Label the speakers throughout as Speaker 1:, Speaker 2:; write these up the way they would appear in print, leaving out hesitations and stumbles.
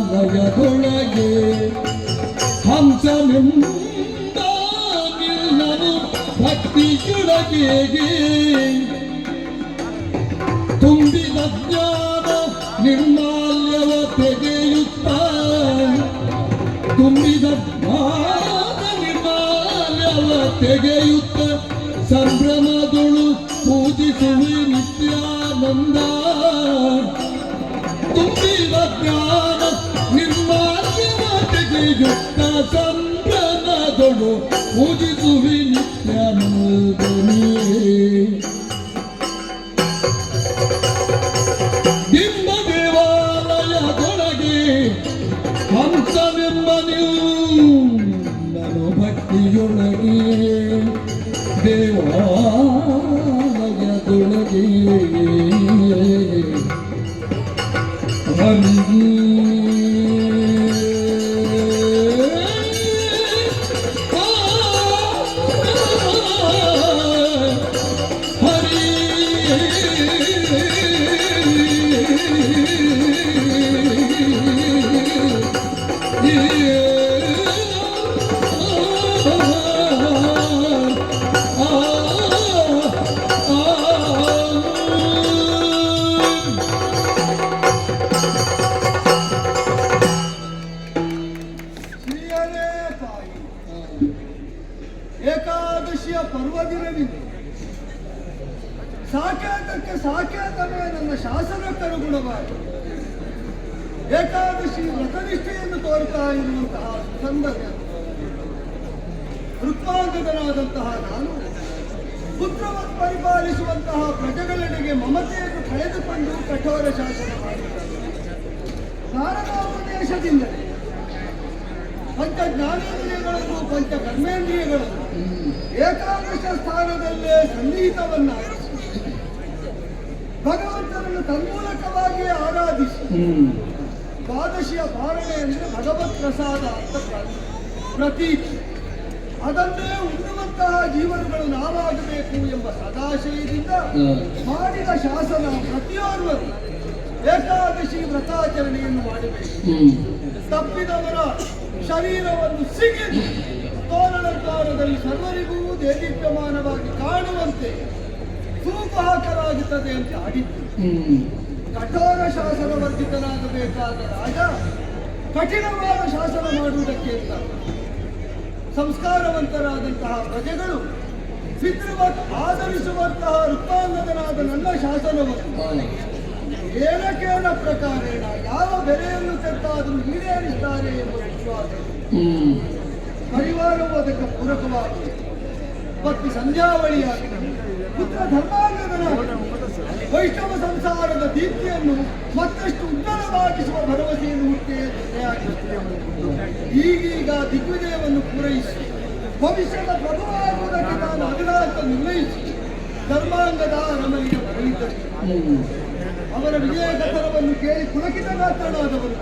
Speaker 1: ದೇವಾಲಯದೊಳಗೆ ಹಂಸನೆಂಬ ನಿಲ್ಲನು ಭಕ್ತಿಯೊಳಗೆ ತುಂಬಿದ ಜ್ಞಾನ ನಿರ್ಮಾಲ್ಯವ ತೆಗೆಯುತ್ತ ತುಂಬಿದ ಜ್ಞಾನ ನಿರ್ಮಾಲ್ಯವ ತೆಗೆಯುತ್ತ ಸಂಭ್ರಮದೊಳು ಪೂಜಿಸುವೆ ನಿತ್ಯಾನಂದ ತುಂಬಿದ ಜ್ಞಾನ ನಿರ್ಮಾಲ್ಯವ ತೆಗೆಯುತ್ತ ಸಂಭ್ರಮದೊಳು ಪೂಜಿಸುವೆ ನಿತ್ಯಾನಂದನೇ ಬಿಂಬ ದೇವಾಲಯದೊಳಗೆ ಹಂಸವೆಂಬ ನಾನು ಭಕ್ತಿಯೊಳಗೆ ದೇವಾಲಯದೊಳಗೆ ಹರಿ
Speaker 2: ಏಕಾದಶಿಯ ಪರ್ವದಿನವಿದೆ. ಸಾಕೇತಕ್ಕೆ ಸಾಕೇತವೇ ನನ್ನ ಶಾಸನಕ್ಕನುಗುಣವಾಗಿ ಏಕಾದಶಿ ವ್ರತನಿಷ್ಠೆಯನ್ನು ತೋರ್ತಾ ಇರುವಂತಹ ಸಂದರ್ಭ ಋತ್ವಾಂಗದನಾದಂತಹ ನಾನು ಪುತ್ರವನ್ನು ಪರಿಪಾಲಿಸುವಂತಹ ಪ್ರಜೆಗಳೆಡೆಗೆ ಮಮತೆಯನ್ನು ಕಳೆದುಕೊಂಡು ಕಠೋರ ಶಾಸನ ಮಾಡಿದ್ದಾರೆ. ನಾರದಾಪದೇಶದಿಂದಲೇ ಪಂಚ ಜ್ಞಾನೇಂದ್ರಿಯಗಳನ್ನು ಪಂಚ ಕರ್ಮೇಂದ್ರಿಯಗಳನ್ನು ಏಕಾದಶ ಸ್ಥಾನದಲ್ಲೇ ಸನ್ನಿಹಿತವನ್ನಾಗಿಸಿ ಭಗವಂತನನ್ನು ತನ್ಮೂಲಕವಾಗಿ ಆರಾಧಿಸಿ ದ್ವಾದಶಿಯ ಪಾಲನೆ ಅಂದರೆ ಭಗವತ್ ಪ್ರಸಾದ ಅಂತ ಪ್ರತೀತಿ. ಅದನ್ನೇ ಉಣ್ಣುವಂತಹ ಜೀವನಗಳು ನಾವಾಗಬೇಕು ಎಂಬ ಸದಾಶಯದಿಂದ ಮಾಡಿದ ಶಾಸನ ಪ್ರತಿಯೊರ್ವರು ಏಕಾದಶಿ ವ್ರತಾಚರಣೆಯನ್ನು ಮಾಡಬೇಕು. ತಪ್ಪಿದವರ ಶರೀರವನ್ನು ಸಿಗಿದು ತೋರಣಕಾರದಲ್ಲಿ ಸರ್ವರಿಗೂ ದೇದೀಪ್ಯಮಾನವಾಗಿ ಕಾಣುವಂತೆ ತೂಕು ಹಾಕಲಾಗುತ್ತದೆ ಅಂತ ಆಡಿದ್ದು. ಕಠೋರ ಶಾಸನ ವರ್ಜಿತನಾಗಬೇಕಾದ ರಾಜ ಕಠಿಣವಾದ ಶಾಸನ ಮಾಡುವುದಕ್ಕೆ ಅಂತ ಸಂಸ್ಕಾರವಂತರಾದಂತಹ ಪ್ರಜೆಗಳು ಪಿತೃವತ್ ಆಧರಿಸುವಂತಹ ಋತ್ವಾಂಗದನಾದ ನನ್ನ ಶಾಸನವನ್ನು ಏನಕೇನ ಪ್ರಕಾರೇಣ ಯಾವ ಬೆಲೆಯನ್ನು ತೆತ್ತಾದರೂ ಈಡೇರಿಸ್ತಾರೆ ಎಂಬ ವಿಶ್ವಾಸ. ಪರಿವಾರವು ಅದಕ್ಕೆ ಪೂರಕವಾಗಿ ಭಕ್ತಿ ಸಂಧ್ಯಾವಳಿಯಾಗಿ ಪುತ್ರ ಧರ್ಮಾಂಗದನಾಗಿ ವೈಷ್ಣವ ಸಂಸಾರದ ದೀಪ್ತಿಯನ್ನು ಮತ್ತಷ್ಟು ಉಜ್ವಲವಾಗಿಸುವ ಭರವಸೆಯನ್ನು ಹುಟ್ಟೆ ಜೊತೆಯಾಗಿರುತ್ತದೆ. ಈಗೀಗ ದಿಗ್ವಿಜಯವನ್ನು ಪೂರೈಸಿ ಭವಿಷ್ಯದ ಪ್ರಭುವಾಗುವುದಕ್ಕೆ ನಾನು ಅಗಲಾಂತ ನಿರ್ಣಯಿಸಿ ಧರ್ಮಾಂಗದ ಅರಮನೆಗೆ ಬರಲಿದ್ದರು. ಅವರ ವಿಜಯ ಕಥನವನ್ನು ಕೇಳಿ ಪುಳಕಿತನಾಥನಾದವರು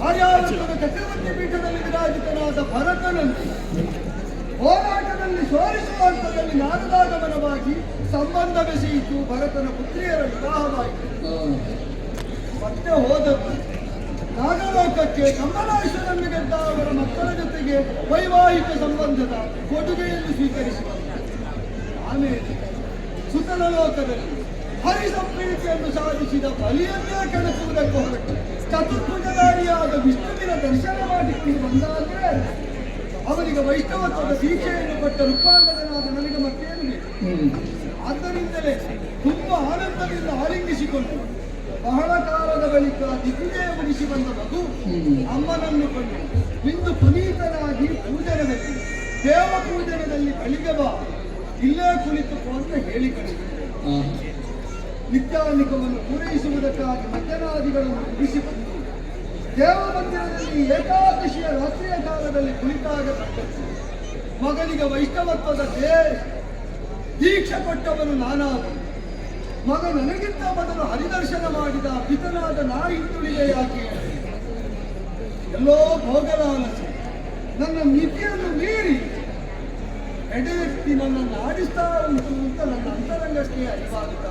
Speaker 2: ಆರ್ಯಾವರ್ತನ ಚಕ್ರವರ್ತಿ ಪೀಠದಲ್ಲಿ ವಿರಾಜಿತನಾದ ಭರತನಂತೆ ಹೋರಾಟದಲ್ಲಿ ಸೋಲಿಸುವ ಹಂತದಲ್ಲಿ ನಾರದಾಗಮನವಾಗಿ ಸಂಬಂಧ ಬೆಸೆಯಿತು. ಭರತನ ಪುತ್ರಿಯರ ವಿವಾಹವಾಯಿತು. ಮತ್ತೆ ಹೋದದ್ದು ನಾಗಲೋಕಕ್ಕೆ ಕಮಲಾಶ್ವರನ್ನು ಗೆದ್ದ ಅವರ ಮಕ್ಕಳ ಜೊತೆಗೆ ವೈವಾಹಿಕ ಸಂಬಂಧದ ಕೊಡುಗೆಯನ್ನು ಸ್ವೀಕರಿಸಿದರು. ಆಮೇಲೆ ಸುತಲ ಲೋಕದಲ್ಲಿ ಹರಿಸಂಪ್ರೀತಿಯನ್ನು ಸಾಧಿಸಿದ ಬಲಿಯನ್ನೇ ಕೆಣಕುವುದಕ್ಕೆ ಹೊರಟು ಚತುರ್ಭುಜಧಾರಿಯಾದ ವಿಷ್ಣುವಿನ ದರ್ಶನ ಮಾಡಿಕೊಂಡು ಬಂದಾದರೆ ಅವರಿಗೆ ವೈಷ್ಣವತ್ವದ ದೀಕ್ಷೆಯನ್ನು ಕೊಟ್ಟ ರೂಪಾಂಗದನಾದ ನನಗೆ ಮತ್ತೇನು ಬೇಕು? ಆದ್ದರಿಂದಲೇ ತುಂಬಾ ಆನಂದದಿಂದ ಆಲಿಂಗಿಸಿಕೊಂಡು ಬಹಳ ಕಾಲದ ಬಳಿಕ ದಿಗ್ವಿಜಯ ಮುಗಿಸಿ ಬಂದ ಮಗು ಅಮ್ಮನನ್ನು ಕೊಂಡು ಬಿಂದು ಪುನೀತನಾಗಿ ಪೂಜನದಲ್ಲಿ ದೇವ ಪೂಜನದಲ್ಲಿ ಕಳಿಗೆ ಬಾ, ಇಲ್ಲೇ ಕುಳಿತುಕೋ ಅಂತ ಹೇಳಿ ಕಳಿಗೆ ನಿತ್ಯಾನಿಕವನ್ನು ಪೂರೈಸುವುದಕ್ಕಾಗಿ ಮಧ್ಯಾಹ್ನಾದಿಗಳನ್ನು ಮುಗಿಸಿ ಬಂದು ದೇವ ಮಂದಿರದಲ್ಲಿ ಏಕಾದಶಿಯ ರಾತ್ರಿಯ ಕಾಲದಲ್ಲಿ ಕುಳಿತಾಗ ಮಗನಿಗೆ ವೈಷ್ಣವತ್ವದ ದೀಕ್ಷೆ ಕೊಟ್ಟವನು ನಾನಾದ ಮಗ ನನಗಿಂತ ಮೊದಲು ಹರಿದರ್ಶನ ಮಾಡಿದ ಪಿತನಾದ ನಾ ಹಿಂದುಳಿಗೆ ಯಾಕೆ ಎಲ್ಲೋ ಭೋಗಲಾಲಸೆ ನನ್ನ ಮಿತಿಯನ್ನು ಮೀರಿ ಎಡೆಯೆತ್ತಿ ನನ್ನನ್ನು ಆಡಿಸ್ತಾ ಉಂಟು ಅಂತ ನನ್ನ ಅಂತರಂಗಕ್ಕೆ ಅರಿವಾಗುತ್ತಾ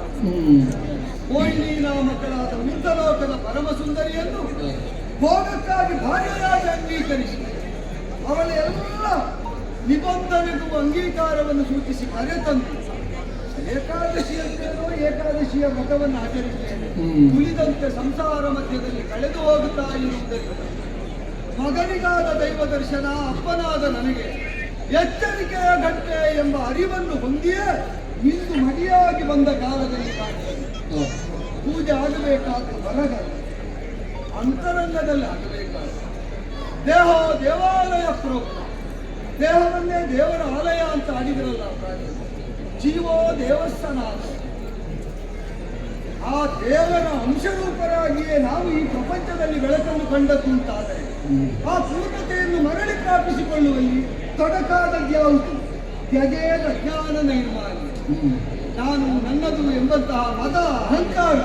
Speaker 2: ಮೋಹಿನಿ ನಾಮಕಳಾದ ವೃದ್ಧಲೋಕದ ಪರಮ ಸುಂದರಿಯನ್ನು ಭೋಗಕ್ಕಾಗಿ ಭಾರ್ಯೆಯಾಗಿ ಅಂಗೀಕರಿಸಿ ಅವಳ ಎಲ್ಲ ನಿಬಂಧನೆಗೂ ಅಂಗೀಕಾರವನ್ನು ಸೂಚಿಸಿ ಕರೆತಂದು ಏಕಾದಶಿಯಂತೇನೋ ಏಕಾದಶಿಯ ವ್ರತವನ್ನು ಆಚರಿಸುತ್ತೇನೆ. ಉಳಿದಂತೆ ಸಂಸಾರ ಮಧ್ಯದಲ್ಲಿ ಕಳೆದು ಹೋಗುತ್ತಾ ಇರುವುದರಿಂದ ಮಗನಿಗಾದ ದೈವ ದರ್ಶನ, ಅಪ್ಪನಾದ ನನಗೆ ಎಚ್ಚರಿಕೆಯ ಗಂಟೆ ಎಂಬ ಅರಿವನ್ನು ಹೊಂದಿಯೇ ಇಂದು ಮಡಿಯಾಗಿ ಬಂದ ಕಾಲದಲ್ಲಿ ಕಾಣ್ತದೆ. ಪೂಜೆ ಆಗಬೇಕಾದ ಹೊರಗ ಅಂತರಂಗದಲ್ಲಿ ಆಗಬೇಕಾದ ದೇಹ ದೇವಾಲಯ ಪ್ರೋಕ್ತ, ದೇಹವನ್ನೇ ದೇವರ ಆಲಯ ಅಂತ ಆಡಿದ್ರಲ್ಲ ಜೀವೋ ದೇವಸ್ಥಾನ. ಆ ದೇವರ ಅಂಶರೂಪರಾಗಿಯೇ ನಾವು ಈ ಪ್ರಪಂಚದಲ್ಲಿ ಬೆಳಕನ್ನು ಕಂಡದ್ದು ಅಂತಾದರೆ ಆ ಪೂರ್ಣತೆಯನ್ನು ಮರಳಿ ಪ್ರಾಪಿಸಿಕೊಳ್ಳುವಲ್ಲಿ ತೊಡಕಾದದ್ಯಾವುದು? ತ್ಯಜೇದ ಜ್ಞಾನ ನೈರ್ಮಾಲ್ಯ. ನಾನು ನನ್ನದು ಎಂಬಂತಹ ಮದ ಅಹಂಕಾರ,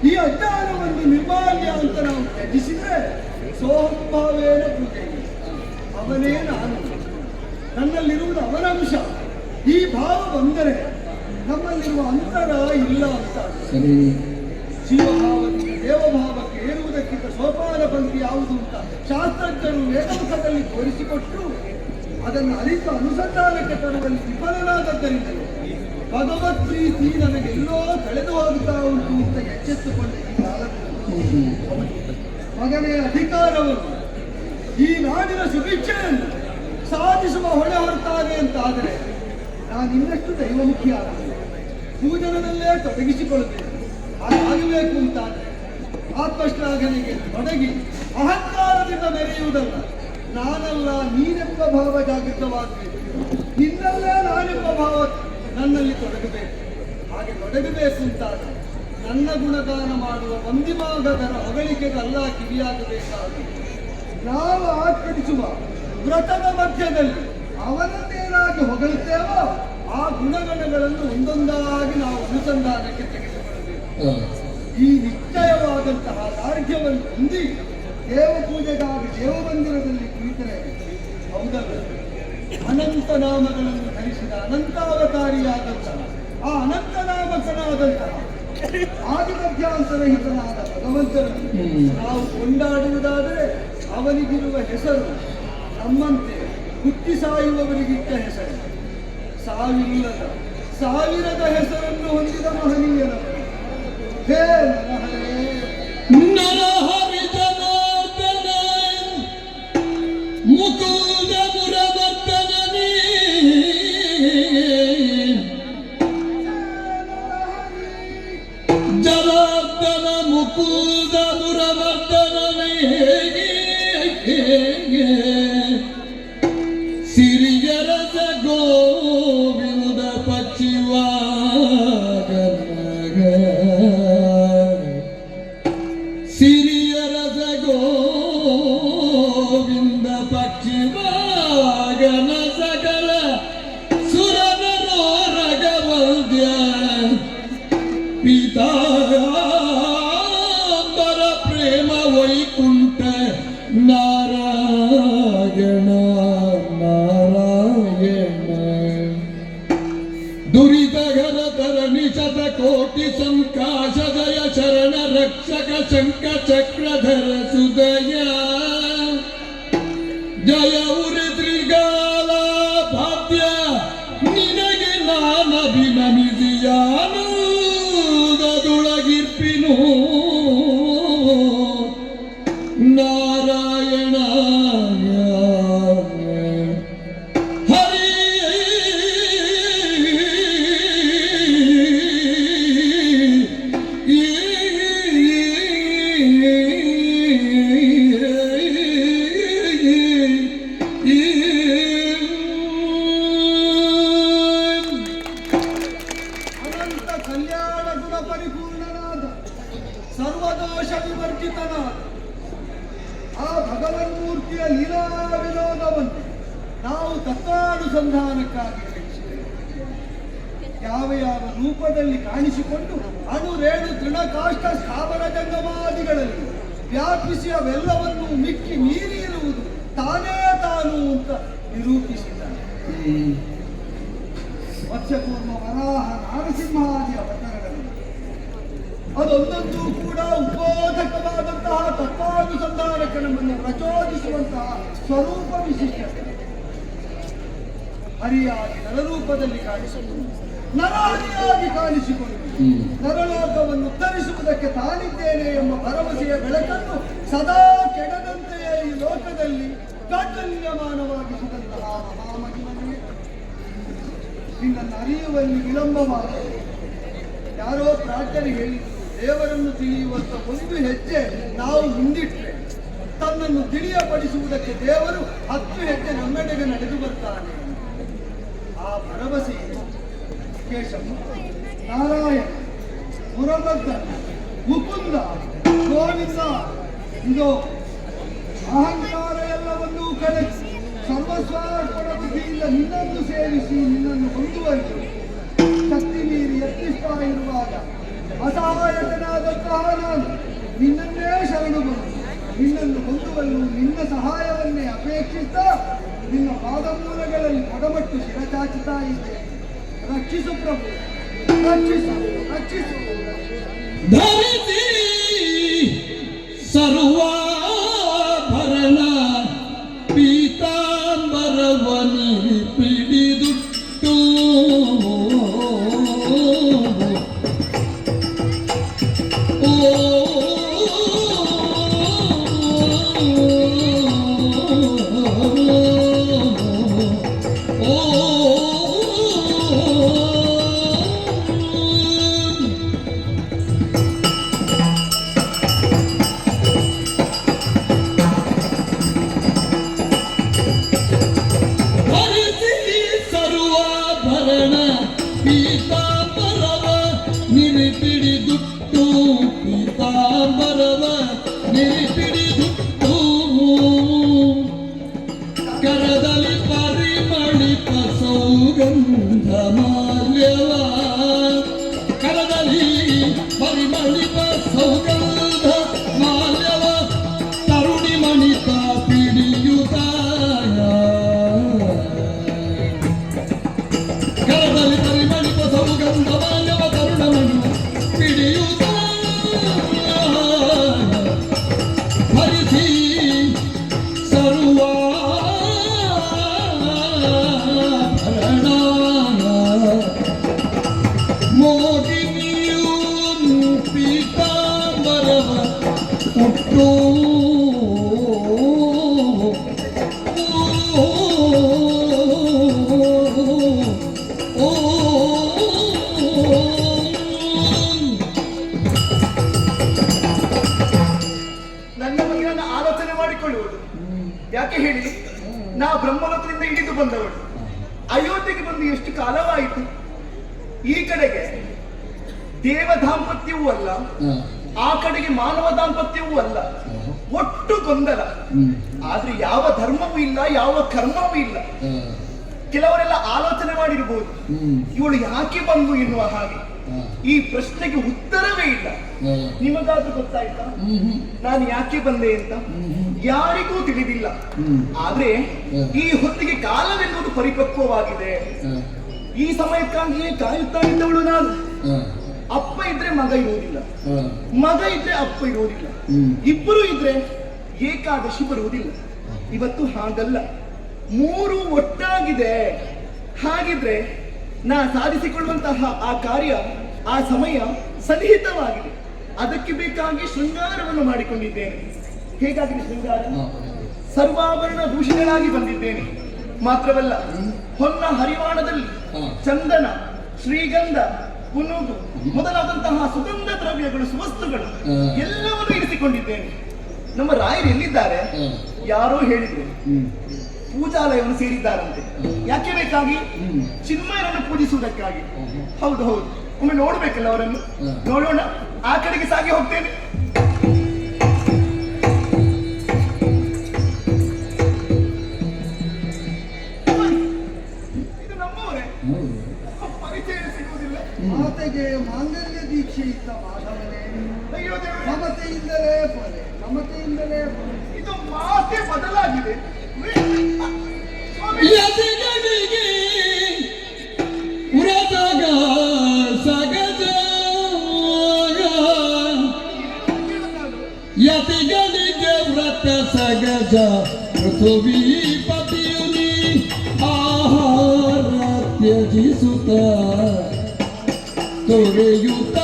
Speaker 2: ಈ ಅಜ್ಞಾನವನ್ನು ನಿರ್ಮಾಲ್ಯ ಅಂತ ನಾವು ತ್ಯಜಿಸಿದರೆ ಸೋಹಂಭಾವೇನ ಪೂಜೆ, ಅವನೇ ನಾನು, ನನ್ನಲ್ಲಿರುವುದು ಅವನ ಅಂಶ. ಈ ಭಾವ ಬಂದರೆ ನಮ್ಮಲ್ಲಿರುವ ಅಂತರ ಇಲ್ಲ ಅಂತ. ಶಿವಭಾವದಿಂದ ದೇವಭಾವಕ್ಕೆ ಏರುವುದಕ್ಕಿಂತ ಸೋಪಾನ ಪಂಕ್ತಿ ಯಾವುದು ಅಂತ ಶಾಸ್ತ್ರಜ್ಞರು ವೇದಾಂತದಲ್ಲಿ ತೋರಿಸಿಕೊಟ್ಟು ಅದನ್ನು ಅರಿತು ಅನುಸಂಧಾನಕ್ಕೆ ತರುವಲ್ಲಿ ವಿಫಲನಾದದ್ದರಿಂದಲೇ ಭಗವತ್ ಪ್ರೀತಿ ನನಗೆಲ್ಲೋ ಕಳೆದು ಹೋಗುತ್ತಾ ಉಂಟು ಅಂತ ಎಚ್ಚೆತ್ತುಕೊಂಡ ಈ ಕಾಲದಲ್ಲಿ ಮಗನೇ ಅಧಿಕಾರವನ್ನು, ಈ ನಾಡಿನ ಸುಭಿಕ್ಷೆಯನ್ನು ಸಾಧಿಸುವ ಹೊಣೆ ಹೊರತಾನೆ ಅಂತಾದರೆ ನಾನು ಇನ್ನಷ್ಟು ದೈವಮುಖಿ ಆಗಬೇಕು, ಪೂಜನದಲ್ಲೇ ತೊಡಗಿಸಿಕೊಳ್ಳಬೇಕು. ಹಾಗಾಗಬೇಕು ಅಂತಾದರೆ ಆತ್ಮಶ್ಲಾಘನೆಗೆ ತೊಡಗಿ ಅಹಂಕಾರದಿಂದ ಮೆರೆಯುವುದಲ್ಲ, ನಾನಲ್ಲ ನೀನೆಂಬ ಭಾವ ಜಾಗೃತವಾಗಬೇಕು, ನಿನ್ನಲ್ಲೇ ನಾನೆಂಬ ಭಾವ ನನ್ನಲ್ಲಿ ತೊಡಗಬೇಕು. ಹಾಗೆ ತೊಡಗಬೇಕು ಅಂತಾದರೆ ನನ್ನ ಗುಣಗಾನ ಮಾಡುವ ವಂದಿಮಾಗದರ ಹೊಗಳಿಕೆಗಲ್ಲ ಕಿವಿಯಾಗಬೇಕಾಗಿ ನಾವು ಆಚರಿಸುವ ವ್ರತದ ಮಧ್ಯದಲ್ಲಿ ಅವನನ್ನೇನಾಗಿ ಹೊಗಳುತ್ತೇವೋ ಆ ಗುಣಗಣಗಳನ್ನು ಒಂದೊಂದಾಗಿ ನಾವು ಅನುಸಂಧಾನಕ್ಕೆ ತೆಗೆದುಕೊಳ್ಳಬೇಕು. ಈ ನಿಶ್ಚಯವಾದಂತಹ ದಾರ್ಢ್ಯವನ್ನು ಹೊಂದಿ ದೇವ ಪೂಜೆಗಾಗಿ ದೇವಮಂದಿರದಲ್ಲಿ ಕುಳಿತರೆ ಹೌದಲ್ಲ, ಅನಂತ ನಾಮಗಳನ್ನು ಧರಿಸಿದ ಅನಂತಾವತಾರಿಯಾದಂತಹ ಆ ಅನಂತ ನಾಮಕನಾದಂತಹ ಆದಿಮಧ್ಯಾಂತರಹಿತನಾದ ಭಗವಂತನನ್ನು ನಾವು ಕೊಂಡಾಡುವುದಾದರೆ ಅವನಿಗಿರುವ ಹೆಸರು ನಮ್ಮಂತೆ ಹುಟ್ಟಿ ಸಾಯುವವರಿಗಿಟ್ಟ ಹೆಸರು, ಸಾವಿರದ ಹೆಸರನ್ನು ಹೊಂದಿದ ಮಹನೀಯನವರು. ಹೇ
Speaker 1: ನರಹರಿ ಜನಾರ್ದನ ಮುಕುಂದ ಮುರವರ್ಧನನೇ, ಜನಾರ್ದನ ಮುಕುಂದ ಮುರವರ್ಧನನೇ, ಸಿರಿಯರಸ ಗೋವಿಂದ ಪಕ್ಷಿವಾಗನ, ಸಿರಿಯರಸ ಗೋವಿಂದ ಪಕ್ಷಿವಾಗನ, ಸಕಲ ಸುರನರೋ ರಗವಲ್ಯ ಪೀತಾಂಬರ ಪ್ರೇಮ ವೈಕುಂಠ ನಾರಾಯಣ ನಾರಾಯಣ. ದುರಿತಘನ ತರಣಿ ಶತಕೋಟಿ ಸಂಕಾಶ ಜಯ ಶರಣ ರಕ್ಷಕ ಶಂಕ ಚಕ್ರಧರ ಸುದಯ, ಜಯ ಉರಿ ತ್ರಿಗಾಲ ಭಾಗ್ಯ ನಿನಗೆ ನಾನಭಿನಮಿಸಿಯಾನುದೊಳಗಿರ್ಪಿನು ನಾರಾಯಣ ಹರಿ.
Speaker 2: ಅನಂತ ಕಲ್ಯಾಣ ಗುಣ ಪರಿಪೂರ್ಣನಾದ ಸರ್ವದೋಷ ವಿವರ್ಜಿತನಾದ ಆ ಭಗವನ್ಮೂರ್ತಿಯ ಲೀಲಾ ವಿನೋದವನ್ನು ನಾವು ತತ್ವಾನುಸಂಧಾನಕ್ಕಾಗಿ ಗ್ರಹಿಸಿದೆವು. ಯಾವ ಯಾವ ರೂಪದಲ್ಲಿ ಕಾಣಿಸಿಕೊಂಡು ಅಣು ರೇಣು ತೃಣಕಾಷ್ಟ ಸ್ಥಾವರ ಜಂಗಮಾದಿಗಳಲ್ಲಿ ವ್ಯಾಪಿಸಿ ಅವೆಲ್ಲವನ್ನು ಮಿಕ್ಕಿ ಮೀರಿ ಇರುವುದು ತಾನೇ ತಾನು ಅಂತ ನಿರೂಪಿಸಿದ್ದಾನೆ. ಮತ್ಸ್ಯಕೂರ್ಮ ವರಾಹ ನಾರಸಿಂಹಾದಿ ಅವತಾರಗಳಲ್ಲಿ ಅದೊಂದೊಂದು ಕೂಡ ಉಬೋಧಕವಾದಂತಹ ತತ್ವಾನುಸಂಧಾನಕ್ಕೆ ನಮ್ಮನ್ನು ಪ್ರಚೋದಿಸುವಂತಹ ಸ್ವರೂಪ ವಿಶಿಷ್ಟತೆ. ಹರಿಯಾಗಿ ನರರೂಪದಲ್ಲಿ ಕಾಣಿಸಿಕೊಂಡು ನರಹರಿಯಾಗಿ ಕಾಣಿಸಿಕೊಂಡು ನರಲೋಕವನ್ನು ಉತ್ತರಿಸುವುದಕ್ಕೆ ತಾನಿದ್ದೇನೆ ಎಂಬ ಭರವಸೆಯ ಬೆಳಕನ್ನು ಸದಾ ಕೆಡದಂತೆಯೇ ಈ ಲೋಕದಲ್ಲಿ ಕಾಠಿನ್ಯಮಾನವಾಗಿಸಿದಂತಹ ಮಹಾಮಹಿಮನೇ, ನಿನ್ನನ್ನು ಅರಿಯುವಲ್ಲಿ ವಿಳಂಬವಾದ ಯಾರೋ ಪ್ರಾರ್ಥನೆ ಹೇಳಿದರು, ದೇವರನ್ನು ತಿಳಿಯುವಂತ ಒಂದು ಹೆಜ್ಜೆ ನಾವು ಮುಂದಿಟ್ಟರೆ ತನ್ನನ್ನು ತಿಳಿಯಪಡಿಸುವುದಕ್ಕೆ ದೇವರು 10 ಹೆಜ್ಜೆ ನಮ್ಮೆಡೆಗೆ ನಡೆದು ಬರ್ತಾನೆ. ಆ ಭರವಸೆ ಕೇಶವ, ನಾರಾಯಣ, ಮುರಭದ್ರ, ಮುಕುಂದ, ಗೋವಿಂದ, ಇದು ಅಹಂಕಾರ ಎಲ್ಲವನ್ನೂ ಕಳೆಸಿ ಸರ್ವಸ್ವಾರ್ಪಣ ಬುದ್ಧಿಯಿಂದ ನಿನ್ನನ್ನು ಸೇರಿಸಿ ನಿನ್ನನ್ನು ಹೊಂದುವಲ್ಲಿ ಶಕ್ತಿ ಮೀರಿ ಯತ್ನಿಸ್ತಾ ಇರುವಾಗ ಅಸಹಾಯಕನಾದಂತಹ ನಾನು ನಿನ್ನನ್ನೇ ಶರಣು ಬಂದು ನಿನ್ನನ್ನು ಹೊಂದುವಲ್ಲೂ ನಿನ್ನ ಸಹಾಯವನ್ನೇ ಅಪೇಕ್ಷಿಸ್ತಾ ನಿನ್ನ ಪಾದಮೂಲಗಳಲ್ಲಿ ಮೊಡಮಟ್ಟು ಶಿರಚಾಚುತ್ತಾ ಇದ್ದೆ. ರಕ್ಷಿಸು ಪ್ರಭು, ರಕ್ಷಿಸು, ರಕ್ಷಿಸು.
Speaker 1: ಧರಿಸಿ ಸರ್ವಾಭರಣ ಪೀತಾಂಬರವನಿ ಪಿಡಿದುಟ್ಟು ಕರದಲ್ಲಿ ಪರಿಮಳಿತ ಸೌಗಂಧ ಮಾಲ್ಯವ, ಕರದಲ್ಲಿ ಪರಿಮಳಿತ ಸೌಗಂಧ ಮಾಲ್ಯವ, ತರುಣಿ ಮಣಿತ ಪಿಡಿಯುತ್ತಾಯ. ಕರದಲ್ಲಿ ಪರಿಮಳಿತ ಸೌಗಂಧ ಮಾಲ್ಯವ, ತರುಣ ಮಣಿ ಪಿಡಿಯುತ್ತಾಯ. ಹರಿಸಿ ಮೋಗಿನಿಯೂ ಪೀತಾಂಬರವ ಹುಟ್ಟು
Speaker 3: ನನ್ನ ಬಗ್ಗೆ ನನ್ನ ಆಲೋಚನೆ ಮಾಡಿಕೊಳ್ಳುವುದು ಯಾಕೆ ಹೇಳಿ, ನಾ ಬ್ರಹ್ಮಲೋಕದಿಂದ ಇಳಿದು ಬಂದವಳು. ಅಯೋಧ್ಯೆಗೆ ಬಂದು ಎಷ್ಟು ಕಾಲವಾಯಿತು. ಈ ಕಡೆಗೆ ದೇವ ದಾಂಪತ್ಯವೂ ಅಲ್ಲ, ಆ ಕಡೆಗೆ ಮಾನವ ದಾಂಪತ್ಯವೂ ಅಲ್ಲ, ಒಟ್ಟು ಗೊಂದಲ. ಆದ್ರೆ ಯಾವ ಧರ್ಮವೂ ಇಲ್ಲ, ಯಾವ ಕರ್ಮವೂ ಇಲ್ಲ. ಕೆಲವರೆಲ್ಲ ಆಲೋಚನೆ ಮಾಡಿರಬಹುದು, ಇವಳು ಯಾಕೆ ಬಂದು ಎನ್ನುವ ಹಾಗೆ. ಈ ಪ್ರಶ್ನೆಗೆ ಉತ್ತರವೇ ಇಲ್ಲ. ನಿಮಗಾದ್ರೂ ಗೊತ್ತಾಯ್ತಾ ನಾನು ಯಾಕೆ ಬಂದೆ ಅಂತ? ಯಾರಿಗೂ ತಿಳಿದಿಲ್ಲ. ಆದ್ರೆ ಈ ಹೊತ್ತಿಗೆ ಕಾಲವೆನ್ನುವುದು ಪರಿಪಕ್ವವಾಗಿದೆ. ಈ ಸಮಯಕ್ಕಾಗಿಯೇ ಕಾಯುತ್ತಾ ಇದ್ದವಳು ನಾನು. ಅಪ್ಪ ಇದ್ರೆ ಮಗ ಇರುವುದಿಲ್ಲ, ಮಗ ಇದ್ರೆ ಅಪ್ಪ ಇರುವುದಿಲ್ಲ, ಇಬ್ಬರು ಇದ್ರೆ ಏಕಾದಶಿ ಬರುವುದಿಲ್ಲ. ಇವತ್ತು ಹಾಗಲ್ಲ, 3 ಒಟ್ಟಾಗಿದೆ. ಹಾಗಿದ್ರೆ ನಾ ಸಾಧಿಸಿಕೊಳ್ಳುವಂತಹ ಆ ಕಾರ್ಯ, ಆ ಸಮಯ ಸನ್ನಿಹಿತವಾಗಿದೆ. ಅದಕ್ಕೆ ಬೇಕಾಗಿ ಶೃಂಗಾರವನ್ನು ಮಾಡಿಕೊಂಡಿದ್ದೇನೆ. ಹೇಗಾಗಿದೆ ಶೃಂಗಾರ? ಸರ್ವಾಭರಣ ಭೂಷಣಗಳಾಗಿ ಬಂದಿದ್ದೇನೆ. ಮಾತ್ರವಲ್ಲ, ಹೊನ್ನ ಹರಿವಾಣದಲ್ಲಿ ಚಂದನ, ಶ್ರೀಗಂಧ, ಪುನುಗು ಮೊದಲಾದಂತಹ ಸುಗಂಧ ದ್ರವ್ಯಗಳು, ಸುವಸ್ತುಗಳು ಎಲ್ಲವನ್ನೂ ಇರಿಸಿಕೊಂಡಿದ್ದೇನೆ. ನಮ್ಮ ರಾಯರು ಎಲ್ಲಿದ್ದಾರೆ? ಯಾರೋ ಹೇಳಿದ್ರು ಪೂಜಾಲಯವನ್ನು ಸೇರಿದ್ದಾರಂತೆ. ಯಾಕೆ ಬೇಕಾಗಿ? ಚಿನ್ಮಯನನ್ನು ಪೂಜಿಸುವುದಕ್ಕಾಗಿ. ಹೌದು ಹೌದು, ಒಮ್ಮೆ ನೋಡ್ಬೇಕಲ್ಲ ಅವರನ್ನು. ನೋಡೋಣ, ಆ ಕಡೆಗೆ ಸಾಗಿ ಹೋಗ್ತೇನೆ. ಇದು ನಮ್ಮವರೇ, ಪರಿಚಯ ಸಿಗುವುದಿಲ್ಲ.
Speaker 2: ಮಾತೆಗೆ ಮಾಂಗಲ್ಯ ದೀಕ್ಷೆ ಇದ್ದ ಮಾಧವನೇ,
Speaker 3: ಅಯ್ಯೋ ದೇವರೇ,
Speaker 2: ಮಮತೆಯಿಂದಲೇ ಪೊರೆ, ಮಮತೆಯಿಂದಲೇ ಪೊರೆ.
Speaker 3: ಇದು ಮಾತೆ ಬದಲಾಗಿದೆ.
Speaker 1: ಯತಿಗಳಿಗೆ ಉರತಗ ಸಗಜ ಸಗಜ ಪೃಥ್ವೀಪತಿಯು ನೀ ಆಹಾರ ತ್ಯಜಿಸುತ್ತ ತೊರೆಯುತ್ತ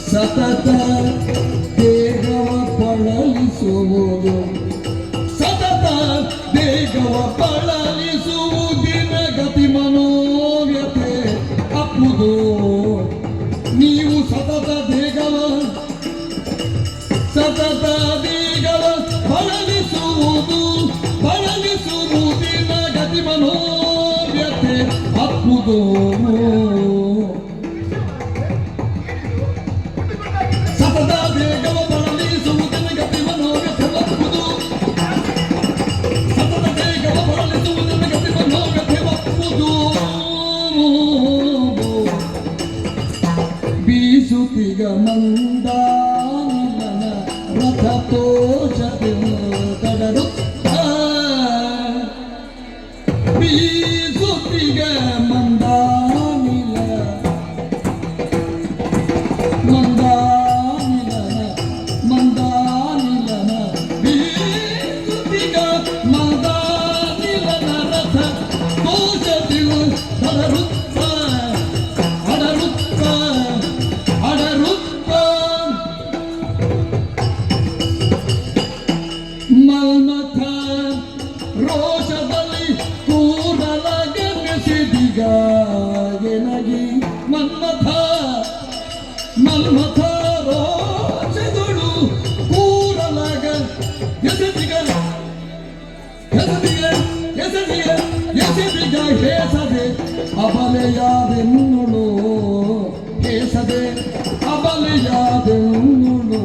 Speaker 1: ಸತತ ದೇಹವ ಬಳಲಿಸುವುದು ಸತತ ದೇಹವ ಬಳಲಿಸುವುದಿನ ಗತಿ ಮನೋವ್ಯತೆ ಅಪ್ಪುದು ನೀವು ಸತತ ದೇಹವ ಬಳಲಿಸುವುದಿನ ಗತಿ ಮನೋವ್ಯತೆ ಅಪ್ಪುದು ಬೀಸುತ್ತಿಗ ಮಂದಾನನ ರಥ ತೋಚದೆ ಕಡರುತ್ತ ಬೀಸುತ್ತಿಗ ಮಂದಾನಿಲ ಬೀಸುತ್ತಿಗ ಮಂದಾನಿಲನ ರಥ ತೋಚದಿವ ಕಡರುತ್ತ ಮನ್ಮಥ ರೋಷದಲ್ಲಿ ಕೂಡಲಗೆಸಿದಿಗ ಎನಗಿ ಮನ್ಮಥ ರೋಷಗಳು ಕೂಡಲಗ ಎಸೆದಿಗ ಹೇಸದೆ ಅಬಲೆಯಾದೆನ್ನುಳು ಹೇಸದೆ ಅಬಲೆಯಾದೆನ್ನುಳು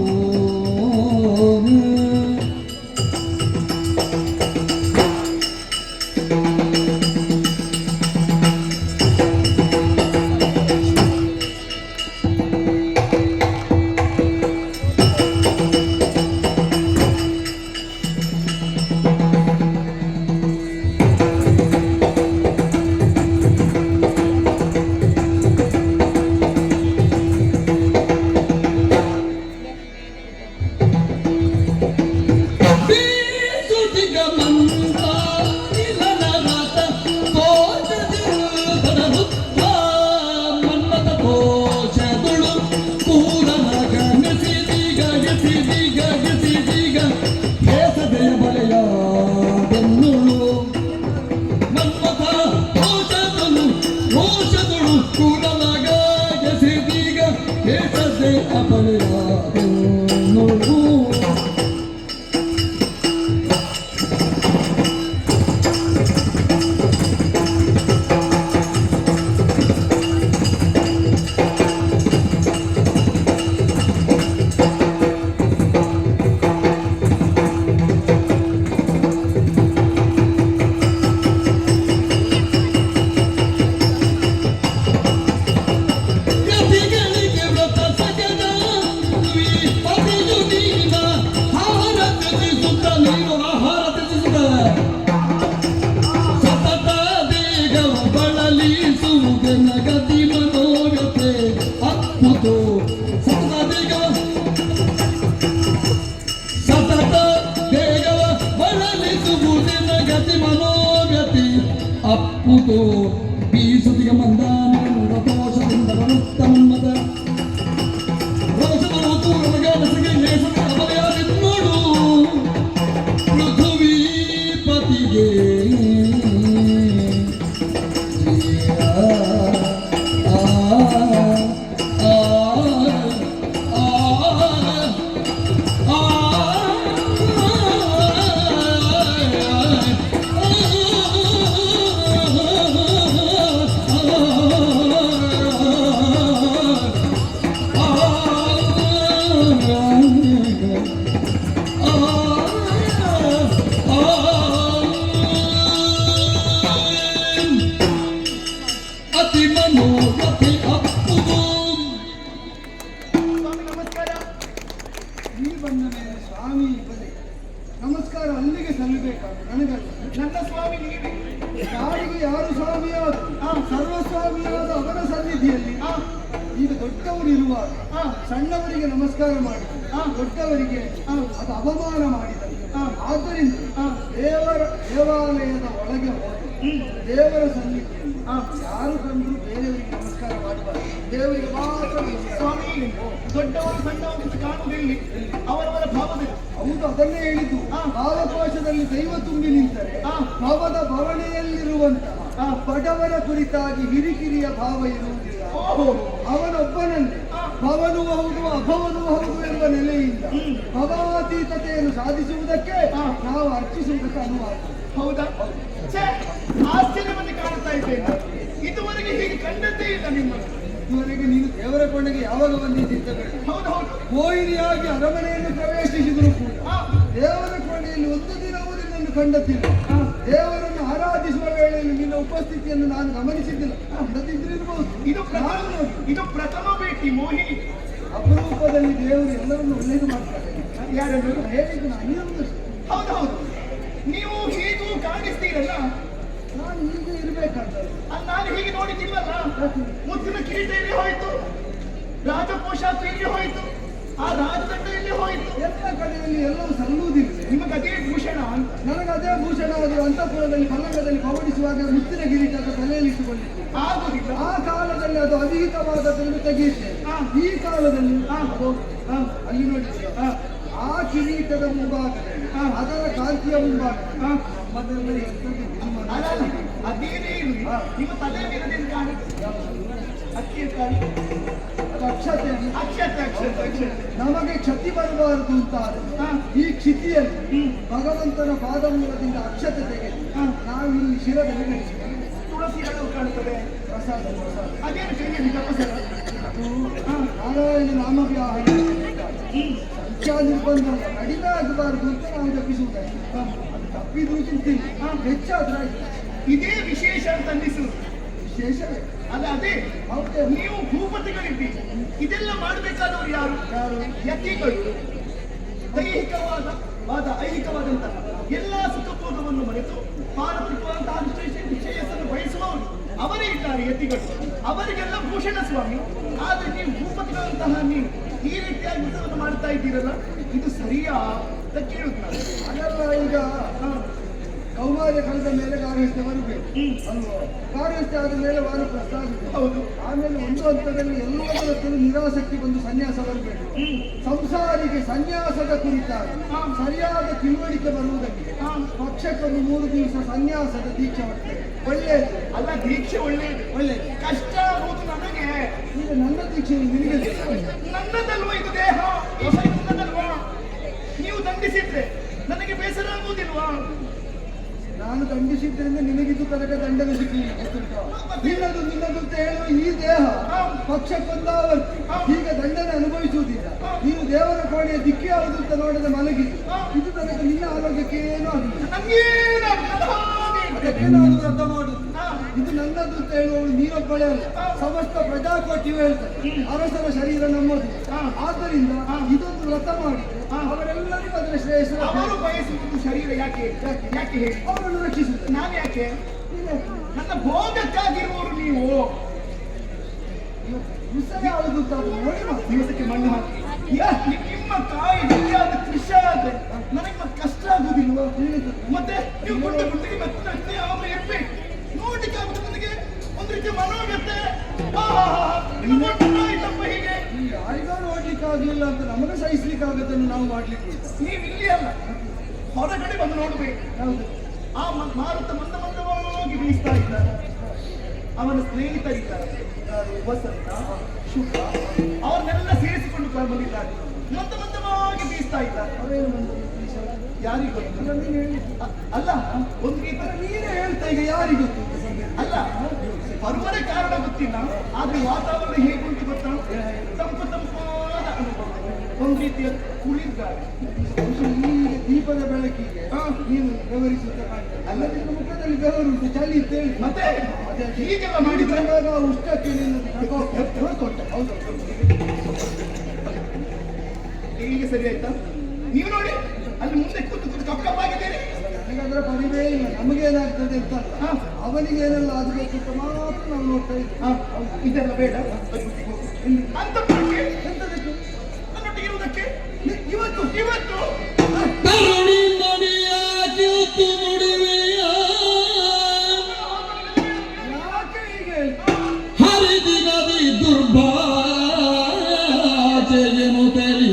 Speaker 2: ಬುದ್ಧಿಯಲ್ಲಿ
Speaker 3: ಆ,
Speaker 2: ಈಗ ದೊಡ್ಡವರು ಇರುವಾಗ
Speaker 3: ಆ,
Speaker 2: ಸಣ್ಣವರಿಗೆ ನಮಸ್ಕಾರ ಮಾಡಿ ದೊಡ್ಡವರಿಗೆ ಅದು ಅವಮಾನ ಮಾಡಿದರು. ಆದ್ದರಿಂದ ದೇವಾಲಯದ ಒಳಗೆ ಹೋಗಿ ದೇವರ ಸನ್ನಿಧಿಯಲ್ಲಿ ಯಾರು ಕಂಡ್ರು ಬೇರೆಯವರಿಗೆ ನಮಸ್ಕಾರ ಮಾಡಬಾರದು, ದೇವರಿಗೆ ಮಾತ್ರ ನಮಸ್ಕಾರ.
Speaker 3: ಸ್ವಾಮಿ ದೊಡ್ಡವರು ಸಣ್ಣವರು ಅಂತ ಕಾಣುವುದಿಲ್ಲ, ಅವರವರ ಭಾವದಲ್ಲಿ.
Speaker 2: ಹೌದು, ಅದನ್ನೇ ಹೇಳಿದ್ದು. ಭಾವಕೋಶದಲ್ಲಿ ದೈವ ತುಂಬಿ ನಿಂತರೆ ಭವದ ಭವಣೆಯಲ್ಲಿರುವಂತಹ ಬಡವರ ಕುರಿತಾಗಿ ಹಿರಿಕಿರಿಯ ಭಾವ ಇರುವುದಿಲ್ಲ.
Speaker 3: ಓಹೋ,
Speaker 2: ಅವನೊಬ್ಬನನ್ನೇ ಭವನೂ ಹೌದು ಅಭವನೂ ಹೌದು ಎಂಬ ನೆಲೆಯಿಂದ ಭವಾತೀತತೆಯನ್ನು ಸಾಧಿಸುವುದಕ್ಕೆ ನಾವು ಅರ್ಚಿಸುವುದಕ್ಕೆ ಅನುವಾದ.
Speaker 3: ಹೌದಾ? ಛೇ, ಆಶ್ಚರ್ಯವನ್ನು ಕಾಣ್ತಾ ಇದ್ದೇನೆ. ಇದುವರೆಗೆ ಹೀಗೆ ಕಂಡದ್ದೇ ಇಲ್ಲ ನಿಮ್ಮನ್ನು.
Speaker 2: ಇದುವರೆಗೆ ನೀನು ದೇವರ ಕೊಂಡೆಗೆ ಯಾವಾಗ ಬಂದಿದ್ದ?
Speaker 3: ಹೌದು ಹೌದು.
Speaker 2: ಕೋಯಿಲಿಯಾಗಿ ಅರಮನೆಯನ್ನು ಪ್ರವೇಶಿಸಿದರೂ ಕೂಡ
Speaker 3: ಆ,
Speaker 2: ದೇವರ ಕೋಣೆಯಲ್ಲಿ ಒಂದು ದಿನವೂ ನಿನ್ನನ್ನು ಕಂಡದ್ದಿಲ್ಲ. ದೇವರನ್ನು ಆರಾಧಿಸುವ ವೇಳೆಯಲ್ಲಿ ನಿನ್ನ ಉಪಸ್ಥಿತಿಯನ್ನು ನಾನು ಗಮನಿಸಿದ್ದಿಲ್ಲ. ಕಂಡದಿದ್ದಿರಬಹುದು.
Speaker 3: ಇದು ಪ್ರಥಮ ಭೇಟಿ ಮೋಹಿನಿ.
Speaker 2: ಅಪರೂಪದಲ್ಲಿ ದೇವರು ಎಲ್ಲರನ್ನು ಒಳ್ಳೆಯದು ಮಾಡ್ತಾರೆ.
Speaker 3: ಯಾರನ್ನು?
Speaker 2: ಹೇಳಿದ್ದು ನಾನು.
Speaker 3: ಹೌದು ಹೌದು. ನೀವು ಹೀಗೂ ಕಾಣಿಸ್ತೀರಲ್ಲ,
Speaker 2: ನಾನು ಹೀಗೆ ಇರಬೇಕಾದ್ರೆ
Speaker 3: ಅದು ನಾನು ಹೀಗೆ ನೋಡಿದ್ದೀವಲ್ಲ, ಮುತ್ತಿನ ಕಿರೀಟ ಎಲ್ಲಿ ಹೋಯಿತು, ರಾಜಪೋಷಾಕು ಎಲ್ಲಿ ಹೋಯಿತು, ಆ ರಾಜದಂಡ ಎಲ್ಲಿ ಹೋಯಿತು?
Speaker 2: ಎಲ್ಲ ಕಡೆಯಲ್ಲಿ ಎಲ್ಲವೂ ಸಲ್ಲುವುದಿಲ್ಲ.
Speaker 3: ನಿಮಗೆ ಅದೇ ಭೂಷಣ ಅಂತ.
Speaker 2: ನನಗೆ ಅದೇ ಭೂಷಣ ಅದು ಅಂತಃಪುರದಲ್ಲಿ ಪಲ್ಲಂಗದಲ್ಲಿ ಪವಡಿಸುವಾಗ ಮುತ್ತಿನ ಕಿರೀಟ ಅದು ತಲೆಯಲ್ಲಿ ಇಟ್ಟುಕೊಂಡಿತ್ತು.
Speaker 3: ಆಗುದಿಲ್ಲ.
Speaker 2: ಆ ಕಾಲದಲ್ಲಿ ಅದು ಅಧಿಕವಾದದನ್ನು ತೆಗೆಯುತ್ತೇನೆ. ಈ ಕಾಲದಲ್ಲಿ ಅಲ್ಲಿ ನೋಡಿ, ಆ ಕಿರೀಟದ ಮುಂಭಾಗದಲ್ಲಿ ಅದರ ಕಾಂತಿಯ ಮುಂಭಾಗದಲ್ಲಿ ನಮ್ಮದರಲ್ಲಿ ಎಂಥದ್ದು ಭಿನ್ನ
Speaker 3: ಅಲ್ಲ, ಅದೇನೇ ಇರಲಿ, ನಿಮ್ಮ ತಲೆ ಮೇಲೆ ಕಾಣುತ್ತೆ. ಅಕ್ಕಿಯ ಕಾಳು,
Speaker 2: ಅದು ಅಕ್ಷತೆ.
Speaker 3: ಅಕ್ಷತೆ ಅಕ್ಷತೆ ಅಕ್ಷತೆ.
Speaker 2: ನಮಗೆ ಕ್ಷತಿ ಬರಬಾರದು ಅಂತ ಈ ಕ್ಷಿತಿಯಲ್ಲಿ ಭಗವಂತನ ಪಾದಮೂಲದಿಂದ ಅಕ್ಷತೆ ತೆಗೆದು ನಾವಿಲ್ಲಿ ಶಿರದಲ್ಲಿ ನಡೆಸಿದ್ದೇವೆ.
Speaker 3: ತುಳಸಿ ಹಣ್ಣು ಕಾಣುತ್ತದೆ.
Speaker 2: ಪ್ರಸಾದ ಪ್ರಸಾದ
Speaker 3: ಅದೇನು ಕೈಯಲ್ಲಿ ತಪಸ್ಸರ?
Speaker 2: ನಾರಾಯಣ ನಾಮವ್ಯಾಹ ಸಂಖ್ಯಾ ನಿರ್ಬಂಧ ಕಡಿಮೆ ಆಗಬಾರದು ಅಂತ ನಾವು ಜಪಿಸುವುದೇ. ಅದು ತಪ್ಪಿದ್ರು ಚಿಂತಿಲ್ಲ, ಹೆಚ್ಚಾದ್ರೆ ಆಯ್ತು.
Speaker 3: ಇದೇ ವಿಶೇಷ ಅಂತ ಅನ್ನಿಸುವುದು.
Speaker 2: ವಿಶೇಷವೇ
Speaker 3: ಅಲ್ಲ, ಅದೇ
Speaker 2: ಹೌದೇ.
Speaker 3: ನೀವು ಭೂಪತಿಗಳಿದ್ದೀರಿ. ಇದೆಲ್ಲ ಮಾಡಬೇಕಾದವರು ಯಾರು?
Speaker 2: ಯಾರು?
Speaker 3: ಯತಿಗಳು. ಐಹಿಕವಾದಂತಹ ಎಲ್ಲಾ ಸುಖಭೋಗವನ್ನು ಮರೆತು ಪಾರತ್ರಿಕವಾದಂತಹ ಶ್ರೇಯಸ್ಸನ್ನು ಬಯಸುವವರು ಅವರೇ ಇದ್ದಾರೆ ಯತಿಗಳು. ಅವರಿಗೆಲ್ಲ ಭೂಷಣ ಸ್ವಾಮಿ. ಆದ್ರೆ ನೀವು ಭೂಪತಿಗಳಂತಹ ನೀವು ಈ ರೀತಿಯಾಗಿ ವ್ರತವನ್ನು ಮಾಡ್ತಾ ಇದ್ದೀರಲ್ಲ, ಇದು ಸರಿಯಾ ಅಂತ ಕೇಳುದು ನಾನು.
Speaker 2: ಅದೆಲ್ಲ ಈಗ ಕೌಮಾರ್ಯ ಕಳೆದ ಮೇಲೆ ಕಾರ್ಯಸ್ಥೆ ಬರಬೇಕು ಅಲ್ವಾ? ಕಾರ್ಯಸ್ಥೆ ಆದ ಮೇಲೆ ವಾನಪ್ರಸ್ಥ ಆಗುತ್ತೆ.
Speaker 3: ಹೌದು.
Speaker 2: ಆಮೇಲೆ ಒಂದು ಹಂತದಲ್ಲಿ ಎಲ್ಲದರಲ್ಲೂ ನಿರಾಸಕ್ತಿ ಬಂದು ಸನ್ಯಾಸ ಬರಬೇಕು. ಸಂಸಾರಿಗೆ ಸನ್ಯಾಸದ ಕುರಿತಾಗಿ ಸರಿಯಾದ ತಿಳುವಳಿಕೆ ಬರುವುದಕ್ಕೆ ಪಕ್ಷಕ್ಕೊಂದು 3 ದಿವಸ ಸನ್ಯಾಸದ ದೀಕ್ಷೆ ಬರ್ತದೆ. ಒಳ್ಳೆಯದು
Speaker 3: ಅಲ್ಲ, ದೀಕ್ಷೆ ಒಳ್ಳೆಯದು.
Speaker 2: ಒಳ್ಳೆಯದು.
Speaker 3: ಕಷ್ಟ ಆಗುವುದು ನನಗೆ.
Speaker 2: ಈಗ ನನ್ನ ದೀಕ್ಷೆ ನಿಮಗೆ
Speaker 3: ನನ್ನದಲ್ವಾ ಇದು ದೇಹ? ಈ ಶರೀರ ನನ್ನದಲ್ವಾ? ನೀವು ದಂಡಿಸಿದ್ರೆ ನನಗೆ ಬೇಸರ ಆಗುವುದಿಲ್ವಾ?
Speaker 2: ನಾನು ದಂಡಿಸಿದ್ದರಿಂದ ನಿನಗಿದ್ದು ತನಕ ದಂಡನೆ ಸಿಗಲಿಲ್ಲ, ಗೊತ್ತುಂಟಾ? ನಿನ್ನದು ಅಂತ ಹೇಳುವ ಈ ದೇಹ ಪಕ್ಷಕ್ಕೊಂದಾವರ್ತಿ ಈಗ ದಂಡನೆ ಅನುಭವಿಸುವುದಿಲ್ಲ. ನೀನು ದೇವರ ಕೋಣೆಯ ದಿಕ್ಕಿ ಯಾವುದು ಅಂತ ನೋಡದೆ ಮಲಗಿದ್ದು ಇದು ತನಕ ನಿನ್ನ ಆರೋಗ್ಯಕ್ಕೆ ಏನೂ ಆಗಲಿಲ್ಲ. ಅದಕ್ಕೆ ನಾನು ವ್ರತ ಮಾಡುದು. ಇದು ನನ್ನದು ಅಂತ ಹೇಳುವವಳು ನೀನೊಬ್ಬಳೇ ಅಲ್ಲ, ಸಮಸ್ತ ಪ್ರಜಾಕೋಟಿಯು ಹೇಳ್ತಾರೆ ಅರಸರ ಶರೀರ ನಮ್ಮದು. ಆದ್ದರಿಂದ ಇದೊಂದು ವ್ರತ ಮಾಡಿದ್ರೆ ಅವರೆಲ್ಲರಿಗೂ ಅದರ ಶ್ರೇಯಸ್ಸು.
Speaker 3: ಅವರು ಬಯಸುವುದು ಶರೀರ ಯಾಕೆ ಯಾಕೆ ಹೇಳಿ?
Speaker 2: ಅವರನ್ನು ರಕ್ಷಿಸುತ್ತದೆ.
Speaker 3: ನಾನು ಯಾಕೆ? ನನ್ನ ಭೋಗಕ್ಕಾಗಿರುವವರು ನೀವು.
Speaker 2: ವಿಷಯ ಯಾವುದು ಅಂತ ಅದು ನೋಡಿ ಮಾಡಿ.
Speaker 3: ದಿವಸಕ್ಕೆ ಮಣ್ಣು ಹಾಕಿ ನಿಮ್ಮ ಕಾಯಿ ಹೆಚ್ಚಾದ ಕೃಷಿ ಆದ್ರೆ ನನಗೆ ಮತ್ತೆ ಕಷ್ಟ ಆಗುದಿಲ್ವಾ? ಮತ್ತೆ ನೀವು ಗುಡ್ಡ ಗುಡ್ಡಿಗೆ ಮತ್ತೆ ಆಮೇಲೆ ಇರ್ಬೇಕು ನೋಡ್ಲಿಕ್ಕೆ ಆಗುತ್ತೆ ನನಗೆ ಒಂದು ರೀತಿಯ ಮನೋವ್ಯತೆ. ಆಯ್ತಪ್ಪ ಹೀಗೆ
Speaker 2: ಯಾರಿಗೋ ನೋಡ್ಲಿಕ್ಕೆ ಆಗ್ಲಿಲ್ಲ ಅಂತ ನಮಗೆ ಸಹಿಸ್ಲಿಕ್ಕೆ ಆಗದನ್ನು ನಾವು ಮಾಡ್ಲಿಕ್ಕೆ
Speaker 3: ನೀವು ಇಲ್ಲಿ ಅಲ್ಲ ಹೊರಗಡೆ ಬಂದು ನೋಡ್ಬೇಕು.
Speaker 2: ಹೌದು.
Speaker 3: ಆ ಮಾರುತ ಮಂದವಾಗಿ ಬೀಸ್ತಾ ಇದ್ದಾರೆ. ಅವನ ಸ್ನೇಹಿತರಿದ್ದಾರೆ, ವಸಂತ, ಶುಭ, ಅವರನ್ನೆಲ್ಲ ಸೇರಿಸಿಕೊಂಡು ಬಂದಿದ್ದಾರೆ. ಮಂದವಾಗಿ ಬೀಸ್ತಾ ಇದ್ದಾರೆ.
Speaker 2: ಅವೇನು ಬಂದು
Speaker 3: ಯಾರಿಗೂ ಅಲ್ಲ, ಒಂದು ರೀತಿ
Speaker 2: ನೀನೇ ಹೇಳ್ತಾ ಈಗ ಯಾರಿಗೂ
Speaker 3: ಅಲ್ಲ, ಬರುವರೆ ಕಾರಣ ಗೊತ್ತಿಲ್ಲ, ಆದ್ರೆ ವಾತಾವರಣ ಹೇಗುಂಟು ಗೊತ್ತಾ? ತಂಪು ತಂಪಾದ ಅನುಭವ, ಒಂದು ರೀತಿಯ ಕುಳಿರ್ಗಾಳಿ.
Speaker 2: ಈ ದೀಪದ ಬೆಳಕಿಗೆ ನೀನು ಬೆವರಿಸುತ್ತಾ ಕಾಣ್ತದೆ. ಅಲ್ಲದಿದ್ದ ಮುಖದಲ್ಲಿ ಬೆವರುಂಟು, ಚಳಿ ಅಂತ ಹೇಳಿ
Speaker 3: ಮತ್ತೆ ಹೀಗೆಲ್ಲ ಮಾಡಿದ್ರೆ
Speaker 2: ಉಷ್ಟಕ್ಕೆ ಕೊಟ್ಟೆ. ಹೌದು,
Speaker 3: ಹೀಗೆ ಸರಿ ಆಯ್ತಾ? ನೀವು ನೋಡಿ ಅಲ್ಲಿ ಮುಂದೆ ಕೂತು ಕಪ್ಪಾಗಿದ್ದೀರಿ.
Speaker 2: ನನಗದರ ಪರಿವೇ ಇಲ್ಲ. ನಮಗೇನಾಗ್ತದೆ ಅಂತ ಅವನಿಗೆ ಏನೆಲ್ಲ ಆಗಬೇಕು ಅಂತ ಮಾತ್ರ ನಾವು ನೋಡ್ತಾ ಇದ್ವಿ.
Speaker 3: ಇದೆಲ್ಲ ಬೇಡ ಅಂತ
Speaker 2: ಎಂತದಕ್ಕೆ
Speaker 3: ನನ್ನೊಟ್ಟಿಗೆ ಇರುವುದಕ್ಕೆ
Speaker 2: ಇವತ್ತು
Speaker 3: ಇವತ್ತು
Speaker 1: ತರುಣಿ ಮಣಿಯಾಗಿ ಹೊತ್ತು ನುಡಿವೆಯ
Speaker 2: ಯಾಕೆ ಹೀಗೆ
Speaker 1: ಹರಿದಿನದಿ ದುರ್ಭಾಷೆಯನ್ನು ತಲಿ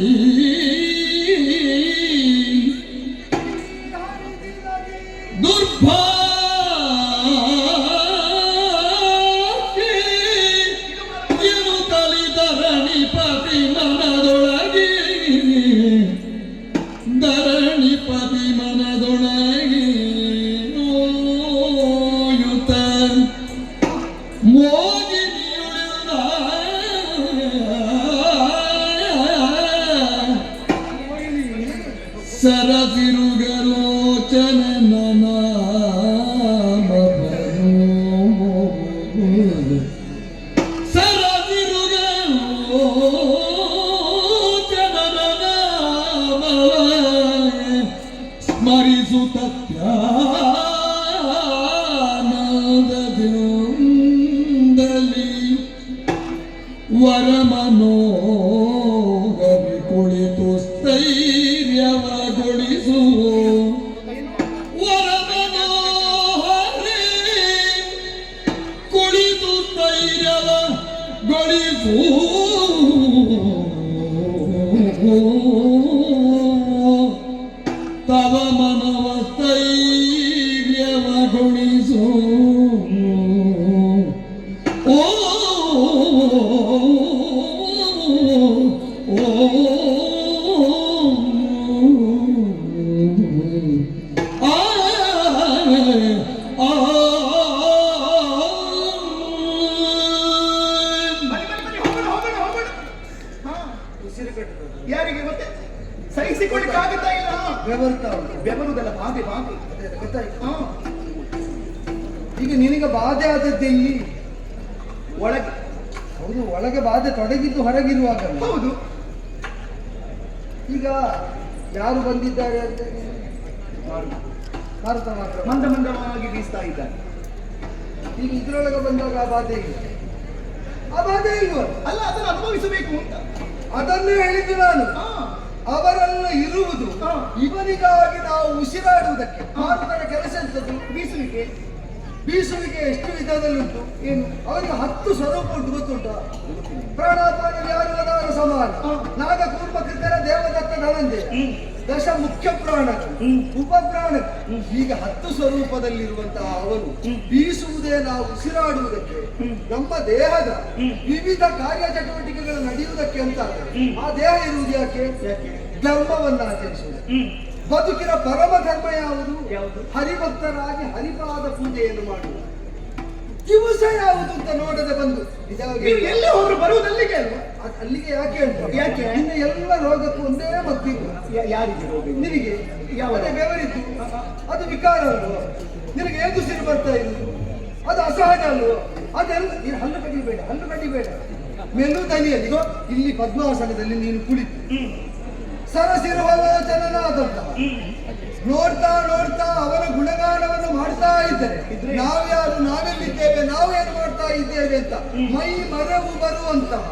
Speaker 1: ದುರ್ಭಾಷೆಯನ್ನು ತಲಿ ಧರಣಿಪತಿ ಮನದೊಳಗೆ ಧರಣಿಪತಿ ಮನದೊಳಗೆ ನೋಯುತ ಮೋಗಿನಿಯುಳಿದ ಸರಸಿರುಗಲೋಚನ ಸ್ಮರಿಸುತ್ತಲಿ ವರಮನೋಗವಿ ಕುಳಿತು ಸ್ಥೈರ್ಯವಗೊಳಿಸು ವರಮನೋಹರಿ ಕುಳಿತು ಸ್ಥೈರ್ಯವಗೊಳಿಸು ತವ ಮನವ ಸ್ಥೈರ್ಯವಗೊಳಿಸು ಓ
Speaker 3: ಯಾರಿಗೆ ಮತ್ತೆ ಸಹಿಸಿಕೊಳ್ಳಿಕ್ಕೆ ಆಗುತ್ತಾ ಇಲ್ಲ
Speaker 2: ಬೆವರ್ತಾ ಉಂಟು.
Speaker 3: ಬೆವರುದಲ್ಲ ಬಾಧೆ ಬಾಧೆ
Speaker 2: ಅದೇ ಗೊತ್ತಾಯ್ತು.
Speaker 3: ಹಾ
Speaker 2: ಈಗ ನಿನಗೆ ಬಾಧೆ ಆದದ್ದೇ ಇಲ್ಲಿ
Speaker 3: ಒಳಗೆ
Speaker 2: ಹೌದು, ಒಳಗೆ ಬಾಧೆ ತೊಡಗಿದ್ದು ಹೊರಗಿರುವಾಗ
Speaker 3: ಹೌದು
Speaker 2: ಈಗ ಯಾರು ಬಂದಿದ್ದಾರೆ ಅಂತ ಭಾರತ ಮಾತ್ರ
Speaker 3: ಮಂದ ಮಂದವಾಗಿ ಬೀಸ್ತಾ ಇದ್ದಾರೆ.
Speaker 2: ಈಗ ಇದ್ರೊಳಗೆ ಬಂದಾಗ ಆ ಬಾಧೆ ಇಲ್ಲ, ಆ ಬಾಧೆ ಇಲ್ವ?
Speaker 3: ಅಲ್ಲ ಅದನ್ನು ಅನುಭವಿಸಬೇಕು ಅಂತ.
Speaker 2: ಅದನ್ನೇ ಹೇಳಿದ್ದು ನಾನು.
Speaker 3: ಹಾ
Speaker 2: ಅವರೆಲ್ಲ ಇರುವುದು
Speaker 3: ಹಾ.
Speaker 2: ಇವನಿಗಾಗಿ ನಾವು ಉಸಿರಾಡುವುದಕ್ಕೆ. ಭಾರತದ ಕೆಲಸ ಎಂತದ್ದು?
Speaker 3: ಬೀಸುವಿಕೆ
Speaker 2: ಬೀಸುವಿಕೆ ಎಷ್ಟು ವಿಧದಲ್ಲುಂಟು. ಏನು ಅವರಿಗೆ 10 ಸ್ವರೂಪ ಉಂಟು, ಗೊತ್ತುಂಟ? ಪ್ರಾಣಾಪಾನ ವ್ಯಾನುವದಾನ ಸಮಾನ, ನಾಗ ಕೂರ್ಮ ಕೃತರ ದೇವದತ್ತ ಧನಂಜಯ, ದಶ ಮುಖ್ಯ ಪ್ರಾಣಗಳು, ಉಪಪ್ರಾಣಗಳು. ಈಗ 10 ಸ್ವರೂಪದಲ್ಲಿರುವಂತಹ ಅವನು ಬೀಸುವುದೇ ನಾವು ಉಸಿರಾಡುವುದಕ್ಕೆ, ನಮ್ಮ ದೇಹದ ವಿವಿಧ ಕಾರ್ಯಚಟುವಟಿಕೆಗಳು ನಡೆಯುವುದಕ್ಕೆ ಅಂತ. ಆ ದೇಹ ಇರುವುದು ಯಾಕೆ? ಧರ್ಮವನ್ನು ಆಚರಿಸುವುದು. ಬದುಕಿನ ಪರಮ ಧರ್ಮ ಯಾವುದು? ಹರಿಭಕ್ತರಾಗಿ ಹರಿಪಾದ ಪೂಜೆಯನ್ನು ಮಾಡುವುದು. ದಿವಸ ಯಾವುದು ಅಂತ ನೋಡದೆ ಬಂದು
Speaker 3: ನೀವು ಎಲ್ಲಿ ಹೋದ್ರು ಬರುವುದಲ್ಲಿಗೆ ಅಲ್ವಾ?
Speaker 2: ಅಲ್ಲಿಗೆ ಯಾಕೆ ಅಂತ.
Speaker 3: ಯಾಕೆ?
Speaker 2: ಇನ್ನು ಎಲ್ಲ ರೋಗಕ್ಕೂ ಒಂದೇ ಮದ್ದಿದ್ದು.
Speaker 3: ಯಾರಿಗೆ ರೋಗ?
Speaker 2: ನಿನಗೆ ಯಾವುದೇ ಬೆವರಿದ್ದು ಅದು ವಿಕಾರ ಅಲ್ವೋ? ನಿನಗೆ ಏದುಸಿರು ಬರ್ತಾ ಇರುವುದು ಅದು ಅಸಹಜ ಅಲ್ವೋ? ಅದೆಲ್ಲ ನೀನು ಹಲ್ಲು ಕಡಿಬೇಡ, ಹಲ್ಲು ಕಡಿಬೇಡ. ಮೆನು ದನಿಯಲ್ಲಿ ಇಲ್ಲಿ ಪದ್ಮಾಸನದಲ್ಲಿ ನೀನು ಕುಳಿತು ಸರಸಿರುವಲೋಚನನಾದಂತಹ ನೋಡ್ತಾ ನೋಡ್ತಾ ಅವರ ಗುಣಗಾನವನ್ನು ಮಾಡ್ತಾ ಇದ್ದರೆ ನಾವ್ಯಾರು, ನಾವೆಲ್ಲಿದ್ದೇವೆ, ನಾವೇನು ಮಾಡ್ತಾ ಇದ್ದೇವೆ ಅಂತ ಮೈ ಮರೆವು ಬರುವಂತಹ,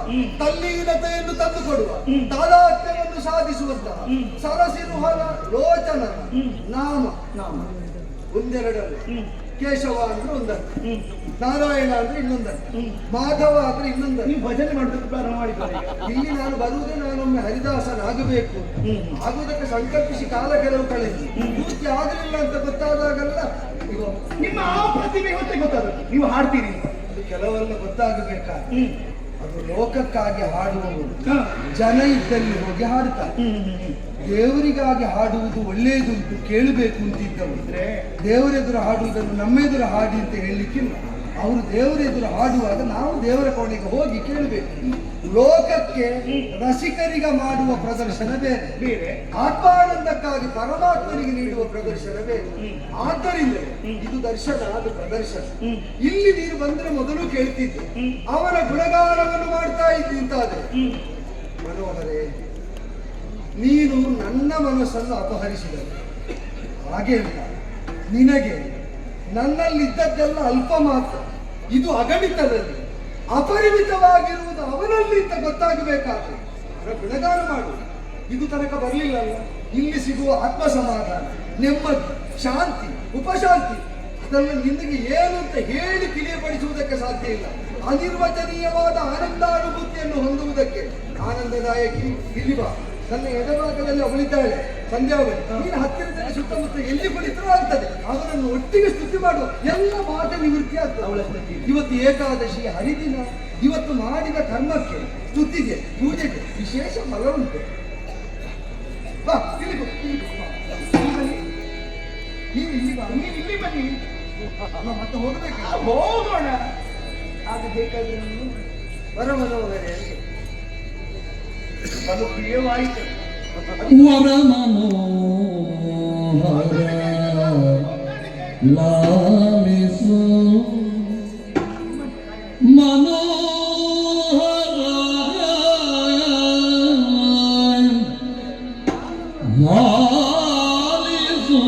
Speaker 2: ತಲ್ಲೀನತೆಯನ್ನು ತಂದುಕೊಡುವ, ತಾದಾತ್ಮ್ಯವನ್ನು ಸಾಧಿಸುವಂತಹ ಸರಸಿರುಹಲ ಲೋಚನ ನಾಮ ಒಂದೆರಡಲ್ಲ. ಕೇಶವ ಅಂದ್ರೆ ಒಂದರ್ಥ, ನಾರಾಯಣ ಅಂದ್ರೆ ಇನ್ನೊಂದರ್ಥ, ಮಾಧವ ಅಂದ್ರೆ ಇನ್ನೊಂದರ್ಥ.
Speaker 3: ನೀವು ಭಜನೆ ಮಾಡೋದಕ್ಕೆ ಪ್ರಾರಂಭ ಮಾಡಿದ್ದಾರೆ.
Speaker 2: ಇಲ್ಲಿ ನಾನು ಬರುವುದೇ ನಾನೊಮ್ಮೆ ಹರಿದಾಸನಾಗಬೇಕು, ಆಗುವುದಕ್ಕೆ ಸಂಕಲ್ಪಿಸಿ ಕಾಲ ಕೆಲವು ಕಳೆದು ಪೂರ್ತಿ ಆಗಲಿಲ್ಲ ಅಂತ ಗೊತ್ತಾದಾಗಲ್ಲ
Speaker 3: ನಿಮ್ಮ ಆ ಪ್ರತಿಭೆ ಹೊತ್ತೆ ಗೊತ್ತಾದ ನೀವು ಹಾಡ್ತೀರಿ.
Speaker 2: ಅದು ಕೆಲವೆಲ್ಲ ಗೊತ್ತಾಗಬೇಕಾದ್ರೆ ಅದು ಲೋಕಕ್ಕಾಗಿ ಹಾಡುವವರು ಜನ ಇದ್ದಲ್ಲಿ ಹೋಗಿ ಹಾಡ್ತಾರೆ. ದೇವರಿಗಾಗಿ ಹಾಡುವುದು ಒಳ್ಳೆಯದುಂಟು, ಕೇಳಬೇಕು ಅಂತಿದ್ದವರು ದೇವರೆದುರು ಹಾಡುವುದನ್ನು ನಮ್ಮೆದುರು ಹಾಡಿ ಅಂತ ಹೇಳಲಿಕ್ಕಿಲ್ಲ. ಅವರು ದೇವರೆದುರು ಹಾಡುವಾಗ ನಾವು ದೇವರ ಕೋಣೆಗೆ ಹೋಗಿ ಕೇಳಬೇಕು. ಲೋಕಕ್ಕೆ ರಸಿಕರಿಗೆ ಮಾಡುವ ಪ್ರದರ್ಶನ ಬೇರೆ ಬೇರೆ, ಆತ್ಮಾನಂದಕ್ಕಾಗಿ ಪರಮಾತ್ಮನಿಗೆ ನೀಡುವ ಪ್ರದರ್ಶನ ಬೇರೆ. ಆದ್ದರಿಂದ ಇದು ದರ್ಶನ, ಅದು ಪ್ರದರ್ಶನ. ಇಲ್ಲಿ ನೀನು ಬಂದ್ರೆ ಮೊದಲು ಕೇಳ್ತಿದ್ದೆ, ಅವರ ಗುಣಗಾನವನ್ನು ಮಾಡ್ತಾ ಇದ್ದಿ ಅಂತಾದ್ರೆ ಮನೋಹರೇ, ನೀನು ನನ್ನ ಮನಸ್ಸನ್ನು ಅಪಹರಿಸಿದರೆ ಹಾಗೆ ಅಂತ ನಿನಗೆ ನನ್ನಲ್ಲಿ ಇದ್ದದ್ದೆಲ್ಲ ಅಲ್ಪ ಮಾತ್ರ. ಇದು ಅಗಣಿತದಲ್ಲಿ ಅಪರಿಮಿತವಾಗಿರುವುದು ಅವನಲ್ಲಿ ಅಂತ ಗೊತ್ತಾಗಬೇಕಾದ್ರೆ ಗುಣಗಾನ ಮಾಡು. ಇದು ತನಕ ಬರಲಿಲ್ಲಲ್ಲ, ಇಲ್ಲಿ ಸಿಗುವ ಆತ್ಮ ಸಮಾಧಾನ, ನೆಮ್ಮದಿ, ಶಾಂತಿ, ಉಪಶಾಂತಿ ಅದನ್ನು ನಿನಗೆ ಏನು ಅಂತ ಹೇಳಿ ತಿಳಿಯಪಡಿಸುವುದಕ್ಕೆ ಸಾಧ್ಯ ಇಲ್ಲ. ಅನಿರ್ವಚನೀಯವಾದ ಆನಂದಾನುಭೂತಿಯನ್ನು ಹೊಂದುವುದಕ್ಕೆ ಆನಂದದಾಯಕಿ ಇಲ್ಲಿ ಬಾ. ನನ್ನ ಎಡಭಾಗದಲ್ಲಿ ಅವಳಿದ್ದಾಳೆ ಸಂಧ್ಯಾವಳಿ. ನೀನು ಹತ್ತಿರದಲ್ಲಿ ಸುತ್ತಮುತ್ತ ಎಲ್ಲಿ ಕುಳಿತರೂ ಆಗ್ತದೆ. ಅವರನ್ನು ಒಟ್ಟಿಗೆ ಸ್ತುತಿ ಮಾಡುವ ಎಲ್ಲ ಮಾತ ನಿವೃತ್ತಿ ಆಗ್ತದೆ. ಇವತ್ತು ಏಕಾದಶಿ ಹರಿದಿನ. ಇವತ್ತು ಮಾಡಿದ ಕರ್ಮಕ್ಕೆ, ಸ್ತುತಿಗೆ, ಪೂಜೆಗೆ ವಿಶೇಷ ಫಲ ಉಂಟು. ಬಾ ಇಲ್ಲಿ ಬಾ. ನೀವು ಇಲ್ಲಿ ಬಾ.
Speaker 3: ನೀವು ಇಲ್ಲಿ ಬನ್ನಿ.
Speaker 2: ಅಲ್ಲ, ಮತ್ತೆ ಹೋಗಬೇಕು.
Speaker 3: ಹೋಗೋಣ. ಅದು ಬೇಕಾದ್ರೆ ನೀವು
Speaker 2: ವರಮನೋಗರೆ
Speaker 3: ಅದು ಪ್ರಿಯವಾಯಿತು.
Speaker 1: ವರ ಮನೋಹರ ಲಾಲಿಸು ಮನೋಹರ ಲಾಲಿಸು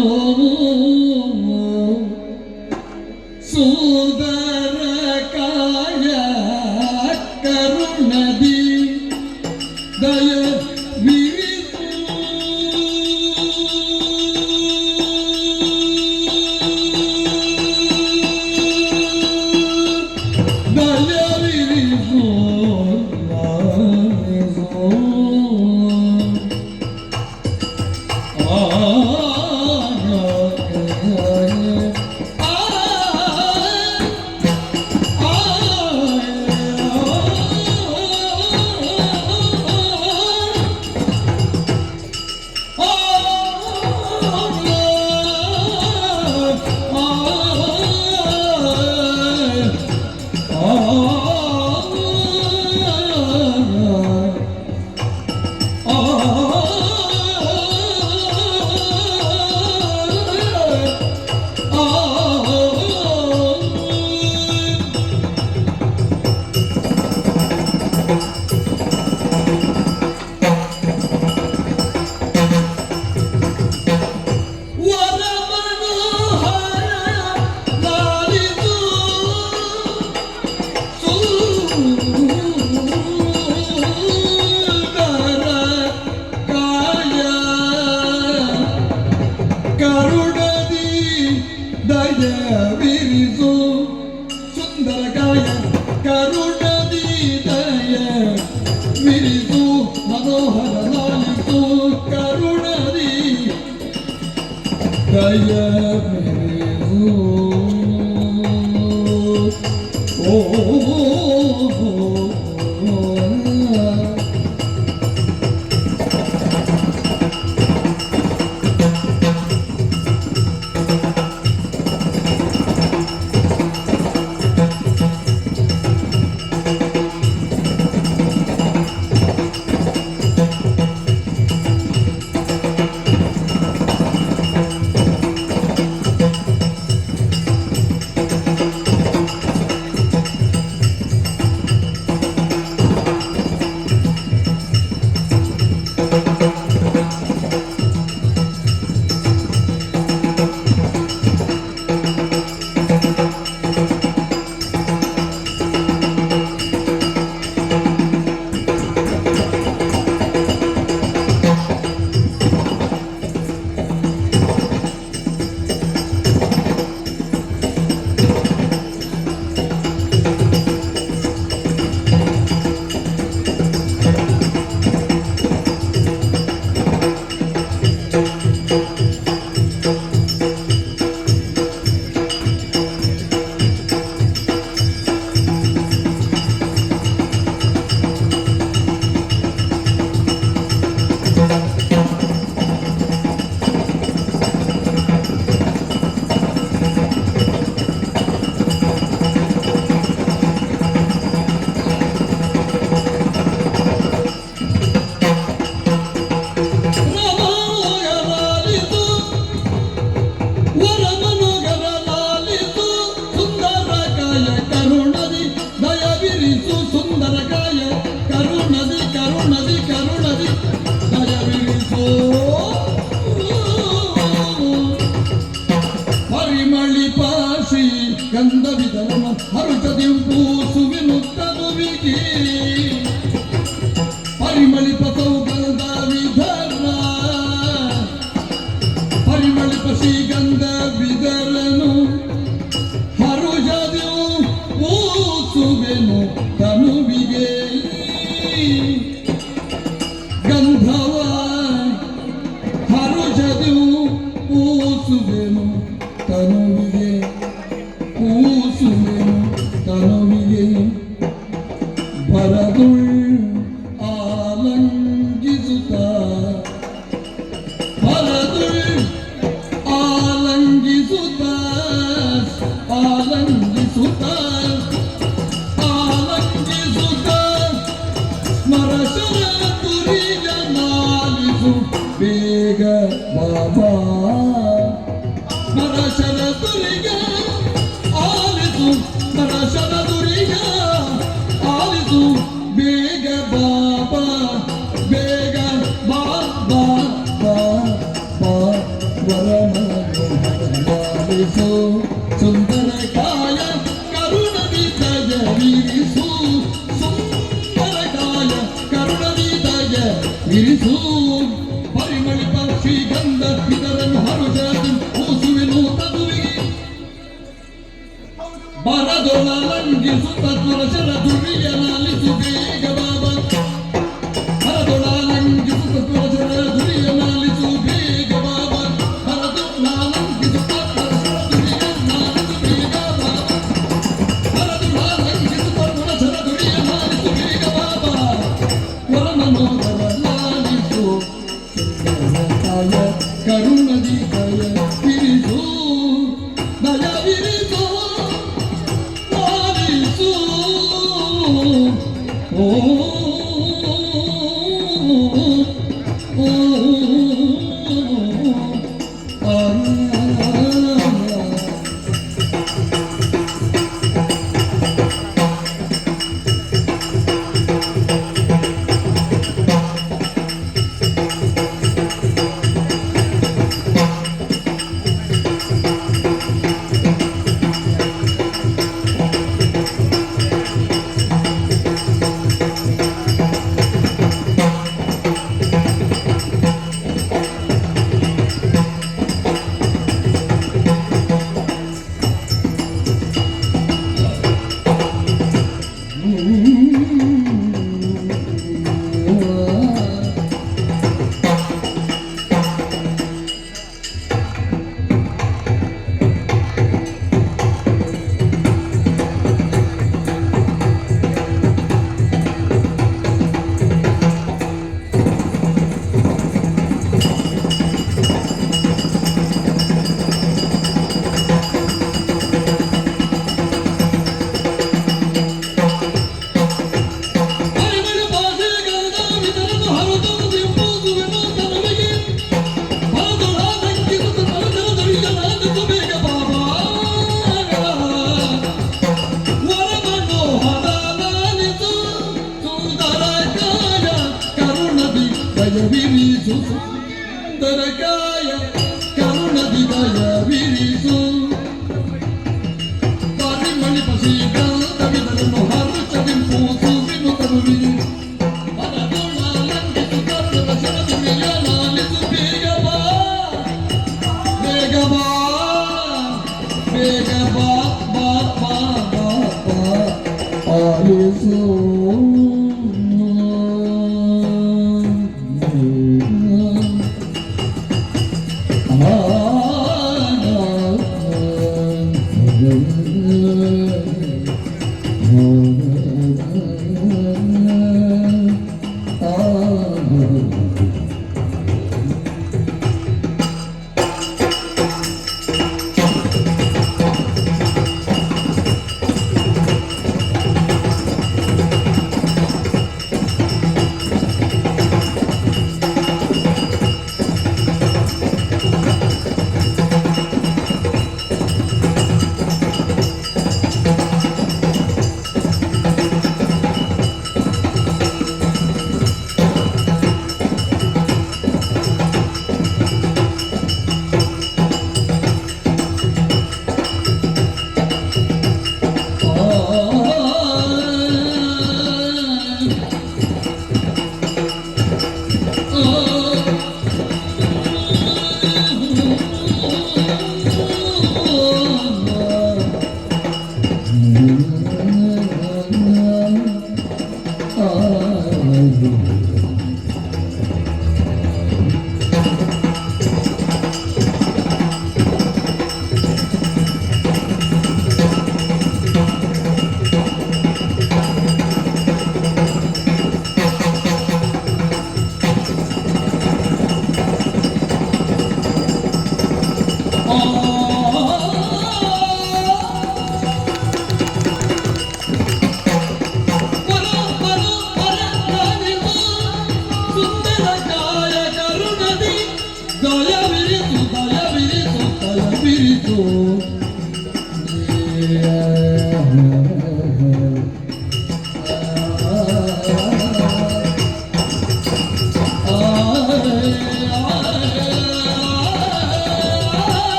Speaker 1: ಸುಂದರ ಕಾಯ ಕರುಣದಿ ದಯ ವಿರಿಸು ದಯ ವಿರಿಸು ಲಾಲಿಸು ಕರುಣದಿ ದಯ ವಿರಿಸು ಸುಂದರ ಕಾಯ ಕರುಣದಿ ದಯ ವಿರಿಸು ಮನೋಹರ ಲಾಲಿಸು ಕರುಣದಿ ದಯ ವಿರಿಸು ಓ ಪರಿಮಳಿಪ ಸೌಗಂಧ ವಿಧರ ಪರಿಮಳಿಪ ಶ್ರೀಗಂಧ ವಿಧರನು ಹರುಷದೆವು ಪೂಸುವೆನು ತನುವಿಗೆ ಗಂಧವ ಹರುಷದೆವು ಪೂಸುವೆನು ತನುವಿಗೆ ಪೂಸುವೆನು ತನುವಿಗೆ ಭರದುಳ್ ಆಲಂಗಿಸುತ್ತ ಭರದುಳ್ ಆಲಂಗಿಸುತ್ತ ಆಲಂಗಿಸುತ್ತ ಆಲಂಗಿಸುತ್ತ ಸ್ಮರಶರ ತುರಿಯ ನಾಲಿಸು ಬೇಗ ಬಾಬಾ ಸ್ಮರಶರ ತುರಿಗ ಆಲಿಸು ಸ್ಮರಶರ ತುರಿಗ ಆಲಿಸು ಬೇಗ ಬಾಬಾ ಬೇಗ ಬಾಬಾ ಬಾಬಾ ವರಮನೋಹರಮಾಲಿಸು ಸುಂದರ ಕಾಯ ಕರುಣದಿ ದಯವಿರಿಸು ಸುಂದರ ಕಾಯ ಕರುಣದಿ ದಯವಿರಿಸು ಪರಿಮಳಿಪ ಶ್ರೀಗಂಧ ಇದರನ್ನು ಹರುಷದಿ ಕೂಸುವೆನು ತದುವಿಗೆ ಬರದೊಳಲಂಗಿಸುತ್ತ ಸ್ವರಶರ ದುರಿಯ ನಾಲಿಸು ಬೇಗ ಬಾಬಾ ಬರದೊಳಲಂಗಿಸುತ್ತ ಸ್ವರಶರ ದುರಿಯ ನಾಲಿಸು ಬೇಗ ಬಾಬಾ ಬರದೊಳಲಂಗಿಸುತ್ತ ಸ್ವರಶರ ದುರಿಯ ನಾಲಿಸು ಬೇಗ ಬಾಬಾ ಬರದೊಳಲಂಗಿಸುತ್ತ ಸ್ವರಶರ ದುರಿಯ ನಾಲಿಸು ಬೇಗ ಬಾಬಾ ವರಮನೋಹರ ನಾಲಿಸು ಸುಂದರಕಾಯ ಕರುಣದಿ ದಯವಿರಿಸು ದಯವಿರಿಸು ನಾಲಿಸು ಓ ದಯವಿರಿಸು ಸುಂದರ ಕಾಯ ಕರುಣದಿ ದಯವಿರಿಸು ಪರಿಮಳಿಪ ಶ್ರೀಗಂಧ ವಿಧರನ್ನು ಹರುಷದಿ ಪೂಸುವೆನು ತನುವಿಗೆ ಬರದೊಳಲಂಗಿಸುತ್ತ ಸ್ವರಶರ ದುರಿಯ ನಾಲಿಸು ಬೇಗ ಬಾ ಬೇಗ ಬಾ ಬೇಗ ಬಾ ಬಾ ಬಾ ಬಾ ಬಾ ಆಲಿಸು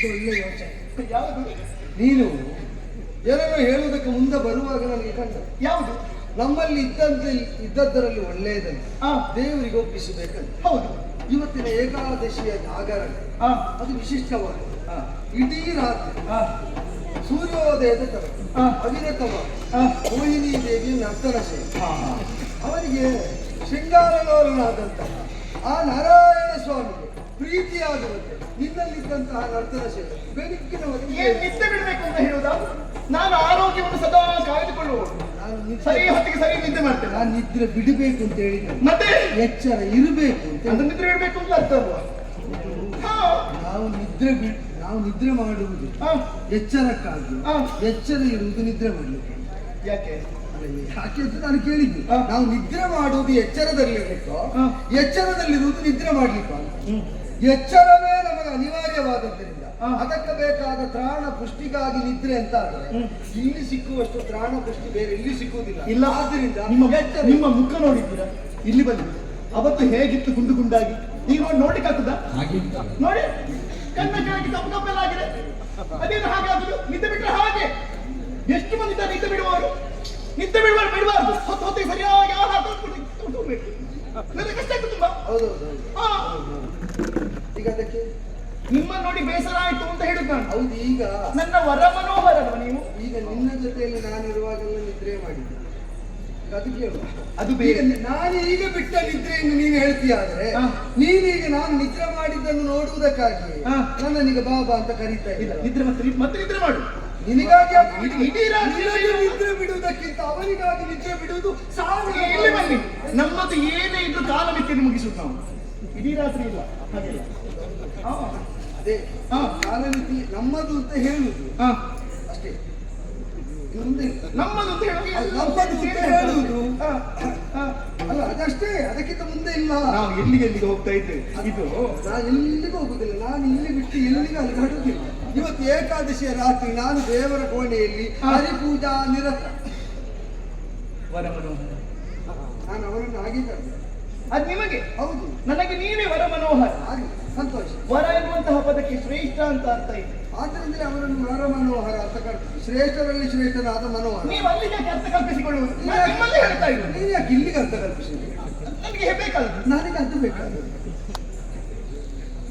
Speaker 2: ಒಳ್ಳೆ ಯೋಚನೆ.
Speaker 3: ಯಾವುದು?
Speaker 2: ನೀನು ಏನೋ ಹೇಳುವುದಕ್ಕೆ ಮುಂದೆ ಬರುವಾಗ ನನಗೆ ಕಂಡ
Speaker 3: ಯಾವುದು?
Speaker 2: ನಮ್ಮಲ್ಲಿ ಇದ್ದದ್ದರಲ್ಲಿ ಒಳ್ಳೆಯದನ್ನು ದೇವರಿಗೆ ಒಪ್ಪಿಸಬೇಕಂತ.
Speaker 3: ಹೌದು.
Speaker 2: ಇವತ್ತಿನ ಏಕಾದಶಿಯ ಜಾಗರಣ ಅದು ವಿಶಿಷ್ಟವಾದ ಇಡೀ ರಾತ್ರಿ ಸೂರ್ಯೋದಯದ ತನಕ ಅವಿರತವಾಗಿ ಮೋಹಿನಿ ದೇವಿಯ ನರ್ತನ ಸೇವೆ. ಅವನಿಗೆ ಶೃಂಗಾರಲೋಲನಾದಂತಹ ಆ ನಾರಾಯಣ ಸ್ವಾಮಿಗೆ ಪ್ರೀತಿಯಾಗುವಂತೆ ನಿನ್ನಲ್ಲಿದ್ದಂತಹ ನರ್ತನ ಸೇವೆ ಬೆಳಗ್ಗಿನವರೆಗೆ
Speaker 3: ಏನ್ ನಿದ್ದೆ ಬಿಡಬೇಕು ಅಂತ ಹೇಳುವುದಾ? ನಾನು ಆರೋಗ್ಯವನ್ನು ಸದಾ ಕಾಯ್ದುಕೊಳ್ಳುವುದು. ಸರಿ ಹೊತ್ತಿಗೆ ಸರಿ ನಿದ್ದೆ ಮಾಡ್ತೇನೆ.
Speaker 2: ನಾನು ನಿದ್ರೆ ಬಿಡಬೇಕು ಅಂತ ಹೇಳಿದ್ರೆ
Speaker 3: ಮತ್ತೆ
Speaker 2: ಎಚ್ಚರ ಇರಬೇಕು ಅಂತ.
Speaker 3: ಅದು ನಿದ್ರೆ ಬಿಡಬೇಕು ಅಂತ ಅರ್ಥ ಅಲ್ವಾ?
Speaker 2: ನಾವು ನಿದ್ರೆ ಮಾಡುವುದು ಎಚ್ಚರಕ್ಕಾಗಿ. ಎಚ್ಚರ ಇರುವುದು ನಿದ್ರೆ ಮಾಡಲಿಕ್ಕೆ.
Speaker 3: ಯಾಕೆ?
Speaker 2: ಯಾಕೆ ಅಂತ ನಾನು ಕೇಳಿದ್ದು. ನಾವು ನಿದ್ರೆ ಮಾಡುವುದು ಎಚ್ಚರದಲ್ಲಿರಲಿಕ್ಕೋ ಎಚ್ಚರದಲ್ಲಿರುವುದು ನಿದ್ರೆ ಮಾಡ್ಲಿಕ್ಕೋ ಅಂತ. ಎಚ್ಚರವೇ ನಮಗೆ ಅನಿವಾರ್ಯವಾದದ್ದರಿಂದ ಅದಕ್ಕೆ ಬೇಕಾದ ತ್ರಾಣ ಪುಷ್ಟಿಗಾಗಿ ನಿದ್ರೆ ಅಂತ ಆದರೆ ಇಲ್ಲಿ ಸಿಕ್ಕುವಷ್ಟು ತ್ರಾಣ ಪುಷ್ಟಿ ಬೇರೆ ಇಲ್ಲಿ ಸಿಕ್ಕುವುದಿಲ್ಲ.
Speaker 3: ಇಲ್ಲ.
Speaker 2: ಆದ್ದರಿಂದ
Speaker 3: ನಿಮ್ಮ ಮುಖ ನೋಡಿದ್ದೀರಾ? ಇಲ್ಲಿ ಬಂದು ಅವತ್ತು ಹೇಗಿತ್ತು ಗುಂಡು ಗುಂಡಾಗಿ, ಈಗ ನೋಡ್ಲಿಕ್ಕೆ ಆಗ್ತದ? ನೋಡಿ ಕಣ್ಣ ಕೆಳಗೆ ಕಪ್ಪು ಕಪ್ಪೆಲ್ಲಾಗಿದೆ. ಅದೇನು ಹಾಗೆ ಆಗುದು? ನಿದ್ದೆ ಬಿಟ್ಟರೆ ಹಾಗೆ. ಎಷ್ಟು ಮಂದಿ ಇದ್ದಾರೆ ನಿದ್ದೆ ಬಿಡುವವರು? ನಿದ್ದೆ ಬಿಡಬಾರ್ದು. ಹೊತ್ತಿಗೆ ಸರಿಯಾಗಿ ಆಹಾರ ತಗೊಳ್ಬೇಕು. ನನಗೆ ಕಷ್ಟ ಆಗ್ತದೆ ತುಂಬಾ.
Speaker 2: ಹೌದೌದು. ಈಗ ಅದಕ್ಕೆ
Speaker 3: ನಿಮ್ಮ ನೋಡಿ ಬೇಸರ ಆಯ್ತು ಅಂತ ಹೇಳುದು ನಾನು.
Speaker 2: ಹೌದು. ಈಗ
Speaker 3: ನನ್ನ ವರ ಮನೋಹರ ಅಲ್ವಾ ನೀವು?
Speaker 2: ಈಗ ನಿನ್ನ ಜೊತೆಯಲ್ಲಿ ನಾನಿರುವಾಗೆಲ್ಲ ನಿದ್ರೆ ಮಾಡಿದ್ದೆ. ಅದು ಕೇಳು.
Speaker 3: ಅದು ಬೇರೆ.
Speaker 2: ನಾನು ಈಗ ಬಿಟ್ಟ ನಿದ್ರೆಯನ್ನು ನೀನು ಹೇಳ್ತೀಯಾದ್ರೆ ನೀನೀಗ ನಾನು ನಿದ್ರೆ ಮಾಡಿದ್ದನ್ನು ನೋಡುವುದಕ್ಕಾಗಿ ನನ್ನೀಗ ಬಾಬಾ ಅಂತ ಕರೀತಾ ಇಲ್ಲ.
Speaker 3: ನಿದ್ರೆ ಮತ್ತೆ ನಿದ್ರೆ ಮಾಡು.
Speaker 2: ನಿನಗಾಗಿ
Speaker 3: ಇಡೀ ರಾತ್ರಿ
Speaker 2: ನಿದ್ರೆ ಬಿಡುವುದಕ್ಕಿಂತ ಅವನಿಗಾಗಿ ನಿದ್ರೆ ಬಿಡುವುದು
Speaker 3: ಇಲ್ಲಿ ಬನ್ನಿ. ನಮ್ಮದು ಏನೇ ಇದ್ರು ಕಾಲಮಿತಿಯನ್ನು ಮುಗಿಸುದು ನಾವು. ಇಡೀ ರಾತ್ರಿ ಇಲ್ಲ ಹಾಗೆಲ್ಲ.
Speaker 2: ಅದೇ ಕಾಲಮಿತಿ ನಮ್ಮದು ಅಂತ ಹೇಳುವುದು ಅಷ್ಟೇ.
Speaker 3: ನಮ್ಮದು ಅಂತ
Speaker 2: ಹೇಳುವುದು ಅಲ್ಲ, ಅದಷ್ಟೇ. ಅದಕ್ಕಿಂತ ಮುಂದೆ ಇಲ್ಲ.
Speaker 3: ನಾವು ಎಲ್ಲಿಗೆ ಹೋಗ್ತಾ ಇದ್ದೇವೆ. ಇದು
Speaker 2: ನಾನು ಎಲ್ಲಿಗೂ ಹೋಗುದಿಲ್ಲ. ನಾನು ಇಲ್ಲಿ ಬಿಟ್ಟು ಎಲ್ಲಿಗೂ ಅಲುಗಾಡುವುದಿಲ್ಲ. ಇವತ್ತು ಏಕಾದಶಿಯ ರಾತ್ರಿ ನಾನು ದೇವರ ಕೋಣೆಯಲ್ಲಿ ಹರಿಪೂಜಾ ನಿರತ.
Speaker 3: ವರ ಮನೋಹರ.
Speaker 2: ನಾನು ಅವರನ್ನು ಆಗಿದ್ದೆ.
Speaker 3: ಅದು ನಿಮಗೆ.
Speaker 2: ಹೌದು.
Speaker 3: ನನಗೆ ನೀವೇ ವರ ಮನೋಹರ.
Speaker 2: ಹಾಗೆ ಸಂತೋಷ.
Speaker 3: ವರ ಎನ್ನುವಂತಹ ಪದಕ್ಕೆ ಶ್ರೇಷ್ಠ ಅಂತ ಅರ್ಥ ಇದೆ.
Speaker 2: ಆದ್ದರಿಂದಲೇ ಅವರನ್ನು ವರ ಮನೋಹರ ಅಂತ ಕರ್ತೀವಿ. ಶ್ರೇಷ್ಠರಲ್ಲಿ ಶ್ರೇಷ್ಠನಾದ ಮನೋಹರ.
Speaker 3: ನೀವು ಅಲ್ಲಿಗೆ ಅರ್ಥ ಕಲ್ಪಿಸಿಕೊಳ್ಳುವುದು. ನಿಮ್ಮಲ್ಲಿ ಹೇಳ್ತಾ ಇದ್ದೀನಿ.
Speaker 2: ನೀನು ಯಾಕೆ ಇಲ್ಲಿಗೆ ಅರ್ಥ ಕಲ್ಪಿಸಿದ್ರಿ?
Speaker 3: ನನಗೆ ಬೇಕಾದ
Speaker 2: ನನಗೆ ಅದು ಬೇಕಾದ.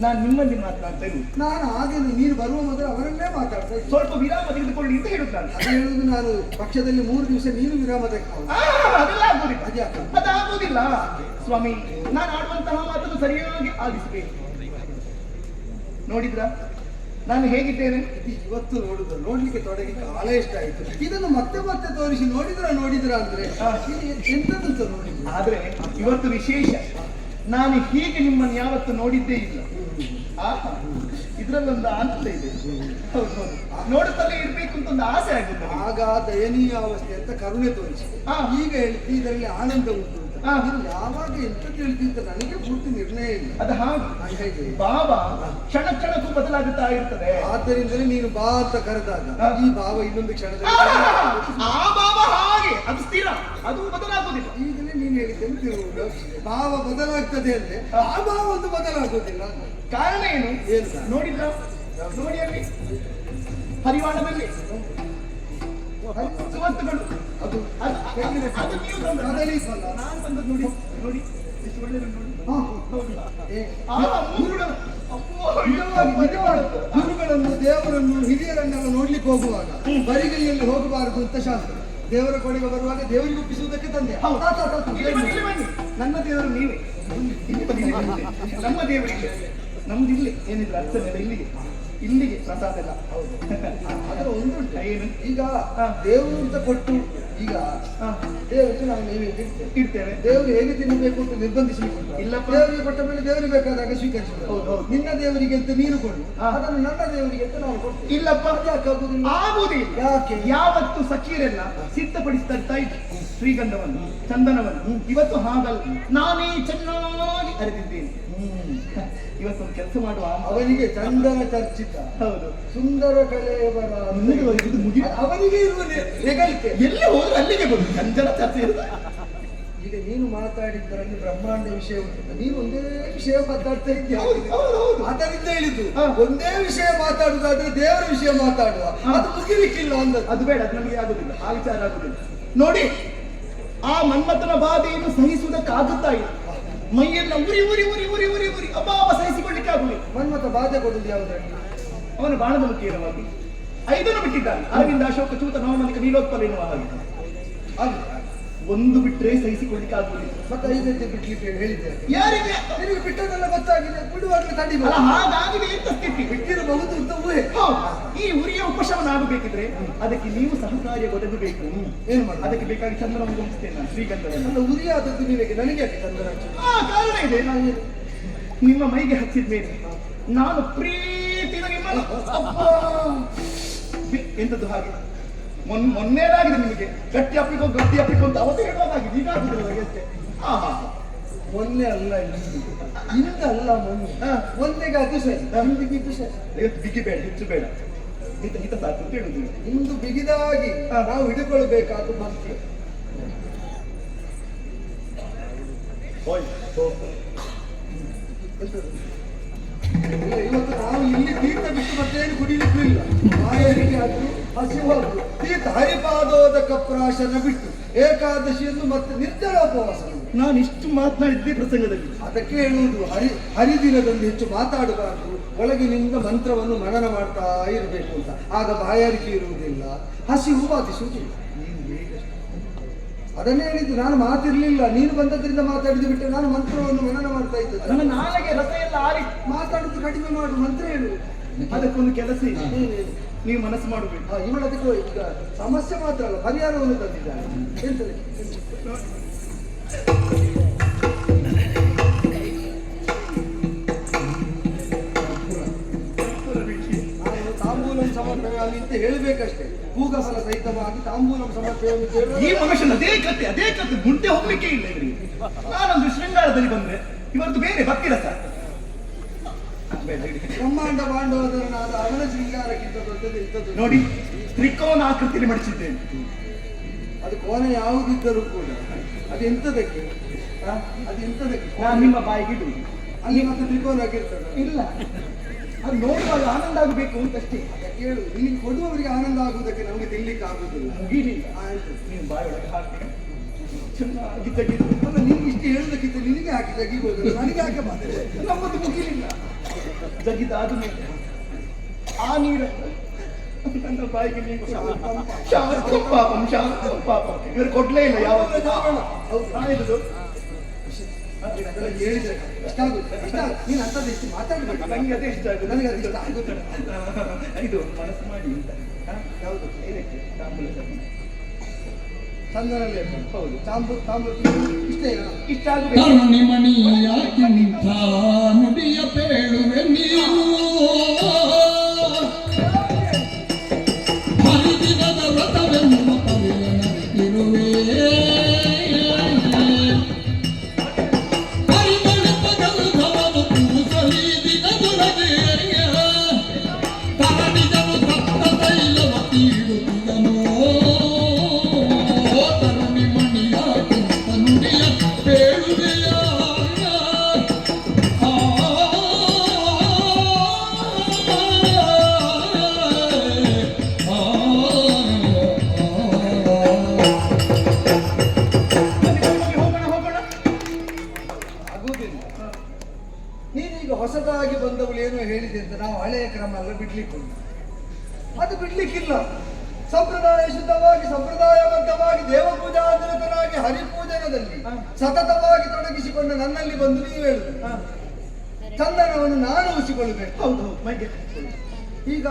Speaker 3: ನಾನು ನಿಮ್ಮಲ್ಲಿ ಮಾತನಾಡ್ತಾ ಇರುವುದು.
Speaker 2: ನಾನು ಹಾಗೇನು ನೀನು ಬರುವ ಮೊದಲು ಅವರನ್ನೇ ಮಾತಾಡ್ತಾ ಇದ್ದೆ.
Speaker 3: ಸ್ವಲ್ಪ ವಿರಾಮ ತೆಗೆದುಕೊಳ್ಳಿ ಅಂತ ಹೇಳುತ್ತಾನೆ.
Speaker 2: ಅದು ಹೇಳುದು ನಾನು ಪಕ್ಷದಲ್ಲಿ 3 ದಿವಸ ನೀನು ವಿರಾಮ ತೆಗೆದುಕೊಂಡು
Speaker 3: ಅದೆಲ್ಲ ಆಗುದಿಲ್ಲ. ಅದಾಗುದಿಲ್ಲ ಸ್ವಾಮಿ. ನಾನು ಆಡುವಂತಹ ಮಾತನ್ನು ಸರಿಯಾಗಿ ಆಲಿಸಬೇಕು. ನೋಡಿದ್ರ ನಾನು ಹೇಗಿದ್ದೇನೆ?
Speaker 2: ಇವತ್ತು ನೋಡ್ಲಿಕ್ಕೆ ತೊಡಗಿ ಕಾಲ ಇಷ್ಟ ಆಯ್ತು. ಇದನ್ನು ಮತ್ತೆ ಮತ್ತೆ ತೋರಿಸಿ ನೋಡಿದ್ರ ಅಂದ್ರೆ ಎಂತದಂತ ನೋಡಿದ್ರು.
Speaker 3: ಆದ್ರೆ ಇವತ್ತು ವಿಶೇಷ. ನಾನು ಹೀಗೆ ನಿಮ್ಮನ್ನು ಯಾವತ್ತು ನೋಡಿದ್ದೇ ಇಲ್ಲ. ಇದ್ರಲ್ಲೊಂದು ಆನಂದ ಇದೆ. ಹೌದು ಹೌದು, ನೋಡುತ್ತಲೇ ಇರ್ಬೇಕು ಅಂತ ಒಂದು ಆಸೆ ಆಗುತ್ತೆ.
Speaker 2: ಆಗ ದಯನೀಯ ಅವಸ್ಥೆ ಅಂತ ಕರುಣೆ ತೋರಿಸಿ ಈಗ ಹೇಳ್ತಿ ಇದರಲ್ಲಿ ಆನಂದ ಉಂಟು ಅಂತ. ನೀನು ಯಾವಾಗ ಎಂತದ್ದು ಹೇಳ್ತಿದ್ದ ನನಗೆ ಪೂರ್ತಿ ನಿರ್ಣಯ ಇಲ್ಲ.
Speaker 3: ಅದು ಹಾಗೆ
Speaker 2: ಹೇಗೆ
Speaker 3: ಭಾವ ಕ್ಷಣ ಕ್ಷಣಕ್ಕೂ ಬದಲಾಗುತ್ತಾ ಇರ್ತದೆ.
Speaker 2: ಆದ್ದರಿಂದಲೇ ನೀನು ಬಾ ಅಂತ ಕರೆದಾಗ ಈ ಭಾವ ಇನ್ನೊಂದು ಕ್ಷಣದಲ್ಲಿ
Speaker 3: ಆ ಭಾವ ಹಾಗೆ ಅದು ಸ್ಥಿರ, ಅದು ಬದಲಾಗುವುದಿಲ್ಲ.
Speaker 2: ಈಗಲೇ ನೀನು ಹೇಳಿದ್ದೆ ಭಾವ ಬದಲಾಗ್ತದೆ ಅಂದ್ರೆ ಆ ಭಾವ ಒಂದು ಬದಲಾಗುವುದಿಲ್ಲ.
Speaker 3: ಕಾರಣ ಏನು?
Speaker 2: ಏನು
Speaker 3: ನೋಡಿದ್ರ? ನೋಡಿ ಅಲ್ಲಿ ಹರಿವಾಣದಲ್ಲಿ ಸುವಸ್ತುಗಳು, ಅದು ಅದು ನೀವು ತಂದದ್ದು. ನಾನು ತಂದದ್ದು ನೋಡಿ, ನೋಡಿ ಎಷ್ಟು ಒಳ್ಳೆಯದು ನೋಡಿ.
Speaker 2: ಗುರುಗಳನ್ನು ದೇವರನ್ನು ಹಿರಿಯರನ್ನೆಲ್ಲ ನೋಡ್ಲಿಕ್ಕೆ ಹೋಗುವಾಗ ಬರಿಗೈಯಲ್ಲಿ ಹೋಗಬಾರದು ಅಂತ ಶಾಸ್ತ್ರ. ದೇವರ ಕೊನೆಗೆ ಬರುವಾಗ ದೇವರಿಗೆ ಒಪ್ಪಿಸುವುದಕ್ಕೆ ತಂದೆ.
Speaker 3: ನನ್ನ ದೇವರು ನೀವೇ, ನಮ್ಮ ದೇವರಿಗೆ ನಮ್ದು ಇಲ್ಲಿ ಏನಿದ್ರು ಅರ್ಥನೆಲ್ಲ ಇಲ್ಲಿಗೆ ಇಲ್ಲಿಗೆ ಪ್ರಸಾದ ಎಲ್ಲ. ಹೌದು,
Speaker 2: ಅದರ ಒಂದುಂಟು
Speaker 3: ಏನು
Speaker 2: ಈಗ ದೇವರು ಅಂತ ಕೊಟ್ಟು ಈಗ ದೇವರಿಗೆ ನಾವು ನೈವೇದ್ಯ ಇಡ್ತೇವೆ. ದೇವರು ಹೇಗೆ ತಿನ್ನಬೇಕು ಅಂತ ನಿರ್ಬಂಧಿಸಲಿಕ್ಕೆ
Speaker 3: ಇಲ್ಲ.
Speaker 2: ದೇವರಿಗೆ ಕೊಟ್ಟ ಮೇಲೆ ದೇವರಿಗೆ ಬೇಕಾದಾಗ ಸ್ವೀಕರಿಸಬೇಕು.
Speaker 3: ಹೌದು,
Speaker 2: ನಿನ್ನ ದೇವರಿಗೆ ಅಂತ ನೀನು ಕೊಡು, ಅದನ್ನು ನನ್ನ ದೇವರಿಗೆ ಅಂತ ನಾವು ಕೊಟ್ಟು.
Speaker 3: ಇಲ್ಲಪ್ಪ,
Speaker 2: ಯಾಕಾಗುದಿಲ್ಲ?
Speaker 3: ಆಗುವುದಿಲ್ಲ.
Speaker 2: ಯಾಕೆ?
Speaker 3: ಯಾವತ್ತು ಸಖಿಯರೆಲ್ಲ ಸಿದ್ಧಪಡಿಸ್ತಾ ಇತ್ತು ಶ್ರೀಗಂಧವನ್ನು ಚಂದನವನ್ನು. ಇವತ್ತು ಹಾಗಲ್ಲ, ನಾನೇ ಚೆನ್ನಾಗಿ ಅರಿತಿದ್ದೇನೆ. ಇವತ್ತೊಂದು ಕೆಲಸ ಮಾಡುವ,
Speaker 2: ಅವನಿಗೆ ಚಂದನ ಚರ್ಚಿತ,
Speaker 3: ಹೌದು,
Speaker 2: ಸುಂದರ ಕಲೆಯವರ ಅವನಿಗೆ ಇರುವ ಹೆಗಳಿಕೆ
Speaker 3: ಎಲ್ಲಿ ಹೋದ್ರೆ ಅಲ್ಲಿಗೆ ಬಂದು ಚಂದನ ಚರ್ಚೆ ಇರುತ್ತೆ.
Speaker 2: ಈಗ ನೀನು ಮಾತಾಡಿದ್ದರಲ್ಲಿ ಬ್ರಹ್ಮಾಂಡ ವಿಷಯ ಉಂಟು, ನೀನು ಒಂದೇ ವಿಷಯ ಮಾತಾಡ್ತಾ ಇದ್ದೀಯ. ಅದರಿಂದ ಹೇಳಿದ್ದು ಒಂದೇ ವಿಷಯ ಮಾತಾಡುದಾದ್ರೆ ದೇವರ ವಿಷಯ ಮಾತಾಡುವ, ಅದು ಮುಗಿಲಿಕ್ಕಿಲ್ಲ ಅಂದದ್ದು.
Speaker 3: ಅದು ಬೇಡ, ಅದು ನಮಗೆ ಆಗುದಿಲ್ಲ, ಆ ವಿಚಾರ ಆಗುದಿಲ್ಲ. ನೋಡಿ, ಆ ಮನ್ಮಥನ ಬಾಧೆಯನ್ನು ಸಹಿಸುವುದಕ್ಕಾಗುತ್ತಾ ಇಲ್ಲ. ಮೈಯೆಲ್ಲ ಉರಿ ಉರಿ ಉರಿ ಉರಿ ಉರಿ ಉರಿ ಅಬ್ಬಾಬ ಸಹಿಸಿಕೊಳ್ಳಿಕ್ಕೆ ಆಗುದಿಲ್ಲ.
Speaker 2: ಮನ್ಮಥ ಬಾಧೆ ಕೊಡುದು ಯಾವುದರಲ್ಲಿ?
Speaker 3: ಅವನ ಬಾಣದ ಮುಖೇನವಾಗಿ 5 ಬಿಟ್ಟಿದ್ದಾನೆ. ಅರವಿಂದ, ಅಶೋಕ, ಚೂತ, ನವಮನಿಕ, ನೀಲೋತ್ಪಲ ಎನ್ನುವ ಹಾಗೆ. ಒಂದು ಬಿಟ್ಟರೆ ಸಹಿಸಿಕೊಳ್ಳಿಕ್ಕೆ ಆಗುವುದಿಲ್ಲ.
Speaker 2: ಮತ್ತೆ 5 ಬಿಡ್ಲಿಕ್ಕೆ ಹೇಳಿದ್ದೆ.
Speaker 3: ಯಾರಿಗೆ?
Speaker 2: ನಿನಗೆ ಬಿಟ್ಟದೆಲ್ಲ ಗೊತ್ತಾಗಿದೆ, ಬಿಡುವಾಗಲೇ ತಡಿ.
Speaker 3: ಹಾಗಾಗಿದೆ ಅಂತ ಸ್ಥಿತಿ.
Speaker 2: ಬಿಟ್ಟಿರಬಹುದು ಅಂತ ಊಹೆ.
Speaker 3: ಈ ಉರಿಯ ಉಪಶಮನ ಆಗಬೇಕಿದ್ರೆ ಅದಕ್ಕೆ ನೀವು ಸಹಕಾರ್ಯ ಒದಗಬೇಕು.
Speaker 2: ಏನು ಮಾಡಿ?
Speaker 3: ಅದಕ್ಕೆ ಬೇಕಾಗಿ ಚಂದ್ರವನ್ನು ಗಮನಿಸ್ತೇನೆ ನಾನು, ಶ್ರೀಗಂಧವನ್ನು.
Speaker 2: ಉರಿಯಾದದ್ದು ನಿನಗೆ, ನನಗೆ ಯಾಕೆ ಚಂದನ?
Speaker 3: ಕಾರಣ ಇದೆ. ನಿಮ್ಮ ಮೈಗೆ ಹಚ್ಚಿದ ಮೇಲೆ ನಾನು ಪ್ರೀತಿನ ನಿಮ್ಮನ್ನು ಎಂತದ್ದು ಹಾಗೆ ಮೊನ್ನೆದಾಗಿದೆ ನಿಮಗೆ. ಗಟ್ಟಿ ಅಪ್ಪಿಕೋ ಅಂತ ಅವತ್ತು ಹೇಳುವಾಗಿದೆ. ಈಗ ಆಗುದಿಲ್ಲ ಅಷ್ಟೇ.
Speaker 2: ಮೊನ್ನೆ ಅಲ್ಲ, ಇಂದಲ್ಲ, ಮೊನ್ನೆಗೆ ಅದು ಸರಿ, ಇಂದಿಗೆ ಇದು ಸರಿ.
Speaker 3: ಬಿಗಿ ಬೇಡ, ಹೆಚ್ಚು ಬೇಡ, ಹಿತ ಸಾಕು ಅಂತ ಹೇಳುದು.
Speaker 2: ಇಂದು ಬಿಗಿದಾಗಿ ನಾವು ಹಿಡಿದುಕೊಳ್ಬೇಕಾದ ಭಕ್ತಿ. ಇವತ್ತು ನಾವು ಇಲ್ಲಿ ತೀರ್ಥ ಬಿಟ್ಟು ಮತ್ತೇನು ಕುಡಿಲಿಕ್ಕೂ ಇಲ್ಲ. ಬಾಯರಿಗೆ ಆದ್ರು ಹಸಿವಾದ್ರು ತೀರ್ಥ ಹರಿಪಾದೋದಕ ಪ್ರಾಶನ ಬಿಟ್ಟು ಏಕಾದಶಿಯನ್ನು ಮತ್ತೆ ನಿರ್ಜಲ ಉಪವಾಸ.
Speaker 3: ನಾನು ಇಷ್ಟು ಮಾತನಾಡಿದ್ದೆ ಪ್ರಸಂಗದಲ್ಲಿ.
Speaker 2: ಅದಕ್ಕೆ ಹೇಳುವುದು ಹರಿದಿನದಂದು ಹೆಚ್ಚು ಮಾತಾಡಬಾರದು, ಒಳಗಿನಿಂದ ಮಂತ್ರವನ್ನು ಮನನ ಮಾಡ್ತಾ ಇರಬೇಕು ಅಂತ. ಆಗ ಬಾಯಾರಿಕೆ ಇರುವುದಿಲ್ಲ, ಹಸಿವು ಬಾಧಿಸುವುದಿಲ್ಲ. ಅದನ್ನೇ ಹೇಳಿದ್ದು. ನಾನು ಮಾತಿರ್ಲಿಲ್ಲ, ನೀನು ಬಂದದ್ರಿಂದ ಮಾತಾಡಿದ್ದು ಬಿಟ್ಟರೆ ನಾನು ಮಂತ್ರವನ್ನು ಮನನ ಮಾಡ್ತಾ ಇದ್ದೆ.
Speaker 3: ನನ್ನ ನಾಳೆಗೆ ರಸ ಎಲ್ಲ ಆರಿ
Speaker 2: ಮಾತಾಡುದು ಕಡಿಮೆ ಮಾಡು, ಮಂತ್ರ ಹೇಳು.
Speaker 3: ಅದಕ್ಕೊಂದು ಕೆಲಸ ಇದೆ, ನೀವು ಮನಸ್ಸು ಮಾಡಬೇಕು.
Speaker 2: ಇವಳದಕ್ಕೆ ಈಗ ಸಮಸ್ಯೆ ಮಾತ್ರ ಅಲ್ಲ, ಪರಿಹಾರವನ್ನು ತಂದಿದ್ದಾನೆ. ಹೇಳ್ತದೆ ತಾಂಬೂಲಂ ಸಮರ್ಪಯಾಮಿ ಅಂತ ಹೇಳಬೇಕಷ್ಟೇ. ಭೂಗಫಲ ಸಹಿತವಾಗಿ ತಾಂಬೂಲಂ ಸಮರ್ಪಯಾಮಿ.
Speaker 3: ಈ ಮನುಷ್ಯನ ಅದೇ ಕತೆ ಮುಂದೆ ಹೋಗ್ಲಿಕ್ಕೆ ಇಲ್ಲ ಇವರಿಗೆ. ನಾನೊಂದು ಶೃಂಗಾರದಲ್ಲಿ ಬಂದ್ರೆ ಇವತ್ತು ಬೇರೆ ಭಕ್ತಿರಸ.
Speaker 2: ಬ್ರಹ್ಮಾಂಡ ಬಾಂಡವದನಾದ ಅವನ ಶೃಂಗಾರಕ್ಕಿಂತ ದೊಡ್ಡದು ಇದ್ದದ್ದು.
Speaker 3: ನೋಡಿ, ತ್ರಿಕೋನ ಆಕೃತಿಯಲ್ಲಿ ಮಡಿಸಿದ್ದೇನೆ.
Speaker 2: ಅದು ಕೋನ ಯಾವುದಿದ್ದರೂ ಕೂಡ ಅದೆಂತದಕ್ಕೆ, ಅದೆಂತದಕ್ಕೆ
Speaker 3: ನಾನು ನಿಮ್ಮ ಬಾಯಿಗೆ ಇಡುವುದು.
Speaker 2: ಅಲ್ಲಿ ಮತ್ತೆ ತ್ರಿಕೋನ ಆಗಿರ್ತದೆ.
Speaker 3: ಇಲ್ಲ, ಅದು ನೋಡುವಾಗ ಆನಂದ ಆಗಬೇಕು ಅಂತಷ್ಟೇ.
Speaker 2: ಕೇಳು, ನಿನಗೆ ಕೊಡುವವರಿಗೆ ಆನಂದ ಆಗುವುದಕ್ಕೆ ನಮಗೆ ತಿನ್ಲಿಕ್ಕೆ ಆಗುದಿಲ್ಲ.
Speaker 3: ಮುಗಿಲಿಲ್ಲ.
Speaker 2: ಆಯ್ತು,
Speaker 3: ನೀನು ಬಾಯೊಳಗೆ ಹಾಕಿ ಚೆನ್ನಾಗಿ ತೆಗೆದು.
Speaker 2: ಅಲ್ಲ, ನಿನಗೆ ಇಷ್ಟು ಹೇಳುದಕ್ಕಿಂತ ನಿನಗೆ ಹಾಕಿ ತೆಗಿಬೋದು, ನನಗೆ ಹಾಕಿ ಬಂದರೆ
Speaker 3: ನಮ್ಮದು ಮುಗಿಲಿಲ್ಲ. ಜಗಿದಾದ ಮೇಲೆ ಆ ನೀರನ್ನು ನನ್ನ ಬಾಯಿಗೆ ನೀವು ಪಾಪಂ ಇವರು ಕೊಡ್ಲೇ ಇಲ್ಲ. ಯಾವಾಗ
Speaker 2: ಹೇಳಿದ್ರೆ ನೀನು ಅಂತದ್ದು ಎಷ್ಟು ಮಾತಾಡಬೇಕು.
Speaker 3: ನನಗೆ ಅದೇ ಇಷ್ಟ ಆಗುತ್ತೆ,
Speaker 2: ನನಗೆ ಅದು ಇಷ್ಟ ಆಗುತ್ತೆ.
Speaker 3: ಇದು ಮನಸ್ಸು ಮಾಡಿ ಅಂತ.
Speaker 2: ಯಾವುದು?
Speaker 3: ಇದಕ್ಕೆ ತಾಂಬೂಲ
Speaker 2: ಚಂದನಲ್ಲಿ. ಹೌದು, ತಾಂಬೂಲ ಇಷ್ಟ ಆಗಬೇಕು.
Speaker 1: ಕರುಣಿಮಣಿಯಾಗಿಂಥ ನುಡಿಯ ಪೇಳುವೆ ನೀನು ಬೇಡುವೆಯ
Speaker 2: ಆಗುವುದಿಲ್ಲ. ನೀನೀಗ ಹೊಸದಾಗಿ ಬಂದವಳು ಏನೋ ಹೇಳಿದೆ ಅಂತ ನಾವು ಹಳೆಯ ಕ್ರಮ ಎಲ್ಲ ಬಿಡ್ಲಿಕ್ಕೆ ಉಂಟು. ಅದು ಬಿಡ್ಲಿಕ್ಕಿಲ್ಲ. ಸಂಪ್ರದಾಯ ಶುದ್ಧವಾಗಿ ಸಂಪ್ರದಾಯಬದ್ಧವಾಗಿ ದೇವಪೂಜಾ ನಿರತನಾಗಿ ಹರಿಪೂಜನದಲ್ಲಿ ಸತತವಾಗಿ ತೊಡಗಿಸಿಕೊಂಡ ನನ್ನಲ್ಲಿ ಬಂದು ನೀವು ಹೇಳುದು ಚಂದನವನ್ನು ನಾನು ಉಳಿಸಿಕೊಳ್ಳಬೇಕು.
Speaker 3: ಹೌದು ಮೈಗೆ
Speaker 2: ಈಗ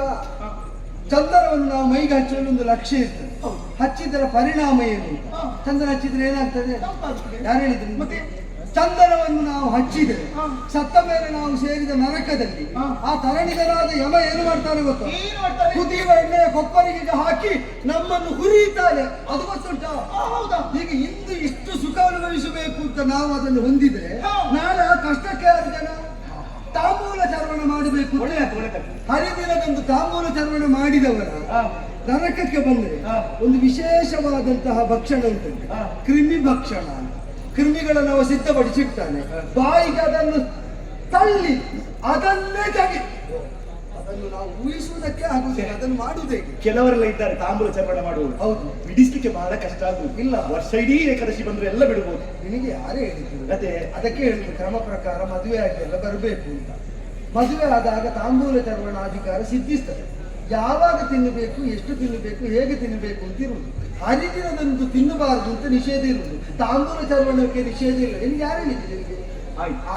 Speaker 2: ಚಂದನವನ್ನು ನಾವು ಮೈಗೆ ಹಚ್ಚಲು ಒಂದು ಲಕ್ಷ್ಯ ಇರ್ತದೆ. ಹಚ್ಚಿದರ ಪರಿಣಾಮ ಏನು? ಚಂದನ ಹಚ್ಚಿದ್ರೆ ಏನಾಗ್ತದೆ? ಯಾರು ಹೇಳಿದ್ರು?
Speaker 3: ಮತ್ತೆ
Speaker 2: ಚಂದನವನ್ನು ನಾವು ಹಚ್ಚಿದರೆ ಸತ್ತ ಮೇಲೆ ನಾವು ಸೇರಿದ ನರಕದಲ್ಲಿ ಆ ತರಣಿಗರಾದ ಯಮ ಏನು ಮಾಡ್ತಾನೆ ಗೊತ್ತಾ?
Speaker 3: ಏನು ಮಾಡ್ತಾರೆ?
Speaker 2: ಕುದಿಯುವ ಎಣ್ಣೆಯ ಕೊಪ್ಪರಿಗೆ ಹಾಕಿ ನಮ್ಮನ್ನು ಹುರಿಯುತ್ತಾನೆ. ಅದು ಗೊತ್ತುಂಟ?
Speaker 3: ಹೌದಾ?
Speaker 2: ಈಗ ಇಂದು ಇಷ್ಟು ಸುಖ ಅನುಭವಿಸಬೇಕು ಅಂತ ನಾವು ಅದನ್ನು ಹೊಂದಿದ್ರೆ ನಾಳೆ ಆ ಕಷ್ಟಕ್ಕೆ ಯಾರು ಜನ? ತಾಂಬೂಲ ಚರ್ವಣ ಮಾಡಬೇಕು. ಹರಿದಿನದಂದು ತಾಂಬೂಲ ಚರ್ವಣ ಮಾಡಿದವರ ನರಕಕ್ಕೆ ಬಂದರೆ ಒಂದು ವಿಶೇಷವಾದಂತಹ ಭಕ್ಷಣ ಉಂಟು, ಕ್ರಿಮಿ ಭಕ್ಷಣ. ಕ್ರಿಮಿಗಳನ್ನು ಅವ ಸಿದ್ಧಪಡಿಸಿರ್ತಾನೆ. ಬಾಯಿಗೆ ಅದನ್ನು ತಳ್ಳಿ ಅದನ್ನೇ ತೆಗಿ. ಅದನ್ನು ನಾವು ಊಹಿಸುವುದಕ್ಕೆ ಆಗುದಿಲ್ಲ, ಅದನ್ನು ಮಾಡುವುದೇ.
Speaker 3: ಕೆಲವರೆಲ್ಲ ಇದ್ದಾರೆ ತಾಂಬೂಲ ಚರ್ವಣ ಮಾಡುವುದು.
Speaker 2: ಹೌದು,
Speaker 3: ಬಿಡಿಸ್ಲಿಕ್ಕೆ ಬಹಳ ಕಷ್ಟ ಆಗುದು.
Speaker 2: ಇಲ್ಲ,
Speaker 3: ವರ್ಷ ಇಡೀ ಏಕಾದಶಿ ಬಂದ್ರೆ ಎಲ್ಲ ಬಿಡಬಹುದು.
Speaker 2: ನಿನಗೆ ಯಾರೇ ಹೇಳಿದ್ರು?
Speaker 3: ಅದೇ
Speaker 2: ಅದಕ್ಕೆ ಹೇಳಿದ್ರು ಕ್ರಮ ಪ್ರಕಾರ ಮದುವೆ ಆಗಿ ಎಲ್ಲ ಬರಬೇಕು ಅಂತ. ಮದುವೆ ಆದಾಗ ತಾಂಬೂಲ ಚರ್ವಣಾಧಿಕಾರ ಸಿದ್ಧಿಸ್ತದೆ. ಯಾವಾಗ ತಿನ್ನಬೇಕು, ಎಷ್ಟು ತಿನ್ನಬೇಕು, ಹೇಗೆ ತಿನ್ನಬೇಕು ಅಂತ ಇರುವುದು. ಹರಿದಿನದಂದು ತಿನ್ನಬಾರದು ಅಂತ ನಿಷೇಧ ಇರುವುದು. ತಾಂಬೂಲ ಚರ್ವಣಕ್ಕೆ ನಿಷೇಧ ಇಲ್ಲ. ನಿನ್ಗೆ ಯಾರು ಹೇಳಿದ್ರು?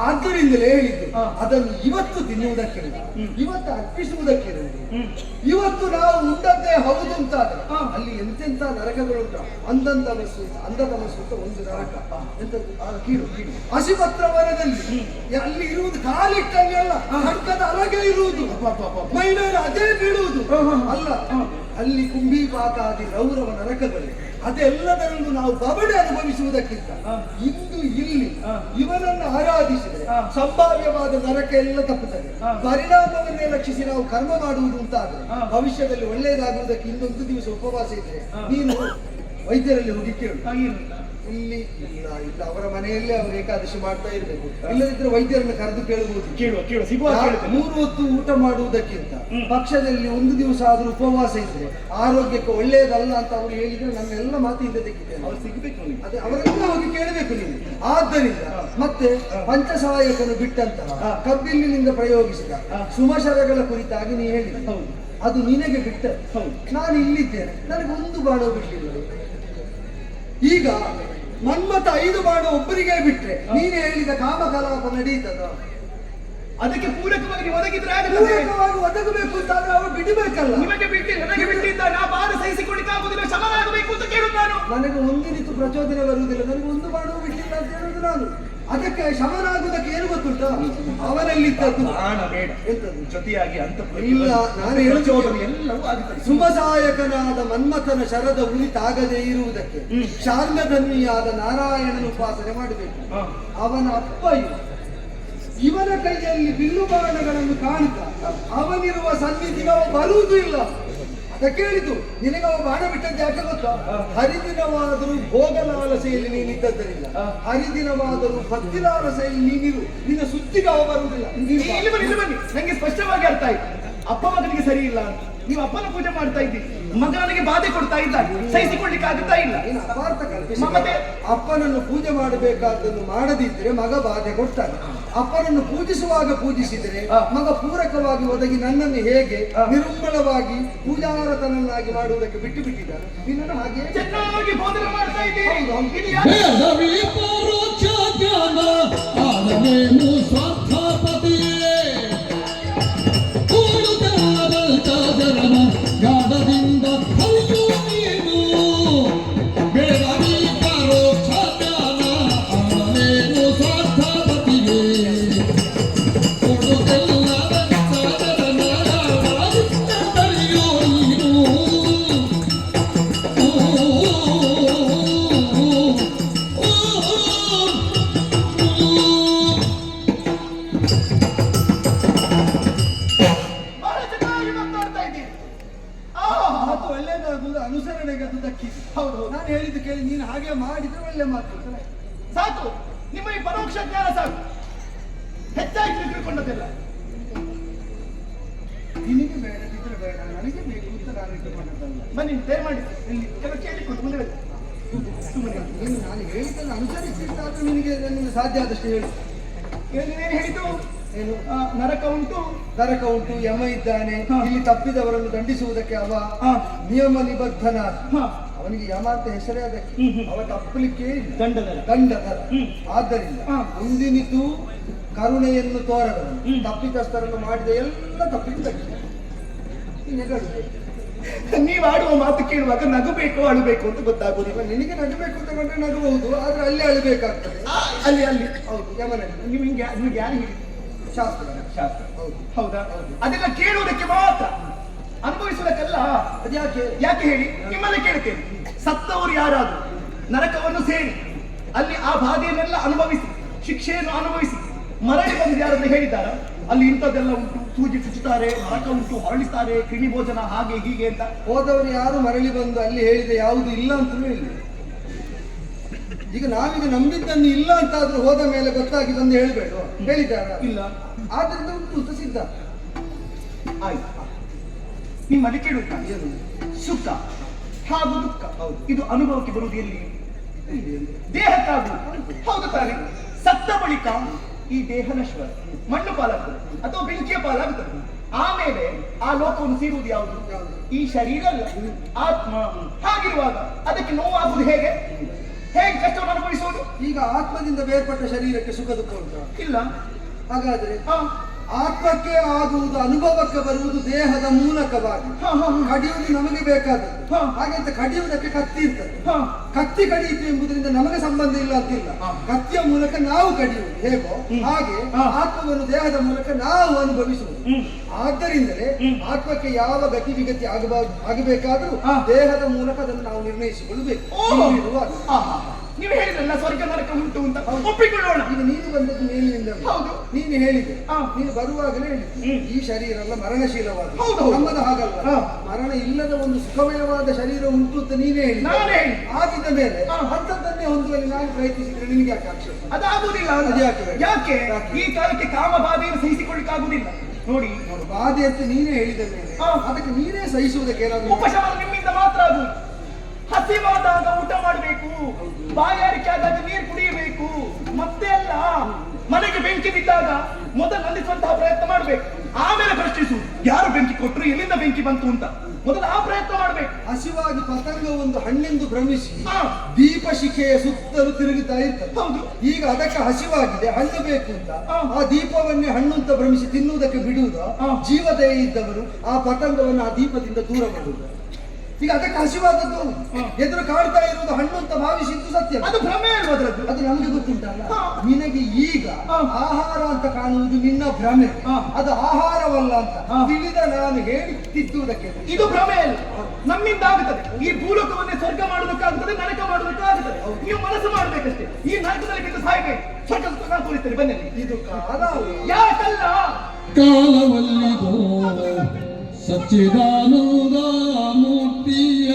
Speaker 2: ಆದ್ದರಿಂದಲೇ ಹೇಳಿದ್ದು ಅದನ್ನು ಇವತ್ತು ತಿನ್ನುವುದಕ್ಕಿಲ್ಲ, ಇವತ್ತು ಅರ್ಪಿಸುವುದಕ್ಕಿರುವುದು. ಇವತ್ತು ನಾವು ಉಂಡದ್ದೇ ಹೌದು ಅಂತಾದ್ರೆ ಅಲ್ಲಿ ಎಂತೆಂತ ನರಕಗಳುಂಟ. ಅಂಧತಮಸ್ಸು ಅಂತ ಒಂದು ನರಕ. ಎಂತದ್ದು? ಕೀಳು ಹಸಿಪತ್ರ ವನದಲ್ಲಿ ಅಲ್ಲಿ ಇರುವುದು ಕಾಲಿಟ್ಟಲ್ಲಿ ಅಲ್ಲ, ಖಡ್ಗದ ಅಲಗೆ ಇರುವುದು, ಮೈ ಮೇಲೆ ಅದೇ ಬೀಳುವುದು ಅಲ್ಲ. ಅಲ್ಲಿ ಕುಂಭಿಪಾಕಾದಿ ರೌರವ ನರಕಗಳು. ಅದೆಲ್ಲದರಲ್ಲೂ ನಾವು ಬಬಡೆ ಅನುಭವಿಸುವುದಕ್ಕಿಂತ ಇಂದು ಇಲ್ಲಿ ಇವನನ್ನು ಆರಾಧಿಸಿದರೆ ಸಂಭಾವ್ಯವಾದ ನರಕ ಎಲ್ಲ ತಪ್ಪುತ್ತದೆ. ಪರಿಣಾಮವನ್ನೇ ಲಕ್ಷಿಸಿ ನಾವು ಕರ್ಮ ಮಾಡುವುದು ಅಂತಾದ್ರೆ ಭವಿಷ್ಯದಲ್ಲಿ ಒಳ್ಳೆಯದಾಗುವುದಕ್ಕೆ ಇಂದೊಂದು ದಿವಸ ಉಪವಾಸ ಇದ್ರೆ ನೀನು ವೈದ್ಯರಲ್ಲಿ ಹೋಗಿ ಕೇಳು. ಇಲ್ಲಿ ಇಲ್ಲ ಇಲ್ಲ ಅವರ ಮನೆಯಲ್ಲೇ ಅವರು ಏಕಾದಶಿ ಮಾಡ್ತಾ ಇರಬೇಕು. ಇಲ್ಲದಿದ್ರೆ ವೈದ್ಯರನ್ನು ಕರೆದು ಕೇಳಬಹುದು.
Speaker 3: ಸಿಗುವ
Speaker 2: 3 ಹೊತ್ತು ಊಟ ಮಾಡುವುದಕ್ಕಿಂತ ಪಕ್ಷದಲ್ಲಿ ಒಂದು ದಿವಸ ಆದ್ರೂ ಉಪವಾಸ ಇದ್ರೆ ಆರೋಗ್ಯಕ್ಕೆ ಒಳ್ಳೆಯದಲ್ಲ ಅಂತ ಅವರು ಹೇಳಿದ್ರೆ ನನ್ನೆಲ್ಲ ಮಾತಿಂದ ತೆಗಿದ್ದೇನೆ.
Speaker 3: ಅವ್ರು ಸಿಗಬೇಕು,
Speaker 2: ಅದೇ ಅವರೆಲ್ಲ ಹೋಗಿ ಕೇಳಬೇಕು ನೀವು. ಆದ್ದರಿಂದ ಮತ್ತೆ ಪಂಚಸಹಾಯಕನು ಬಿಟ್ಟಂತಹ ಕಬ್ಬಿಲ್ಲಿನಿಂದ ಪ್ರಯೋಗಿಸಿದ ಸುಮಶರಗಳ ಕುರಿತಾಗಿ ನೀ ಹೇಳಿದ ಅದು ನಿನಗೆ ಬಿಟ್ಟ. ನಾನು ಇಲ್ಲಿದ್ದೇನೆ, ನನಗೆ ಒಂದು ಬಾಣೋ ಬಿಟ್ಟಿಲ್ಲ. ಈಗ ಮನ್ಮಥ 5 ಬಾಣ ಒಬ್ಬರಿಗೆ ಬಿಟ್ರೆ ನೀನು ಹೇಳಿದ ಕಾಮಕಲಾಪ ನಡೀತದ?
Speaker 3: ಅದಕ್ಕೆ ಪೂರಕವಾಗಿ ಒದಗಿದ್ರೆ
Speaker 2: ಪೂರಕವಾಗಿ ಒದಗಬೇಕು ಅಂತಾದ್ರೆ ಅವರು ಬಿಡಬೇಕಲ್ಲ.
Speaker 3: ನಿಮಗೆ ನನಗೆ ಬಿಟ್ಟಿದ್ದ ನಾ ಬಾಧ ಸಹಿಸಿಕೊಳ್ಳಿಕ್ಕಾಗುವುದಿಲ್ಲ, ಶಮನಾಗಬೇಕು ಅಂತ ಕೇಳುದು ನಾನು.
Speaker 2: ನನಗೆ ಒಂದಿನಿತು ಪ್ರಚೋದನೆ ಬರುವುದಿಲ್ಲ, ನನಗೆ ಒಂದು ಬಾಣವೂ ಬಿಟ್ಟಿಲ್ಲ ಅಂತ ಹೇಳುದು ನಾನು. ಅದಕ್ಕೆ ಶಮನಾಗುವುದಕ್ಕೆ ಏನು ಗೊತ್ತುಂಟ? ಅವನಲ್ಲಿದ್ದದ್ದು
Speaker 3: ಬಾಣ ಬೇಡ,
Speaker 2: ಎಂತದ್ದು
Speaker 3: ಜೊತೆಯಾಗಿ ಅಂತ
Speaker 2: ಇಲ್ಲ. ನಾನು ಹೇಳುವುದು
Speaker 3: ಎಲ್ಲವೂ ಆಗುತ್ತದೆ.
Speaker 2: ಸುಮಸಾಯಕನಾದ ಮನ್ಮಥನ ಶರದ ಉಳಿತಾಗದೇ ಇರುವುದಕ್ಕೆ ಶಾರ್ಂಗಧನ್ವಿಯಾದ ನಾರಾಯಣನ ಉಪಾಸನೆ ಮಾಡಬೇಕು. ಅವನ ಅಪ್ಪ ಇವನ ಕೈಯಲ್ಲಿ ಬಿಲ್ಲು ಬಾಣಗಳನ್ನು ಕಾಣುತ್ತಾ ಅವನಿರುವ ಸನ್ನಿಧಿಗೆ ಅವ ಬರುವುದೂ ಇಲ್ಲ. ಅದಕ್ಕೆ ಹೇಳಿದ್ದು ನಿನಗೆ ಅವ ಬಾಣ ಬಿಟ್ಟದ್ದು ಯಾಕೆ ಗೊತ್ತಾ? ಹರಿದಿನವಾದರೂ ಭೋಗಲಾಲಸೆಯಲ್ಲಿ ನೀನಿದ್ದದ್ದರಿಂದ, ಹರಿದಿನವಾದರೂ ಭಕ್ತಿಲಾಲಸೆಯಲ್ಲಿ ನೀನಿರು. ನಿನ್ನ ಸುದ್ದಿಗೆ ಅವ ಬರುವುದಿಲ್ಲ.
Speaker 3: ಬನ್ನಿ, ನಂಗೆ ಸ್ಪಷ್ಟವಾಗಿ ಅರ್ಥ ಆಯ್ತು. ಅಪ್ಪ ಮಗನಿಗೆ ಸರಿ ಇಲ್ಲ ಅಂತ ನೀವು ಅಪ್ಪನ ಪೂಜೆ ಮಾಡ್ತಾ ಇದ್ದೀರಿ, ಮಗನಿಗೆ ಬಾಧೆ ಕೊಡ್ತಾ ಇದ್ದಾರೆ, ಸಹಿಸಿಕೊಳ್ಳಿಕ್ಕೆ ಆಗುತ್ತಾ ಇಲ್ಲ.
Speaker 2: ಅಪಾರ್ಥ ಕಲ್ಪಿಸಿ ಅಪ್ಪನನ್ನು ಪೂಜೆ ಮಾಡಬೇಕಾದನ್ನು ಮಾಡದಿದ್ರೆ ಮಗ ಬಾಧೆ ಕೊಡ್ತಾನೆ. ಅಪ್ಪನನ್ನು ಪೂಜಿಸುವಾಗ ಪೂಜಿಸಿದರೆ ಮಗ ಪೂರಕವಾಗಿ ಒದಗಿ ನನ್ನನ್ನು ಹೇಗೆ ನಿರುಮ್ಮಳವಾಗಿ ಪೂಜಾರತನನ್ನಾಗಿ ಮಾಡುವುದಕ್ಕೆ ಬಿಟ್ಟು ಬಿಟ್ಟಿದ್ದಾನೆ. ನಿನ್ನನ್ನು ಹಾಗೆ
Speaker 3: ಚೆನ್ನಾಗಿ ಬೋಧನೆ ಮಾಡ್ತಾ ಇದ್ದೀರಿ.
Speaker 1: ಗಾಢದಿಂದ ಕಲಿಯು ನೀನು ಬೇಡವಿ ಪರೋಕ್ಷ ಜ್ಞಾನ ಅವನೇನು ಸ್ವಾರ್ಥಪತಿಯೇ ಕೊಡುಗೆಲ್ಲದ ಕಲಿಯೋ ನೀನು
Speaker 3: ನಿಮ್ಮ ಈ ಪರೋಕ್ಷ ಜ್ಞಾನ ಸಾಕು, ಹೆಚ್ಚಾಗಿ ತಿಳ್ಕೊಂಡದ್ದೆಲ್ಲ.
Speaker 2: ನಿನಗೆ ಬೇಡದಿದ್ರೆ ಬೇಡ, ನನಗೆ ಬೇಕು ಅಂತ ನಾನು ಇಟ್ಟುಕೊಂಡದ್ದಲ್ಲ.
Speaker 3: ಬನ್ನಿ ದಯಮಾಡಿ ಇಲ್ಲಿ ಕೆಲವು ಕೇಳಿಕೊಂಡು ಮುಂದೆ ಬನ್ನಿ. ಸುಮ್ಮನೆ
Speaker 2: ನೀನು ನಾನು ಹೇಳಿದ್ದನ್ನು ಅನುಸರಿಸಿದ್ದಾದ್ರೂ ನಿನಗೆ ನಿಮಗೆ ಸಾಧ್ಯ ಆದಷ್ಟು ಹೇಳು.
Speaker 3: ನೀವೇನು ಹೇಳಿದ್ದು?
Speaker 2: ಏನು?
Speaker 3: ನರಕ ಉಂಟು,
Speaker 2: ನರಕ ಉಂಟು, ಯಮ ಇದ್ದಾನೆ, ಇಲ್ಲಿ ತಪ್ಪಿದವರನ್ನು ದಂಡಿಸುವುದಕ್ಕೆ ಅವ ನಿಯಮ ನಿಬದ್ಧನ. ಅವನಿಗೆ ಯಮ ಅಂತ ಹೆಸರೇ ಅದಕ್ಕೆ. ಅವ ತಪ್ಪಲಿಕ್ಕೆ ದಂಡದರ. ಆದ್ದರಿಂದ ಮುಂದಿನಿತು ಕರುಣೆಯನ್ನು ತೋರದವನು ತಪ್ಪಿತಸ್ಥರನ್ನು ಮಾಡಿದ ಎಲ್ಲ ತಪ್ಪಿದ್ದಕ್ಕೆ
Speaker 3: ನೀವು ಆಡುವ ಮಾತು ಕೇಳುವಾಗ ನಗಬೇಕು ಅಳಬೇಕು ಅಂತ ಗೊತ್ತಾಗುದಿಲ್ಲ.
Speaker 2: ನಿನಗೆ ನಗಬೇಕು ಅಂತ ಕಂಡ್ರೆ ನಗಬಹುದು, ಆದ್ರೆ ಅಲ್ಲಿ ಅಳಬೇಕಾಗ್ತದೆ.
Speaker 3: ಅಲ್ಲಿ ಅಲ್ಲಿ
Speaker 2: ಹೌದು, ಯಮನಲ್ಲಿ.
Speaker 3: ನಿಮ್ಗೆ ಯಾರು ಹೇಳಿ?
Speaker 2: ಶಾಸ್ತ್ರ.
Speaker 3: ಶಾಸ್ತ್ರ.
Speaker 2: ಹೌದು.
Speaker 3: ಹೌದಾ? ಅದೆಲ್ಲ ಕೇಳುವುದಕ್ಕೆ ಮಾತ್ರ, ಅನುಭವಿಸುವುದಕ್ಕಲ್ಲ.
Speaker 2: ಅದ್ಯಾಕೆ?
Speaker 3: ಯಾಕೆ ಹೇಳಿ? ನಿಮ್ಮಲ್ಲಿ ಕೇಳ್ತೇನೆ. ಸತ್ತವರು ಯಾರಾದ್ರು ನರಕವನ್ನು ಸೇರಿ ಅಲ್ಲಿ ಆ ಬಾಧೆಯನ್ನೆಲ್ಲ ಅನುಭವಿಸಿ ಶಿಕ್ಷೆಯನ್ನು ಅನುಭವಿಸಿ ಮರಳಿ ಬಂದು ಯಾರನ್ನು ಹೇಳಿದ್ದಾರ? ಅಲ್ಲಿ ಇಂಥದ್ದೆಲ್ಲ ಉಂಟು, ಸೂಜಿ ಚುಚ್ಚುತ್ತಾರೆ, ನರಕ ಉಂಟು, ಹೊರಳಿಸ್ತಾರೆ, ಕ್ರಿಮಿ ಭೋಜನ, ಹಾಗೆ ಹೀಗೆ ಅಂತ.
Speaker 2: ಹೋದವರು ಯಾರು ಮರಳಿ ಬಂದು ಅಲ್ಲಿ ಹೇಳಿದ ಯಾವುದು ಇಲ್ಲ ಅಂತಲೂ ಇಲ್ಲ. ಈಗ ನಾವೀಗ ನಂಬಿದ್ದನ್ನು ಇಲ್ಲ ಅಂತಾದ್ರೂ ಹೋದ ಮೇಲೆ ಗೊತ್ತಾಗಿ ಬಂದು ಹೇಳ್ಬೇಡ, ಹೇಳಿದ್ದಾರ?
Speaker 3: ಇಲ್ಲ.
Speaker 2: ಆದ್ರಿಂದ ಉಂಟು ಸಿದ್ಧ.
Speaker 3: ಆಯ್ತು, ನಿಮ್ಮಲ್ಲಿ ಕೇಳುತ್ತ
Speaker 2: ಏನು?
Speaker 3: ಸುಖ ಹಾಗೂ ದುಃಖ
Speaker 2: ಹೌದು.
Speaker 3: ಇದು ಅನುಭವಕ್ಕೆ ಬರುವುದು ಎಲ್ಲಿ? ದೇಹಕ್ಕಾಗುವುದು. ಹೌದು ತಾನೆ? ಸತ್ತ ಬಳಿಕ ಈ ದೇಹ ನಶ್ವರ, ಮಣ್ಣು ಪಾಲಾಗ್ತದೆ ಅಥವಾ ಬೆಂಕಿಯ ಪಾಲಾಗುತ್ತದೆ. ಆಮೇಲೆ ಆ ಲೋಕವನ್ನು ಸೇರುವುದು ಯಾವುದು? ಈ ಶರೀರ ಅಲ್ಲ, ಆತ್ಮ. ಹಾಗಿರುವಾಗ ಅದಕ್ಕೆ ನೋವಾಗುವುದು ಹೇಗೆ? ಹೇಗೆ ಕಷ್ಟವನ್ನು ಅನುಭವಿಸುವುದು?
Speaker 2: ಈಗ ಆತ್ಮದಿಂದ ಬೇರ್ಪಟ್ಟ ಶರೀರಕ್ಕೆ ಸುಖ ದುಃಖ ಉಂಟು?
Speaker 3: ಇಲ್ಲ.
Speaker 2: ಹಾಗಾದ್ರೆ ಆತ್ಮಕ್ಕೆ ಆಗುವುದು, ಅನುಭವಕ್ಕೆ ಬರುವುದು ದೇಹದ ಮೂಲಕವಾಗಿ. ಕಡಿಯುವುದು ನಮಗೆ ಬೇಕಾದದ್ದು. ಹಾಗಂತ ಕಡಿಯುವುದಕ್ಕೆ ಕತ್ತಿ ಇರ್ತದೆ. ಕತ್ತಿ ಕಡಿಯಿತು ಎಂಬುದರಿಂದ ನಮಗೆ ಸಂಬಂಧ ಇಲ್ಲ ಅಂತಿಲ್ಲ. ಕತ್ತಿಯ ಮೂಲಕ ನಾವು ಕಡಿಯುವುದು ಹೇಗೋ ಹಾಗೆ ಆತ್ಮವನ್ನು ದೇಹದ ಮೂಲಕ ನಾವು ಅನುಭವಿಸುವುದು. ಆದ್ದರಿಂದಲೇ ಆತ್ಮಕ್ಕೆ ಯಾವ ಗತಿ ವಿಗತಿ ಆಗಬೇಕಾದ್ರೂ ದೇಹದ ಮೂಲಕ ಅದನ್ನು ನಾವು ನಿರ್ಣಯಿಸಿಕೊಳ್ಳಬೇಕು.
Speaker 3: ನೀವು ಹೇಳಿದ್ರಲ್ಲ ಸ್ವರ್ಗ ನರಕ ಉಂಟು ಅಂತ, ಒಪ್ಪಿಕೊಳ್ಳೋಣ.
Speaker 2: ಈಗ ನೀನು ಬಂದದ್ದು ಮೇಲಿನಿಂದ.
Speaker 3: ಹೌದು,
Speaker 2: ನೀನು ಹೇಳಿದೆ. ನೀನು ಬರುವಾಗಲೇ ಹೇಳಿದೆ ಈ ಶರೀರ ಅಲ್ಲ ಮರಣಶೀಲವಾದ. ನಮ್ಮದು ಹಾಗಲ್ಲ, ಮರಣ ಇಲ್ಲದ ಒಂದು ಸುಖಮಯವಾದ ಶರೀರ ಉಂಟು ಅಂತ ನೀನೇ ಹೇಳಿದೆ. ಆಗಿದ್ದ ಮೇಲೆ ಅಂಥದ್ದನ್ನೇ ಹೊಂದುವಲ್ಲಿ ನಾನು ಪ್ರಯತ್ನಿಸಿದ್ರೆ ನಿನಗೆ ಯಾಕೆ ಆಕ್ಷೇಪ?
Speaker 3: ಅದಾಗುವುದಿಲ್ಲ. ಯಾಕೆ? ಈ ಕಾಲಕ್ಕೆ ಕಾಮ ಬಾಧೆಯನ್ನು ಸಹಿಸಿಕೊಳ್ಳಿಕ್ಕಾಗುವುದಿಲ್ಲ. ನೋಡಿ,
Speaker 2: ಬಾಧೆ ಅಂತ ನೀನೇ ಹೇಳಿದ ಮೇಲೆ ಅದಕ್ಕೆ ನೀನೇ ಸಹಿಸುವುದಕ್ಕೆ ಏನಾದ್ರು
Speaker 3: ಉಪಶಮನ ನಿಮ್ಮಿಂದ ಮಾತ್ರ ಆಗುವುದು. ಹಸಿವಾದಾಗ ಊಟ ಮಾಡಬೇಕು, ಬಾಯಾರಿಕೆ ಆದಾಗ ನೀರು ಕುಡಿಯಬೇಕು. ಮತ್ತೆ ಅಲ್ಲ, ಮನೆಗೆ ಬೆಂಕಿ ಬಿದ್ದಾಗ ಮೊದಲು ನಂದಿಸುವಂತಹ ಪ್ರಯತ್ನ ಮಾಡಬೇಕು. ಆಮೇಲೆ ಪ್ರಶ್ನಿಸುವುದು ಯಾರು ಬೆಂಕಿ ಕೊಟ್ಟರು, ಎಲ್ಲಿಂದ ಬೆಂಕಿ ಬಂತು ಅಂತ. ಮೊದಲು ಆ ಪ್ರಯತ್ನ ಮಾಡಬೇಕು.
Speaker 2: ಹಸಿವಾಗಿ ಪತಂಗ ಒಂದು ಹಣ್ಣೆಂದು ಭ್ರಮಿಸಿ ದೀಪ ಶಿಖೆಯ ಸುತ್ತಲೂ ತಿರುಗುತ್ತಾ ಇರ್ತದೆ. ಹೌದು. ಈಗ ಅದಕ್ಕೆ ಹಸಿವಾಗಿದೆ, ಹಣ್ಣು ಬೇಕು ಅಂತ ಆ ದೀಪವನ್ನೇ ಹಣ್ಣು ಅಂತ ಭ್ರಮಿಸಿ ತಿನ್ನುವುದಕ್ಕೆ ಬಿಡುವುದು. ಜೀವದಯ ಇದ್ದವರು ಆ ಪತಂಗವನ್ನು ಆ ದೀಪದಿಂದ ದೂರ ಮಾಡುವುದು. ಈಗ ಅದಕ್ಕೆ ಹಸಿವಾದದ್ದು ಎದುರು ಕಾಡ್ತಾ ಇರುವುದು ಹಣ್ಣು ಅಂತ ಭಾವಿಸಿದ್ದು ಸತ್ಯ.
Speaker 3: ಅದು ಭ್ರಮೆ ಅಲ್ವದ್ರದ್ದು.
Speaker 2: ಅದು ನಮಗೆ ಗೊತ್ತುಂಟಲ್ಲ. ನಿನಗೆ ಈಗ ಆಹಾರ ಅಂತ ಕಾಣುವುದು ನಿನ್ನ ಭ್ರಮೆ, ಅದು ಆಹಾರವಲ್ಲ ಅಂತ ತಿಳಿದ ನಾನು ಹೇಳಿ ತಿದ್ದುವುದಕ್ಕೆ. ಇದು ಭ್ರಮೆ ಅಲ್ಲ, ನಮ್ಮಿಂದ ಆಗುತ್ತದೆ. ಈ ಭೂಲೋಕವನ್ನೇ ಸ್ವರ್ಗ ಮಾಡುವುದಕ್ಕಾಗುತ್ತದೆ, ನರಕ ಮಾಡುವುದಕ್ಕಾಗುತ್ತದೆ. ನೀವು ಮನಸ್ಸು ಮಾಡಬೇಕಷ್ಟೇ. ಈ ನರಕದಲ್ಲಿ ಬಿದ್ದು ಸಾಯ್ಬೇಕು. ಸ್ವರ್ಗ ಸುಖ ನಾನು ತೋರಿಸ್ತೇನೆ, ಬನ್ನಿ. ಇದು ಕಾಲ ಯಾಕಲ್ಲ,
Speaker 1: ಕಾಲವಲ್ಲಿದೋ ಸಚ್ಚಿದಾನಂದ ಮೂರ್ತಿಯ,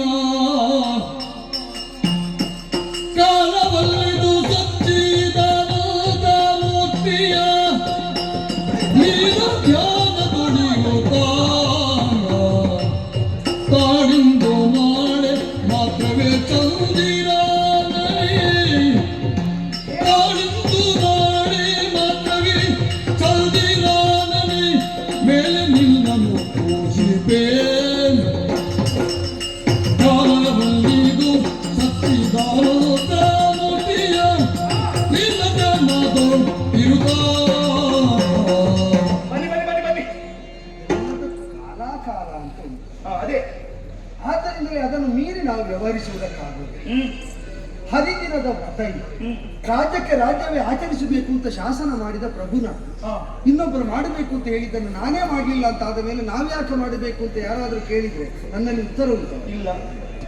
Speaker 1: ಕಾಲವಲ್ಲಿದು ಸಚ್ಚಿದಾನಂದ ಮೂರ್ತಿಯ, ನೀನು ಧ್ಯಾನ ತುಡಿಯುತ್ತ ತಾಡಿಂದು ಮಾಡೆ ಮಾತ್ರವೇ ಚಂದಿರಾನರಿ, ತಾಡಿಂದು ಮಾಡಿ ಮಾತ್ರವೇ ಚಂದಿರಾನರಿ, ಮೇಲೆ ನಿನ್ನನ್ನು ಪೂಜಿಪೇನು. ಕಾಲವಲ್ಲಿದು ಸಚ್ಚಿದಾನಂದ ಮೂರ್ತಿಯ, ನಿನ್ನ ಧ್ಯಾನದೋ ಇರುತ್ತಾ.
Speaker 3: ಬನ್ನಿ ಬನ್ನಿ ಬನ್ನಿ ಬನ್ನಿ.
Speaker 2: ಕಾಲ ಅಂತ ಉಂಟು.
Speaker 3: ಅದೇ,
Speaker 2: ಆದ್ದರಿಂದಲೇ ಅದನ್ನು ಮೀರಿ ನಾವು ವ್ಯವಹರಿಸುವುದಕ್ಕಾಗುವುದು. ಹರಿದಿನದ ವ್ರತ ಇದು. ರಾಜ್ಯಕ್ಕೆ ರಾಜ್ಯವೇ ಆಚರಿಸಬೇಕು ಅಂತ ಶಾಸನ ಮಾಡಿದ ಪ್ರಭುನ ಇನ್ನೊಬ್ಬರು ಮಾಡಬೇಕು ಅಂತ ಹೇಳಿದ್ದನ್ನು ನಾನೇ ಮಾಡಲಿಲ್ಲ ಅಂತ ಆದ ಮೇಲೆ ನಾವ್ಯಾಕೆ ಮಾಡಬೇಕು ಅಂತ ಯಾರಾದರೂ ಕೇಳಿದ್ರೆ ನನ್ನಲ್ಲಿ ಉತ್ತರ ಉಂಟು?
Speaker 3: ಇಲ್ಲ.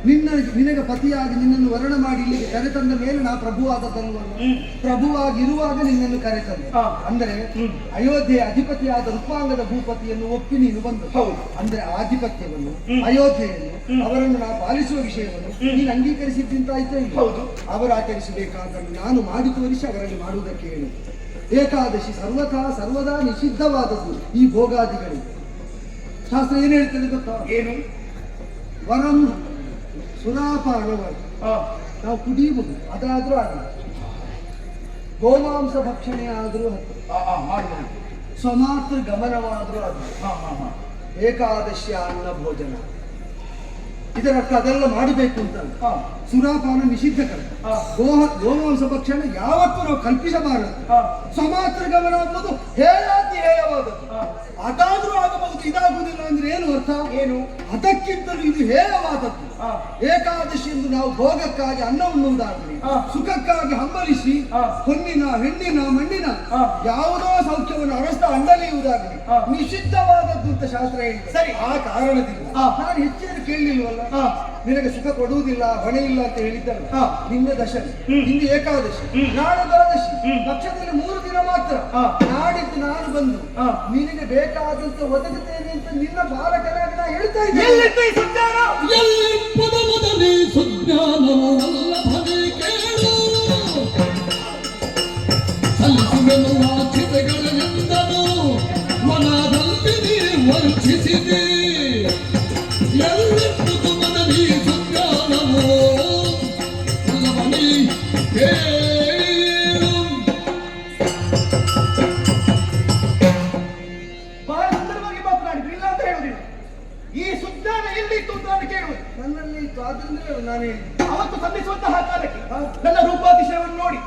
Speaker 2: ನಿನಗೆ ಪತಿಯಾಗಿ ನಿನ್ನನ್ನು ವರ್ಣ ಮಾಡಿ ಇಲ್ಲಿಗೆ ಕರೆತಂದ ಮೇಲೆ ನಾ ಪ್ರಭುವಾದದ್ದಲ್ವಲ್ಲ. ಪ್ರಭುವಾಗಿರುವಾಗ ನಿನ್ನನ್ನು ಕರೆತಂದ ಅಂದ್ರೆ ಅಯೋಧ್ಯೆ ಅಧಿಪತಿಯಾದ ರೂಪಾಂಗದ ಭೂಪತಿಯನ್ನು ಒಪ್ಪಿ ನೀನು ಬಂದು ಅಂದ್ರೆ ಆಧಿಪತ್ಯವನ್ನು ಅಯೋಧ್ಯೆಯನ್ನು ಅವರನ್ನು ನಾ ಪಾಲಿಸುವ ವಿಷಯವನ್ನು ನೀನು ಅಂಗೀಕರಿಸಿದ್ದಿಂತಾಯ್ತಾ ಇಲ್ಲ. ಅವರು ಆಚರಿಸಬೇಕಾದನ್ನು ನಾನು ಮಾಡಿ ತೋರಿಸಿ ಅವರಲ್ಲಿ ಮಾಡುವುದಕ್ಕೆ ಹೇಳಿ. ಏಕಾದಶಿ ಸರ್ವದಾ ನಿಷಿದ್ಧವಾದದ್ದು ಈ ಭೋಗಾದಿಗಳಿಗೆ. ಶಾಸ್ತ್ರ ಏನು ಹೇಳ್ತದೆ ಗೊತ್ತಾ?
Speaker 3: ಏನು?
Speaker 2: ವರಂ ಸುರಾಪಾನವರು ನಾವು ಕುಡಿಯಬಹುದು, ಅದಾದ್ರೂ ಆಗಲ್ಲ. ಗೋಮಾಂಸ ಭಕ್ಷಣೆ ಆದ್ರೂ
Speaker 3: ಮಾಡಬಹುದು,
Speaker 2: ಸ್ವಮಾತ್ರ ಗಮನವಾದ್ರೂ ಅದು. ಏಕಾದಶಿ ಅನ್ನ ಭೋಜನ ಇದರರ್ಥ ಅದೆಲ್ಲ ಮಾಡಬೇಕು ಅಂತ. ಸುರಾಪಾನ ನಿಷಿದ್ಧಕರ. ಗೋಮಾಂಸ ಭಕ್ಷಣ ಯಾವತ್ತೂ ನಾವು ಕಲ್ಪಿಸಬಾರದು. ಸ್ವಮಾತ್ರ ಗಮನ ಅನ್ನೋದು ಹೇಯಾತಿ ಹೇಯವಾದದ್ದು. ಅದಾದ್ರೂ ಆಗಬಹುದು, ಇದಾಗುವುದಿಲ್ಲ ಅಂದ್ರೆ ಏನು ಅರ್ಥ? ಏನು? ಅದಕ್ಕಿಂತಲೂ ಇದು ಹೇಯವಾದದ್ದು. ಏಕಾದಶಿ ಎಂದು ನಾವು ಭೋಗಕ್ಕಾಗಿ ಅನ್ನ ಉಣ್ಣುವುದಾಗಲಿ, ಸುಖಕ್ಕಾಗಿ ಹಂಬಲಿಸಿ ಹೊನ್ನಿನ ಹೆಣ್ಣಿನ ಮಣ್ಣಿನ ಯಾವುದೋ ಸೌಖ್ಯವನ್ನು ಅರಸ್ತ ಅಂಡಲಿಯುವುದಾಗಲಿ ನಿಷಿದ್ಧವಾದದ್ದು ಅಂತ ಶಾಸ್ತ್ರ ಹೇಳಿದೆ. ಸರಿ, ಆ ಕಾರಣದಿಂದ ನಾನು ಹೆಚ್ಚೇನು ಕೇಳಲಿಲ್ವಲ್ಲ. ನಿನಗೆ ಸುಖ ಕೊಡುವುದಿಲ್ಲ, ಹೊಣೆ ಇಲ್ಲ ಅಂತ ಹೇಳಿದ್ದಲ್ಲ. ನಿನ್ನೆ ದಶಮಿ, ನಿಂದು ಏಕಾದಶಿ, ನಾಳೆ ದ್ವಾದಶಿ, ಪಕ್ಷದಲ್ಲಿ 3 ದಿನ ಮಾತ್ರ. ನಾಡಿದ್ದು ನಾನು ಬಂದು ನಿನಗೆ ಬೇಕಾದಂತ ಒದಗುತ್ತೇನೆ ಅಂತ ನಿನ್ನ ಬಾಲಕನಾಗಿ ನಾ ಹೇಳ್ತಾ ಇದ್ದೇನೆ.
Speaker 1: ಮೊದಲೇ ಸುಜ್ಞಾನವಲ್ಲಭವೇ ಕೇಳು, ಸಲ್ಲಿಸುವೆನು ವಾಚಿತೆಗಳೆಂದನು ಮನದಲ್ಲಿ ನೀ ವಂಚಿಸಿದೆ. ಎಲ್ಲಿಪ್ಪುದು ಮನದಿ ಸುಜ್ಞಾನವೋ ಅಲ್ಲವನೇ ಕೇಳು.
Speaker 3: ಬಹಳ ಸುಂದರವಾಗಿ ಮಾತನಾಡಿದ್ರು, ಇಲ್ಲ ಅಂತ ಹೇಳುವುದಿಲ್ಲ. ಈ ಸುಜ್ಞಾನ ಎಲ್ಲಿತ್ತು ಅಂತ ನಾನು ಕೇಳುವುದು.
Speaker 2: ನನ್ನಲ್ಲಿ ಇತ್ತು, ಆದ್ರಿಂದ ನಾನು
Speaker 3: ಅವತ್ತು ಸಲ್ಲಿಸುವಂತಹ ಕಾಲಕ್ಕೆ ನನ್ನ ರೂಪಾತಿಶಯವನ್ನು ನೋಡಿ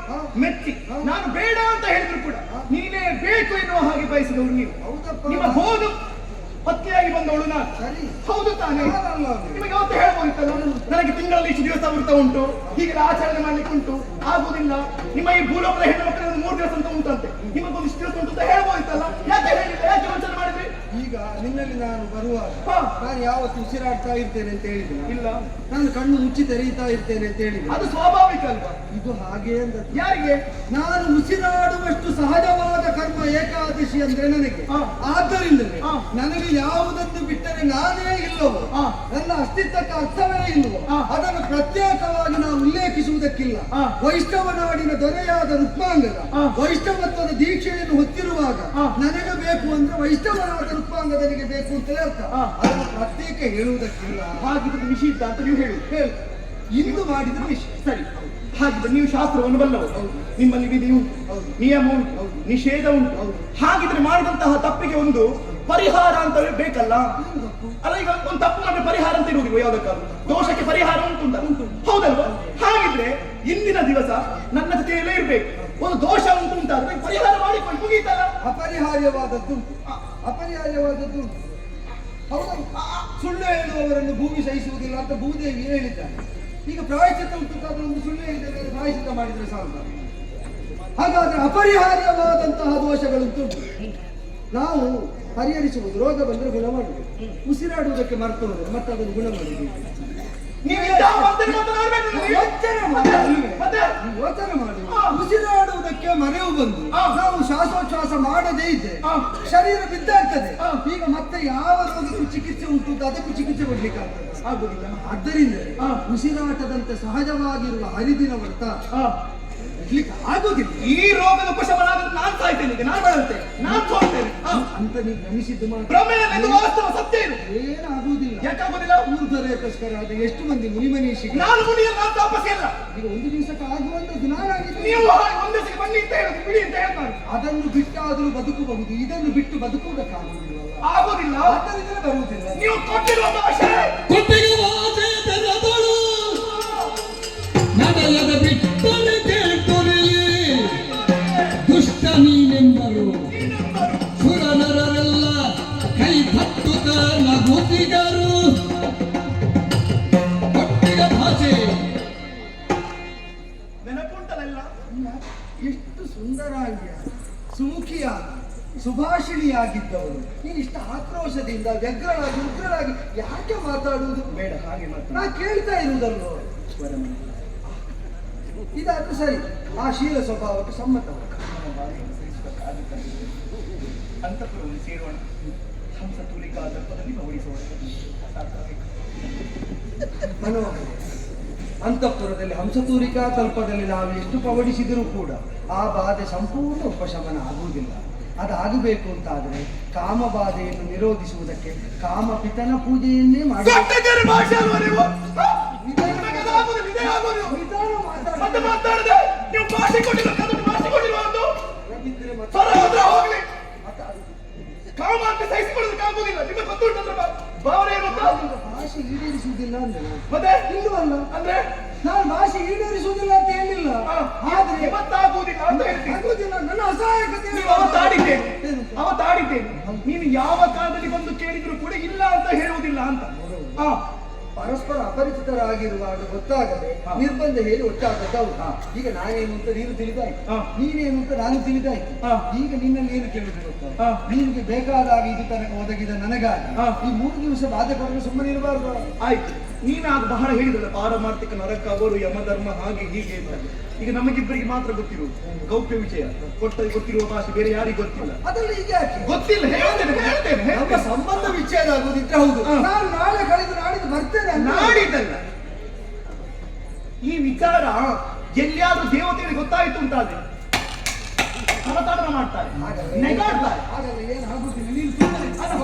Speaker 3: ಮೆಚ್ಚಿ ನಾನು ಬೇಡ ಅಂತ ಹೇಳಿದ್ರು ಕೂಡ ನೀನೇ ಬೇಕು ಎನ್ನುವ ಹಾಗೆ ಬಯಸಿದವರು ನೀವು. ನಿಮ್ಮ ಹೋದು ಪತ್ನಿಯಾಗಿ ಬಂದವಳು ನಾನು. ಹೌದು ತಾನೇ? ನಿಮಗೆ ಅವತ್ತು ಹೇಳ್ಬೋದಿತ್ತಲ್ಲ, ನನಗೆ ತಿಂಗಳಲ್ಲಿ ಇಷ್ಟು ದಿವಸ ವೃತ್ತ ಉಂಟು, ಹೀಗೆಲ್ಲ ಆಚರಣೆ ಮಾಡ್ಲಿಕ್ಕೆ ಉಂಟು, ಆಗುದಿಲ್ಲ. ನಿಮ್ಮ ಈ ಭೂಲೋಕದ ಹೆಣ್ಣು ಮಕ್ಕಳಿಗೆ 3 ದಿವಸ ಅಂತ ಉಂಟಂತೆ, ನಿಮಗೊಂದು ಇಷ್ಟು ದಿವಸ ಉಂಟು ಅಂತ ಹೇಳ್ಬೋದಿತ್ತಲ್ಲ. ಯಾಕೆ ಹೇಳಿಲ್ಲ? ಯಾಕೆ ವಂಚನೆ ಮಾಡಿದ್ರಿ?
Speaker 2: ಈಗ ನಿನ್ನಲ್ಲಿ ನಾನು ಬರುವಾಗ ನಾನು ಯಾವತ್ತು ಉಸಿರಾಡ್ತಾ ಇರ್ತೇನೆ ಅಂತ ಹೇಳಿದ್ರೆ
Speaker 3: ಇಲ್ಲ,
Speaker 2: ನಾನು ಕಣ್ಣು ಮುಚ್ಚಿ ತೆರೀತಾ ಇರ್ತೇನೆ ಅಂತ ಹೇಳಿದ್ರೆ
Speaker 3: ಅದು ಸ್ವಾಭಾವಿಕ ಅಲ್ವಾ?
Speaker 2: ಇದು ಹಾಗೆ ಅಂತ
Speaker 3: ಯಾರಿಗೆ?
Speaker 2: ನಾನು ಉಸಿರಾಡುವಷ್ಟು ಸಹಜವಾದ ಕರ್ಮ ಏಕಾದಶಿ ಅಂದ್ರೆ ನನಗೆ. ಆದ್ದರಿಂದಲೇ ನನಗೆ ಯಾವುದನ್ನು ಬಿಟ್ಟರೆ ನಾನೇ ಇಲ್ಲವೋ, ನನ್ನ ಅಸ್ತಿತ್ವಕ್ಕೆ ಅರ್ಥವೇ ಇಲ್ಲವೋ ಅದನ್ನು ಪ್ರತ್ಯೇಕವಾಗಿ ನಾವು ಉಲ್ಲೇಖಿಸುವುದಕ್ಕಿಲ್ಲ. ವೈಷ್ಣವ ನಾಡಿನ ದೊರೆಯಾದ ರುಕ್ಮಾಂಗದ ವೈಷ್ಣವತ್ವದ ದೀಕ್ಷೆಯನ್ನು ಹೊತ್ತಿರುವಾಗ ನನಗೆ ಬೇಕು ಅಂದ್ರೆ ವೈಷ್ಣವನಾದ ರುಕ್ಮಾಂಗದನಿಗೆ ಬೇಕು ಅಂತಲೇ ಅರ್ಥ. ಅದನ್ನು ಪ್ರತ್ಯೇಕ ಹೇಳುವುದಕ್ಕಿಲ್ಲ.
Speaker 3: ಹಾಗಿದ್ರೆ ನಿಷಿದ್ಧ ಅಂತ ನೀವು ಹೇಳು.
Speaker 2: ಇಂದು ಮಾಡಿದ್ರೆ ನಿಷಿದ್ಧ.
Speaker 3: ಸರಿ, ಹಾಗಿದ್ರೆ ನೀವು ಶಾಸ್ತ್ರವನ್ನು ಬಲ್ಲವರು, ನಿಮ್ಮಲ್ಲಿ ವಿಧಿ ಉಂಟು, ನಿಯಮ ಉಂಟು, ನಿಷೇಧ ಉಂಟು. ಹಾಗಿದ್ರೆ ಮಾಡಿದಂತಹ ತಪ್ಪಿಗೆ ಒಂದು ಪರಿಹಾರ ಅಂತ ಬೇಕಲ್ಲ. ಅಲ್ಲ, ಈಗ ಒಂದು ತಪ್ಪು ಮಾಡಿದ್ರೆ ಪರಿಹಾರ ಅಂತ ಇರುವುದಿಲ್ಲ ಯಾವುದಕ್ಕಾದ್ರೂ. ದೋಷಕ್ಕೆ ಪರಿಹಾರ ಉಂಟು, ಹೌದಲ್ವಾ? ಹಾಗಿದ್ರೆ ಇಂದಿನ ದಿವಸ ನನ್ನ ಜೊತೆಯಲ್ಲೇ ಇರ್ಬೇಕು. ಒಂದು ದೋಷ ಉಂಟು ಅಂತಾದ್ರೆ ಪರಿಹಾರ ಮಾಡಿಕೊಂಡು ಮುಗೀತಲ್ಲ.
Speaker 2: ಅಪರಿಹಾರ್ಯವಾದದ್ದು ಹೌದಲ್ಲ? ಸುಳ್ಳು ಹೇಳುವವರನ್ನು ಭೂಮಿ ಸಹಿಸುವುದಿಲ್ಲ ಅಂತ ಭೂದೇವಿ ಹೇಳಿದ್ದಾರೆ. ಈಗ ಪ್ರಾಯಶ್ಚಿತ್ತ ಉಂಟು, ಒಂದು ಸುಳ್ಳು ಹೇಳಿದರೆ ಪ್ರಾಯಶ್ಚಿತ್ತ ಮಾಡಿದ್ರೆ ಸಾಕು. ಹಾಗಾದ್ರೆ ಅಪರಿಹಾರ್ಯವಾದಂತಹ ದೋಷಗಳುಂಟು, ನಾವು ಪರಿಹರಿಸುವುದು. ರೋಗ ಬಂದರೆ ಗುಣ ಮಾಡಬೇಕು, ಉಸಿರಾಡುವುದಕ್ಕೆ ಮರೆತು ಹೋದರೆ ಮತ್ತೆ ಅದನ್ನು ಗುಣ ಮಾಡಬೇಕು. ಯೋಚನೆ ಮಾಡಿ ಉಸಿರಾಡುವುದಕ್ಕೆ ಮರೆವು ಬಂದು ನಾವು ಶ್ವಾಸೋಚ್ಛ್ವಾಸ ಮಾಡದೇ ಇದ್ರೆ ಶರೀರ ಬಿದ್ದಾಗ್ತದೆ. ಈಗ ಮತ್ತೆ ಯಾವ ರೋಗಕ್ಕೂ ಚಿಕಿತ್ಸೆ ಉಂಟು ಅಂತ ಅದಕ್ಕೂ ಚಿಕಿತ್ಸೆ ಕೊಡ್ಲಿಕ್ಕೆ ಆಗುದಿಲ್ಲ. ಆದ್ದರಿಂದ ಉಸಿರಾಟದಂತೆ ಸಹಜವಾಗಿರುವ ಹರಿದಿನ ವರ್ತ ಆಗುದಿಲ್ಲ.
Speaker 3: ಈ ರೋಗದ ಉಪಶಮನಾದ್ರೆ ನಾನು ಸಾಯ್ತೇನೆ, ನಾನು ಬಳಲ್ತೇನೆ, ನಾನು ಸೋಲ್ತೇನೆ
Speaker 2: ಅಂತ ನೀವು ಗಮನಿಸಿದ್ದು
Speaker 3: ವಾಸ್ತವ ಸತ್ಯ ಇದು.
Speaker 2: ಏನಾಗುವುದಿಲ್ಲ.
Speaker 3: ಯಾಕಾಗುದಿಲ್ಲ?
Speaker 2: ಊರ್ಧರೇಕೋಸ್ಕರ ಎಷ್ಟು ಮಂದಿ ಮುನಿಮನೀಷಿಗೆ
Speaker 3: ನಾನು ಮುನಿಯಲ್ಲ, ನಾನು ತಾಪಸಿ ಅಲ್ಲ.
Speaker 2: ಈಗ ಒಂದು ದಿವಸಕ್ಕೆ ಆಗುವಂತದ್ದು ನಾನಾಗಿದ್ದು.
Speaker 3: ನೀವು ಒಂದು ದಿವಸಕ್ಕೆ ಬನ್ನಿ ಅಂತ ಹೇಳುದು, ಬಿಡಿ ಅಂತ ಹೇಳ್ತಾರೆ.
Speaker 2: ಅದನ್ನು ಬಿಟ್ಟಾದರೂ ಬದುಕಬಹುದು, ಇದನ್ನು ಬಿಟ್ಟು ಬದುಕುವುದಕ್ಕಾಗುವುದಿಲ್ಲ.
Speaker 3: ಆಗುದಿಲ್ಲ,
Speaker 2: ಆದ್ದರಿಂದ ಬರುವುದಿಲ್ಲ.
Speaker 3: ನೀವು ಕೊಟ್ಟಿರುವ ಭಾಷೆ
Speaker 1: ಕೊಟ್ಟಿಗೆ ವಾಸೆ ತೆರೆದಳು ನಡೆಯದ ಬಿಟ್ಟರೆ ಕೇಳ್ಕೊರೆಯೇ ದುಷ್ಟ ನೀನೆಂದರು. ಸುರನರೆಲ್ಲ ಕೈ ತಟ್ಟುತ್ತ ನಗುತ್ತಿಗರು. ಕೊಟ್ಟಿಗೆ ಭಾಷೆ
Speaker 3: ನೆನಪುಂಟಲ್ಲ?
Speaker 2: ಎಷ್ಟು ಸುಂದರ ಸುಮುಖಿಯಾದ ಸುಭಾಷಿಣಿಯಾಗಿದ್ದವರು ನೀನು ಇಷ್ಟ ಆಕ್ರೋಶದಿಂದ ವ್ಯಗ್ರರಾಗಿ ಉಗ್ರರಾಗಿ ಯಾಕೆ ಮಾತಾಡುವುದು?
Speaker 3: ಬೇಡ, ಹಾಗೆ
Speaker 2: ನಾ ಕೇಳ್ತಾ ಇರುವುದಲ್ವ. ಇದಾದ್ರೂ ಸರಿ, ಆ ಶೀಲ ಸ್ವಭಾವಕ್ಕೆ ಸಮ್ಮತ.
Speaker 3: ಅಂತಃಪುರವನ್ನು ಸೇರೋಣ, ಹಂಸ ತೂಲಿಕಾ ದರ್ಪದಲ್ಲಿ ಓಡಿಸೋಣ.
Speaker 2: ಮನೋಹರ, ಅಂತಃಪುರದಲ್ಲಿ ಹಂಸತೂರಿಕಾ ತಲ್ಪದಲ್ಲಿ ನಾವು ಎಷ್ಟು ಪವಡಿಸಿದರೂ ಕೂಡ ಆ ಬಾಧೆ ಸಂಪೂರ್ಣ ಉಪಶಮನ ಆಗುವುದಿಲ್ಲ. ಅದಾಗಬೇಕು ಅಂತಾದರೆ ಕಾಮಬಾಧೆಯನ್ನು ನಿರೋಧಿಸುವುದಕ್ಕೆ ಕಾಮಪಿತನ ಪೂಜೆಯನ್ನೇ ಮಾಡಿ ಭಾಷೆ ಈಡೇರಿಸುವುದಿಲ್ಲ ಅಂದ್ರೆ
Speaker 3: ಮತ್ತೆ
Speaker 2: ಇಲ್ಲವಲ್ಲ
Speaker 3: ಅಂದ್ರೆ
Speaker 2: ನಾನು ಭಾಷೆ ಈಡೇರಿಸುವುದಿಲ್ಲ ಅಂತ ಹೇಳಿಲ್ಲ, ಆದ್ರೆ
Speaker 3: ಇವತ್ತಾಗುವುದಿಲ್ಲ ಅಂತ ಹೇಳ್ತೀನಿ.
Speaker 2: ಆಗುವುದಿಲ್ಲ, ನನ್ನ ಅಸಹಾಯಕತೆ.
Speaker 3: ಅವತ್ತಾಡಿದ್ದೇನೆ ನೀನು ಯಾವ ಕಾಲದಲ್ಲಿ ಬಂದು ಕೇಳಿದ್ರು ಕೂಡ ಇಲ್ಲ ಅಂತ ಹೇಳುವುದಿಲ್ಲ ಅಂತ.
Speaker 2: ಪರಸ್ಪರ ಅಪರಿಚಿತರಾಗಿರುವಾಗ ಗೊತ್ತಾಗದೆ ನಿರ್ಬಂಧ ಹೇಳಿ ಒಟ್ಟಾಗದ್ದವು. ಈಗ ನಾನೇನು ಅಂತ ನೀನು ತಿಳಿದಾಯ್ತು, ನೀನೇನು ಅಂತ ನಾನು ತಿಳಿದಾಯ್ತು. ಈಗ ನಿನ್ನಲ್ಲಿ ಏನು ಕೇಳುದು ಗೊತ್ತಾ? ನಿನಗೆ ಬೇಕಾದಾಗ ಇದು ತನಕ ಒದಗಿದ ನನಗಾಗಿ ಈ 3 ದಿವಸ ಬಾಧೆ ಕೊಡಲು ಸುಮ್ಮನೆ ಇರಬಾರ್ದು.
Speaker 3: ಆಯ್ತು, ನೀನಾಗ ಬಹಳ ಹೇಳಿದಲ್ಲ, ಪಾರಮಾರ್ಥಿಕ ನರಕ ಅವರು ಯಮಧರ್ಮ ಹಾಗೆ ಹೀಗೆ ಅಂತ. ಈಗ ನಮಗಿಬ್ಬರಿಗೆ ಮಾತ್ರ ಗೊತ್ತಿರುವುದು ಗೌಪ್ಯ ವಿಷಯ. ಗೊತ್ತಿರುವ ಭಾಷೆ ಬೇರೆ ಯಾರಿಗೂ ಗೊತ್ತಿಲ್ಲ.
Speaker 2: ಅದರಲ್ಲಿ ಈಗ ಯಾಕೆ
Speaker 3: ಗೊತ್ತಿಲ್ಲ, ಹೇಳ್ತೇನೆ.
Speaker 2: ನಮ್ಮ ಸಂಬಂಧ ವಿಚ್ಛೇದ ಆಗುದಿದ್ರೆ ಹೌದು, ನಾನು ನಾಳೆ ಕಳೆದು ನಾಡಿದ್ದು ಬರ್ತೇನೆ.
Speaker 3: ನಾಡಿದ್ದಲ್ಲ, ಈ ವಿಚಾರ ಎಲ್ಲಿಯಾದ್ರೂ ದೇವತೆಗಳಿಗೆ ಗೊತ್ತಾಯಿತು ಅಂತಾದ್ರೆ ಸಮಾಧಾನ ಮಾಡ್ತಾರೆ, ನೆಗಾಡ್ತಾರೆ.
Speaker 2: ಹಾಗಾದ್ರೆ ಏನು ಆಗುದಿಲ್ಲ, ನೀನು ಸುಮ್ಮನೆ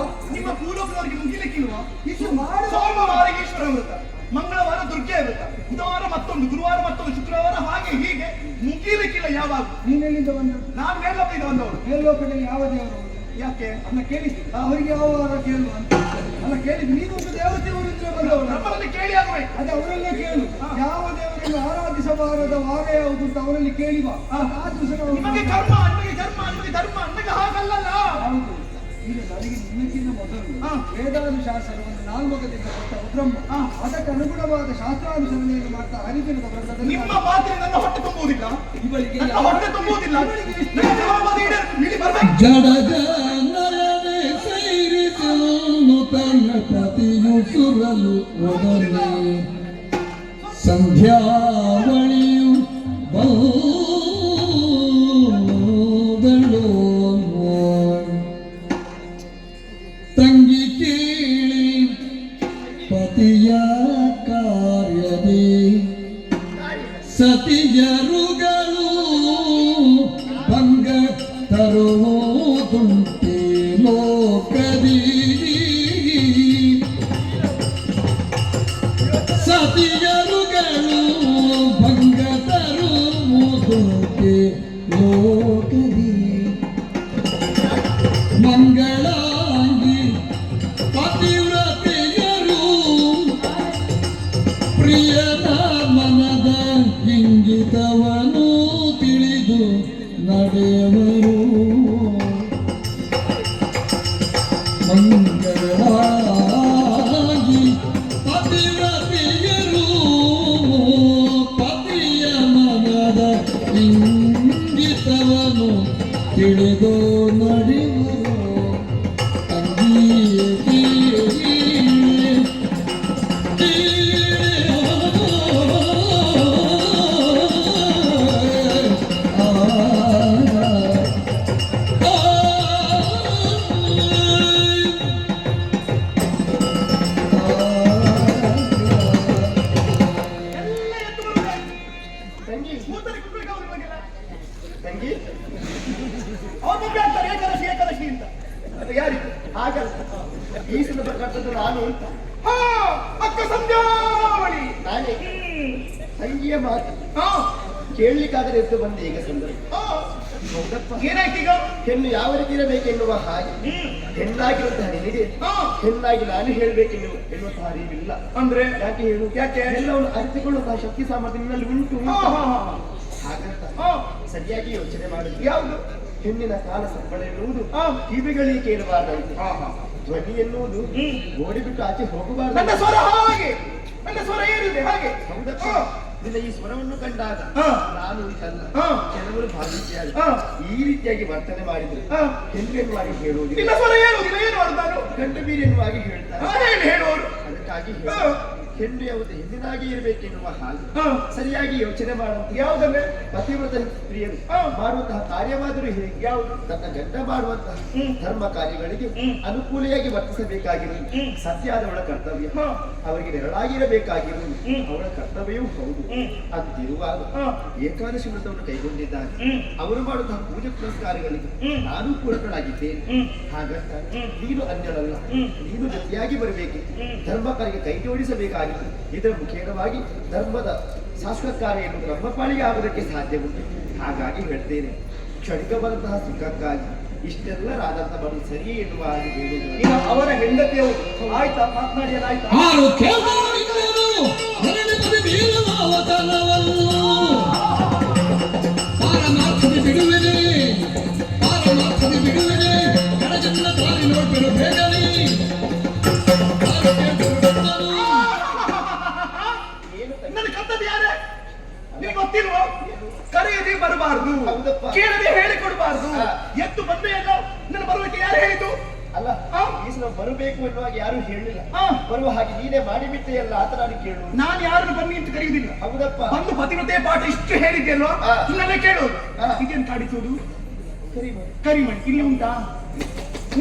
Speaker 3: ನಿಮ್ಮ ಪೂರ್ವಕರಿಗೆ ಮುಗಿಲಿಕ್ಕಿಲ್ವಾ?
Speaker 2: ಇದು ಮಾಡಿ
Speaker 3: ಸೋಮವಾರ ಈಶ್ವರ ವೃತ, ಮಂಗಳವಾರ ದುರ್ಗೆ ವೃತ, ಬುಧವಾರ ಮತ್ತೊಂದು, ಗುರುವಾರ ಮತ್ತೊಂದು, ಶುಕ್ರವಾರ ಹಾಗೆ ಹೀಗೆ ಮುಗಿಲಿಕ್ಕಿಲ್ಲ ಯಾವಾಗ.
Speaker 2: ನೀನೆಲ್ಲಿಂದ ಬಂದದ್ದು?
Speaker 3: ನಾನು ಮೇಲೋಕದಿಂದ ಬಂದವರು.
Speaker 2: ಮೇಲೋಕದಲ್ಲಿ ಯಾವ ದೇವರು?
Speaker 3: ಯಾಕೆ
Speaker 2: ಅನ್ನ ಕೇಳಿದ್ದು ಅವರಿಗೆ ಯಾವ ವಾರ ಕೇಳುವ ಅಂತ ಅಲ್ಲ ಕೇಳಿದ್ದು. ನೀನು ಒಂದು ದೇವತೆಯವರಿದ್ರೆ ಬಂದವರು,
Speaker 3: ನಮ್ಮಲ್ಲಿ ಕೇಳಿ ಆಗಬೇಕು.
Speaker 2: ಅದೇ ಅವರಲ್ಲೇ ಕೇಳು, ಯಾವ ದೇವರನ್ನು ಆರಾಧಿಸಬಾರದ ವಾರ ಯಾವುದು ಅಂತ ಅವರಲ್ಲಿ ಕೇಳಿ ಬಾ. ಆ ದಿವಸ
Speaker 3: ನಿಮಗೆ ಕರ್ಮ, ನಿಮಗೆ ಧರ್ಮ, ನಿಮಗೆ ಧರ್ಮ, ನನಗೆ ಹಾಗಲ್ಲಲ್ಲ.
Speaker 2: ಹೌದು. ಈಗ ನನಗೆ ನಿನ್ನಕ್ಕಿಂತ ಮೊದಲು ವೇದಾನುಶಾಸನವನ್ನು ನಾಲ್ಮಗದಿಂದ ಕೊಟ್ಟ ಬ್ರಹ್ಮ, ಅದಕ್ಕೆ ಅನುಗುಣವಾದ ಶಾಸ್ತ್ರಾನುಸರಣೆಯನ್ನು ಮಾಡ್ತಾ ಹರಿದಿನದ ವ್ರತದಲ್ಲಿ
Speaker 3: ನಿಮ್ಮ ಮಾತಿನ ನನ್ನ ಹೊಟ್ಟೆ ತುಂಬುವುದಿಲ್ಲ,
Speaker 2: ಇವಳಿಗೆ
Speaker 3: ಹೊಟ್ಟೆ ತುಂಬುವುದಿಲ್ಲ.
Speaker 1: ಜಡಗನಯನೆ ಸೈರಿಸಲು ತನ್ನ ಪತಿಯು ಸುರಲು ಒಡನೆ ಸಂಧ್ಯಾವಳಿಯು ಬಂದಳು. ತಂಗಿ ಕೇಳಿ ಪತಿಯ ಕಾರ್ಯದಿ ಸತಿಯರುಗಳು ಭಂಗ ತರುವುದುಂಟೆ ಲೋಕದಿ. ಸತಿಯರುಗಳು ಭಂಗ ತರುವುದುಂಟೆ ಲೋಕದಿ. ಮಂಗಳಾಂಗಿ ಪತಿವ್ರತೆಯರು ಪ್ರಿಯನ ಮನದ ಇಂಗಿತವನು ತಿಳಿದು ನಡೆಯುವರು. ಮಂಗಳಾಗಿ ಪತಿವ್ರತೆಯರು ಪತಿಯ ಮನದ ಇಂಗಿತವನು ತಿಳಿದು ನಡೆಯುವರು.
Speaker 3: ತಂಗಿ ಅವ್ರು ಆಗ್ತಾರೆ ಏಕಾದಶಿ ಏಕಾದಶಿ ಅಂತ. ಅದು ಯಾರಿಗೂ ಹಾಗಲ್ಲ, ಈ ಸಂದರ್ಭ ನಾನು ಅಂತ. ಅಕ್ಕ ಸಂಧ್ಯಾವಳಿ
Speaker 4: ನಾನೇ ತಂಗಿಯ ಮಾತು ಕೇಳಲಿಕ್ಕಾಗದೆ ಎದ್ದು ಬಂದೆ. ಈಗ ಸಂದರ್ಭ
Speaker 3: ಏನಾಯ್ತು ಈಗ?
Speaker 4: ಹೆಣ್ಣು ಯಾವ ರೀತಿ ಇರಬೇಕೆನ್ನುವ ಹಾಗೆ ಹೆಣ್ಣಾಗಿರುವಂತಹ ನಿನಗೆ ಹೆಣ್ಣಾಗಿ ನಾನು ಹೇಳ್ಬೇಕೆನ್ನುವಂತಹ ಅರಿವಿಲ್ಲ.
Speaker 3: ಅಂದ್ರೆ
Speaker 4: ಯಾಕೆ ಹೇಳು?
Speaker 3: ಯಾಕೆ?
Speaker 4: ಎಲ್ಲವನ್ನು ಅರಿತುಕೊಳ್ಳುವಂತಹ ಶಕ್ತಿ ಸಾಮರ್ಥ್ಯ ನಿನ್ನಲ್ಲಿ ಉಂಟು. ಹಾಗಂತ ಸರಿಯಾಗಿ ಯೋಚನೆ ಮಾಡುದು
Speaker 3: ಯಾವುದು?
Speaker 4: ಹೆಣ್ಣಿನ ಕಾಲ ಸಂಬಳ ಎನ್ನುವುದು ಕಿವಿಗಳಿಗೆ ಕೇಳಬಾರದಂತೆ, ಧ್ವನಿ ಎನ್ನುವುದು ಓಡಿಬಿಟ್ಟು ಆಚೆ ಹೋಗಬಾರದು.
Speaker 3: ನನ್ನ ಸ್ವರ ಹಾಗೆ, ನನ್ನ ಸ್ವರ ಏನಿದೆ ಹಾಗೆ.
Speaker 4: ನಿನ್ನ ಈ ಸ್ವರವನ್ನು ಕಂಡಾಗ
Speaker 3: ಹಾ.
Speaker 4: ನಾನು ಇದಲ್ಲ
Speaker 3: ಹಾ.
Speaker 4: ಕೆಲವರು ಭಾವಿಸಿದ್ದಾರೆ
Speaker 3: ಹಾ.
Speaker 4: ಈ ರೀತಿಯಾಗಿ ವರ್ತನೆ ಮಾಡಿದ್ರು
Speaker 3: ಹಾ.
Speaker 4: ಹೆಣ್ಣೆನ್ನುವಾಗಿ ಹೇಳುವುದಿಲ್ಲ,
Speaker 3: ನಿನ್ನ ಸ್ವರ ಏನುವುದಿಲ್ಲ, ಏನು ಮಾಡುದು ನಾನು?
Speaker 4: ಗಂಡು ಬೀರೆನ್ನುವಾಗಿ ಹೇಳ್ತಾರೆ.
Speaker 3: ಹೇಳುವವರು
Speaker 4: ಅದಕ್ಕಾಗಿ
Speaker 3: ಹಾ.
Speaker 4: ಹೆಣ್ಣು ಯಾವುದು ಹೆಣ್ಣಿನಾಗಿ ಇರಬೇಕೆನ್ನುವ ಹಾಗೆ
Speaker 3: ಹಾ.
Speaker 4: ಸರಿಯಾಗಿ ಯೋಚನೆ ಮಾಡುವಂತ
Speaker 3: ಯಾವುದನ್ನೇ
Speaker 4: ಪತಿವ್ರತ ಸ್ತ್ರೀಯರು
Speaker 3: ಹಾ.
Speaker 4: ಮಾಡುವಂತಹ ಕಾರ್ಯವಾದರೂ ಹೇಗೆ
Speaker 3: ಯಾವುದು?
Speaker 4: ತನ್ನ ಗಂಡ ಮಾಡುವಂತಹ
Speaker 3: ಹ್ಮ್.
Speaker 4: ಧರ್ಮ ಕಾರ್ಯಗಳಿಗೆ
Speaker 3: ಹ್ಮ್.
Speaker 4: ಅನುಕೂಲಿಯಾಗಿ ವರ್ತಿಸಬೇಕಾಗಿರುವುದು
Speaker 3: ಹ್ಮ್.
Speaker 4: ಸತ್ಯಾದ ಅವಳ ಕರ್ತವ್ಯ.
Speaker 3: ಹಾ.
Speaker 4: ಅವರಿಗೆ ನೆರಳಾಗಿರಬೇಕಾಗಿರುವುದು
Speaker 3: ಹ್ಮ್.
Speaker 4: ಅವಳ ಕರ್ತವ್ಯವೂ ಹೌದು.
Speaker 3: ಹ್ಮ್.
Speaker 4: ಅಂತಿರುವಾಗ
Speaker 3: ಹಾ.
Speaker 4: ಏಕಾದಶಿ ವ್ರತವನ್ನು ಕೈಗೊಂಡಿದ್ದಾರೆ.
Speaker 3: ಹ್ಮ್.
Speaker 4: ಅವರು ಮಾಡುವಂತಹ ಪೂಜೆ ಪುರಸ್ಕಾರಗಳಿಗೆ
Speaker 3: ಹ್ಮ್.
Speaker 4: ನಾನು ಪೂರಕನಾಗಿದ್ದೇನೆ.
Speaker 3: ಹ್ಮ್.
Speaker 4: ಹಾಗಂತ
Speaker 3: ಹ್ಮ್.
Speaker 4: ನೀನು ಅನ್ಯಳಲ್ಲ,
Speaker 3: ಹ್ಮ್.
Speaker 4: ನೀನು ಜೊತೆಯಾಗಿ ಬರಬೇಕಿತ್ತು.
Speaker 3: ಹ್ಮ್.
Speaker 4: ಧರ್ಮ ಕಾರ್ಯ ಕೈ ಜೋಡಿಸಬೇಕಾಗಿತ್ತು. ಇದರ ಮುಖೇನವಾಗಿ ಧರ್ಮದ ಶಾಶ್ವತ ಕಾರ್ಯ ಎನ್ನುವುದು ನಮ್ಮ ಪಾಲಿಗೆ ಆಗುವುದಕ್ಕೆ ಸಾಧ್ಯ ಉಂಟು. ಹಾಗಾಗಿ ಹೇಳ್ತೇನೆ, ಕ್ಷಣಿಕವಾದಂತಹ ಸುಖಕ್ಕಾಗಿ ಇಷ್ಟೆಲ್ಲರಾದಂತ ಬರುವುದು ಸರಿಯೇ ಎನ್ನುವ ಹಾಗೆ ಹೇಳುವುದು.
Speaker 3: ಈಗ ಅವರ ಹೆಂಡತಿಯವರು ಆಯ್ತಾ ಮಾತನಾಡಿಯಲಾಯ್ತಾ?
Speaker 1: ಆರು ಕೇಳಿದವರು ಹರಡಿಪದಿ ಬೀಳದ ಅವತನವನ್ನು ಪಾರಮಾರ್ಥದಿ ಬಿಡುವಿದೆ, ಪಾರಮಾರ್ಥದಿ ಬಿಡುವಿದೆ, ಕಡಜನ್ನ ದಾರಿ ನೋಡ್ಬೇರು ಬೇಗನೆ.
Speaker 3: ನನ್ನ ಕರ್ತವ್ಯ ಯಾರೇ ನಿನಗೆ ಗೊತ್ತಿಲ್ವೋ? ಕರೆಯದೆ ಬರಬಾರ್ದು,
Speaker 4: ಹೌದಪ್ಪ.
Speaker 3: ಕೇಳದೆ ಹೇಳಿಕೊಡಬಾರ್ದು.
Speaker 4: ಹಾ.
Speaker 3: ಎದ್ದು ಬಂದೆಯಲ್ಲ, ನನ್ನ ಬರುವಿಕೆ ಯಾರು ಹೇಳಿತು?
Speaker 4: ಅಲ್ಲ,
Speaker 3: ಹಾ.
Speaker 4: ಈ ಸಲ ಬರಬೇಕು ಎನ್ನುವಾಗ ಯಾರು ಹೇಳಿಲ್ಲ.
Speaker 3: ಹಾ.
Speaker 4: ಬರುವ ಹಾಗೆ ನೀನೇ ಮಾಡಿಬಿಟ್ಟೆಯಲ್ಲ ಅಂತ ನಾನು ಕೇಳುವುದು.
Speaker 3: ನಾನು ಯಾರನ್ನು ಬನ್ನಿ ಅಂತ ಕರೆಯುವುದಿಲ್ಲ.
Speaker 4: ಹೌದಪ್ಪ.
Speaker 3: ಬಂದು ಪತಿವ್ರತೆ ಪಾಠ ಇಷ್ಟು ಹೇಳಿದ್ಯಲ್ವಾ,
Speaker 4: ಹಾ.
Speaker 3: ಇನ್ನೇ ಕೇಳೋದು.
Speaker 4: ಹಾ.
Speaker 3: ಇದೇನು ಕಾಡಿಸುವುದು?
Speaker 4: ಸರಿ ಮಾಡಿ.
Speaker 3: ಕರಿಮಣಿ ಇಲ್ಲಿ ಉಂಟಾ?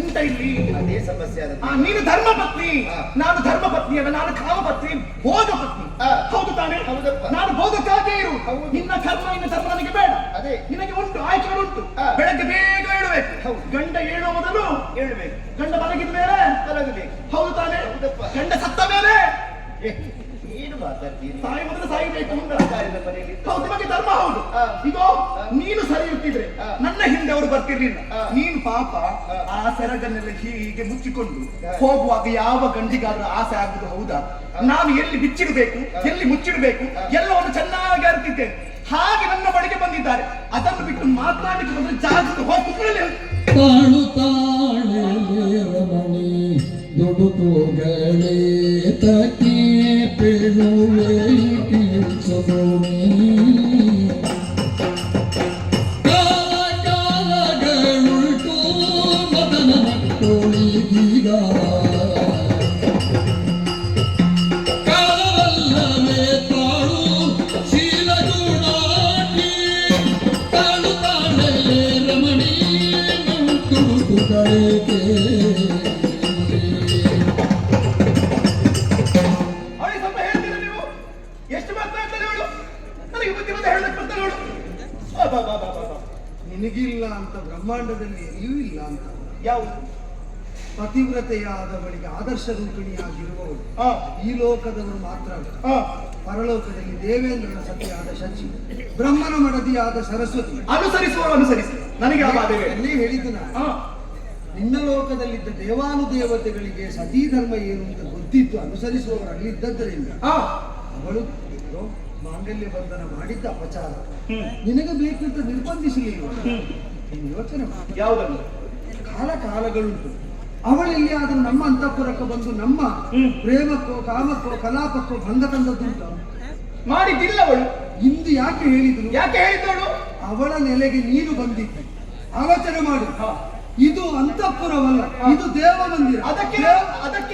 Speaker 3: ಉಂಟ ಇಲ್ಲಿ?
Speaker 4: ಅದೇ ಸಮಸ್ಯೆ ಆದ
Speaker 3: ನೀನು ಧರ್ಮ ಪತ್ನಿ,
Speaker 4: ಹಾ.
Speaker 3: ನಾನು ಧರ್ಮ ಪತ್ನಿ ಅಲ್ಲ, ನಾನು ಕಾಮ ಪತ್ನಿ, ಭೋಗ ಪತ್ನಿ.
Speaker 4: ಹಾ.
Speaker 3: ಹೌದು ತಾನೆ?
Speaker 4: ಹೌದಪ್ಪ.
Speaker 3: ನಾನು ಭೋಗಕ್ಕಾಗೇ ಇರು.
Speaker 4: ಹೌದು.
Speaker 3: ನಿನ್ನ ಧರ್ಮ ನನಗೆ ಬೇಡ.
Speaker 4: ಅದೇ.
Speaker 3: ನಿನಗೆ ಉಂಟು ಆಯ್ಕೆಗಳುಂಟು.
Speaker 4: ಹಾ.
Speaker 3: ಬೆಳಗ್ಗೆ ಬೇಗ ಏಳಬೇಕು.
Speaker 4: ಹೌದು.
Speaker 3: ಗಂಡ ಏಳುವ ಮೊದಲು
Speaker 4: ಹೇಳ್ಬೇಕು,
Speaker 3: ಗಂಡ ಮಲಗಿದ ಮೇಲೆ
Speaker 4: ಮಲಗಬೇಕು.
Speaker 3: ಹೌದು ತಾನೆ?
Speaker 4: ಹೌದಪ್ಪ.
Speaker 3: ಗಂಡ ಸತ್ತ ಮೇಲೆ
Speaker 4: ಏ, ಏನು ಮಾತಾಡ್ತೀರಿ?
Speaker 3: ಸಾಯಿ ಮೊದಲು ಸಾಯಬೇಕು ಮುಂದೆ.
Speaker 4: ಕಾರ್ಯದ ಮನೆಯಲ್ಲಿ
Speaker 3: ಹೌದು, ನಿಮಗೆ ಧರ್ಮ ಹೌದು.
Speaker 4: ಹಾ.
Speaker 3: ಇಗೋ ನೀನು ಸರಿ ಇರ್ತಿದ್ರೆ
Speaker 4: ಹಾ.
Speaker 3: ನನ್ನ ಹಿಂದೆ ಅವರು ಬರ್ತಿರ್ಲಿಲ್ಲ.
Speaker 4: ಹಾ.
Speaker 3: ನೀನು ಪಾಪ
Speaker 4: ಹಾ.
Speaker 3: ಆ ಸೆರಗನ್ನೆಲ್ಲ ಹೀಗೆ ಮುಚ್ಚಿಕೊಂಡು
Speaker 4: ಹಾ.
Speaker 3: ಹೋಗುವಾಗ ಯಾವ ಗಂಡಿಗಾದ್ರೂ ಆಸೆ ಆಗುದು ಹೌದಾ? ನಾನು ಎಲ್ಲಿ ಬಿಚ್ಚಿಡಬೇಕು, ಎಲ್ಲಿ ಮುಚ್ಚಿಡಬೇಕು ಎಲ್ಲವನ್ನು ಚೆನ್ನಾಗಿ ಅರಿತಿದ್ದೇನೆ. ಹಾಗೆ ನನ್ನ ಬಳಿಗೆ ಬಂದಿದ್ದಾರೆ. ಅದನ್ನು ಬಿಟ್ಟು ಮಾತನಾಡಲಿಕ್ಕೆ ಬಂದ್ರೆ ಜಾಗೃತಿ ಹೋಗಿ ಕುತ್ಕೊಳ್ಳಿ.
Speaker 1: ತಾಳು ತಾಳೆ ರಮಣಿ ದುಡುಕುಗಳೇ ತಕ್ಕೆ ಪೇಳುವೆ ಕೀಳ್ಸೋಣಿ. ಕಾಲ ಕಾಲಗಳುಂಟು ಮದನ ನಟ್ಟೊಳಿಗೀಗ ಕಾಲವಲ್ಲವೇ ತಾಳು ಶೀಲಗುಣಾಟಿ. ತಾಳು ತಾಳೆ ರಮಣಿ ದುಡುಕುಗಳೇ
Speaker 3: ಅವಳಿಗೆ ಸ್ವಲ್ಪ ಹೇಳ್ತೀರ ನೀವು? ಎಷ್ಟು ಮಾತನಾಡ್ತಾರೆ ಅವಳು? ನನಗೆ ಬುದ್ಧಿ ಬಂದ ಹೇಳಕ್ಕೆ ಬರ್ತಾರೆ ಅವಳು.
Speaker 2: ನಿನಗಿಲ್ಲ ಅಂತ ಬ್ರಹ್ಮಾಂಡದಲ್ಲಿ ಎಲ್ಲಿಯೂ ಇಲ್ಲ ಅಂತ.
Speaker 3: ಯಾವುದು?
Speaker 2: ಪತಿವ್ರತೆಯಾದವಳಿಗೆ ಆದರ್ಶ ರೂಪಿಣಿಯಾಗಿರುವವಳು
Speaker 3: ಹಾ.
Speaker 2: ಈ ಲೋಕದವರು ಮಾತ್ರ ಅಲ್ಲ,
Speaker 3: ಹಾ.
Speaker 2: ಪರಲೋಕದಲ್ಲಿ ದೇವೇಂದ್ರನ ಸತಿಯಾದ ಶಚಿ, ಬ್ರಹ್ಮನ ಮಡದಿಯಾದ ಸರಸ್ವತಿ.
Speaker 3: ಅನುಸರಿಸುವವರು ಅನುಸರಿಸಿ, ನನಗೆ ಯಾವ ಬಾಧೆ ಬೇಡ.
Speaker 2: ಎಲ್ಲಿ ಹೇಳಿದ್ದು ನಾನು,
Speaker 3: ಹಾ.
Speaker 2: ನಿನ್ನ ಲೋಕದಲ್ಲಿದ್ದ ದೇವಾನುದೇವತೆಗಳಿಗೆ ಸತೀ ಧರ್ಮ ಏನು ಅಂತ ಗೊತ್ತಿದ್ದು ಅನುಸರಿಸುವವರು ಅಲ್ಲಿದ್ದರಿಂದ
Speaker 3: ಹಾ.
Speaker 2: ಅವಳು ಏನೋ ಮಾಂಗಲ್ಯ ಬಂಧನ ಮಾಡಿದ್ದ ಅಪಚಾರ.
Speaker 3: ಹ್ಮ್.
Speaker 2: ನಿನಗೆ ಬೇಕು ಅಂತ ನಿರ್ಬಂಧಿಸಲಿಲ್ಲ. ನೀನು ಯೋಚನೆ ಮಾಡಿ.
Speaker 3: ಯಾವುದನ್ನು?
Speaker 2: ಕಾಲ ಕಾಲಗಳುಂಟು. ಅವಳೆಲ್ಲಿ ಆದರೂ ನಮ್ಮ ಅಂತಃಪುರಕ್ಕೆ ಬಂದು ನಮ್ಮ ಪ್ರೇಮಕ್ಕೋ ಕಾಮಕ್ಕೋ ಕಲಾಪಕ್ಕೋ ಭಂಗ ತಂದದ್ದುಂಟು
Speaker 3: ಮಾಡಿದ್ದಿಲ್ಲ ಅವಳು.
Speaker 2: ಇಂದು ಯಾಕೆ ಹೇಳಿದ್ರು?
Speaker 3: ಯಾಕೆ ಹೇಳಿದವಳು?
Speaker 2: ಅವಳ ನೆಲೆಗೆ ನೀನು ಬಂದಿದ್ದಿ. ಆಲೋಚನೆ ಮಾಡು.
Speaker 3: ಹಾ.
Speaker 2: ಇದು ಅಂತಃಪುರವಲ್ಲ, ಇದು ದೇವ ಮಂದಿರ.
Speaker 3: ಅದಕ್ಕೆ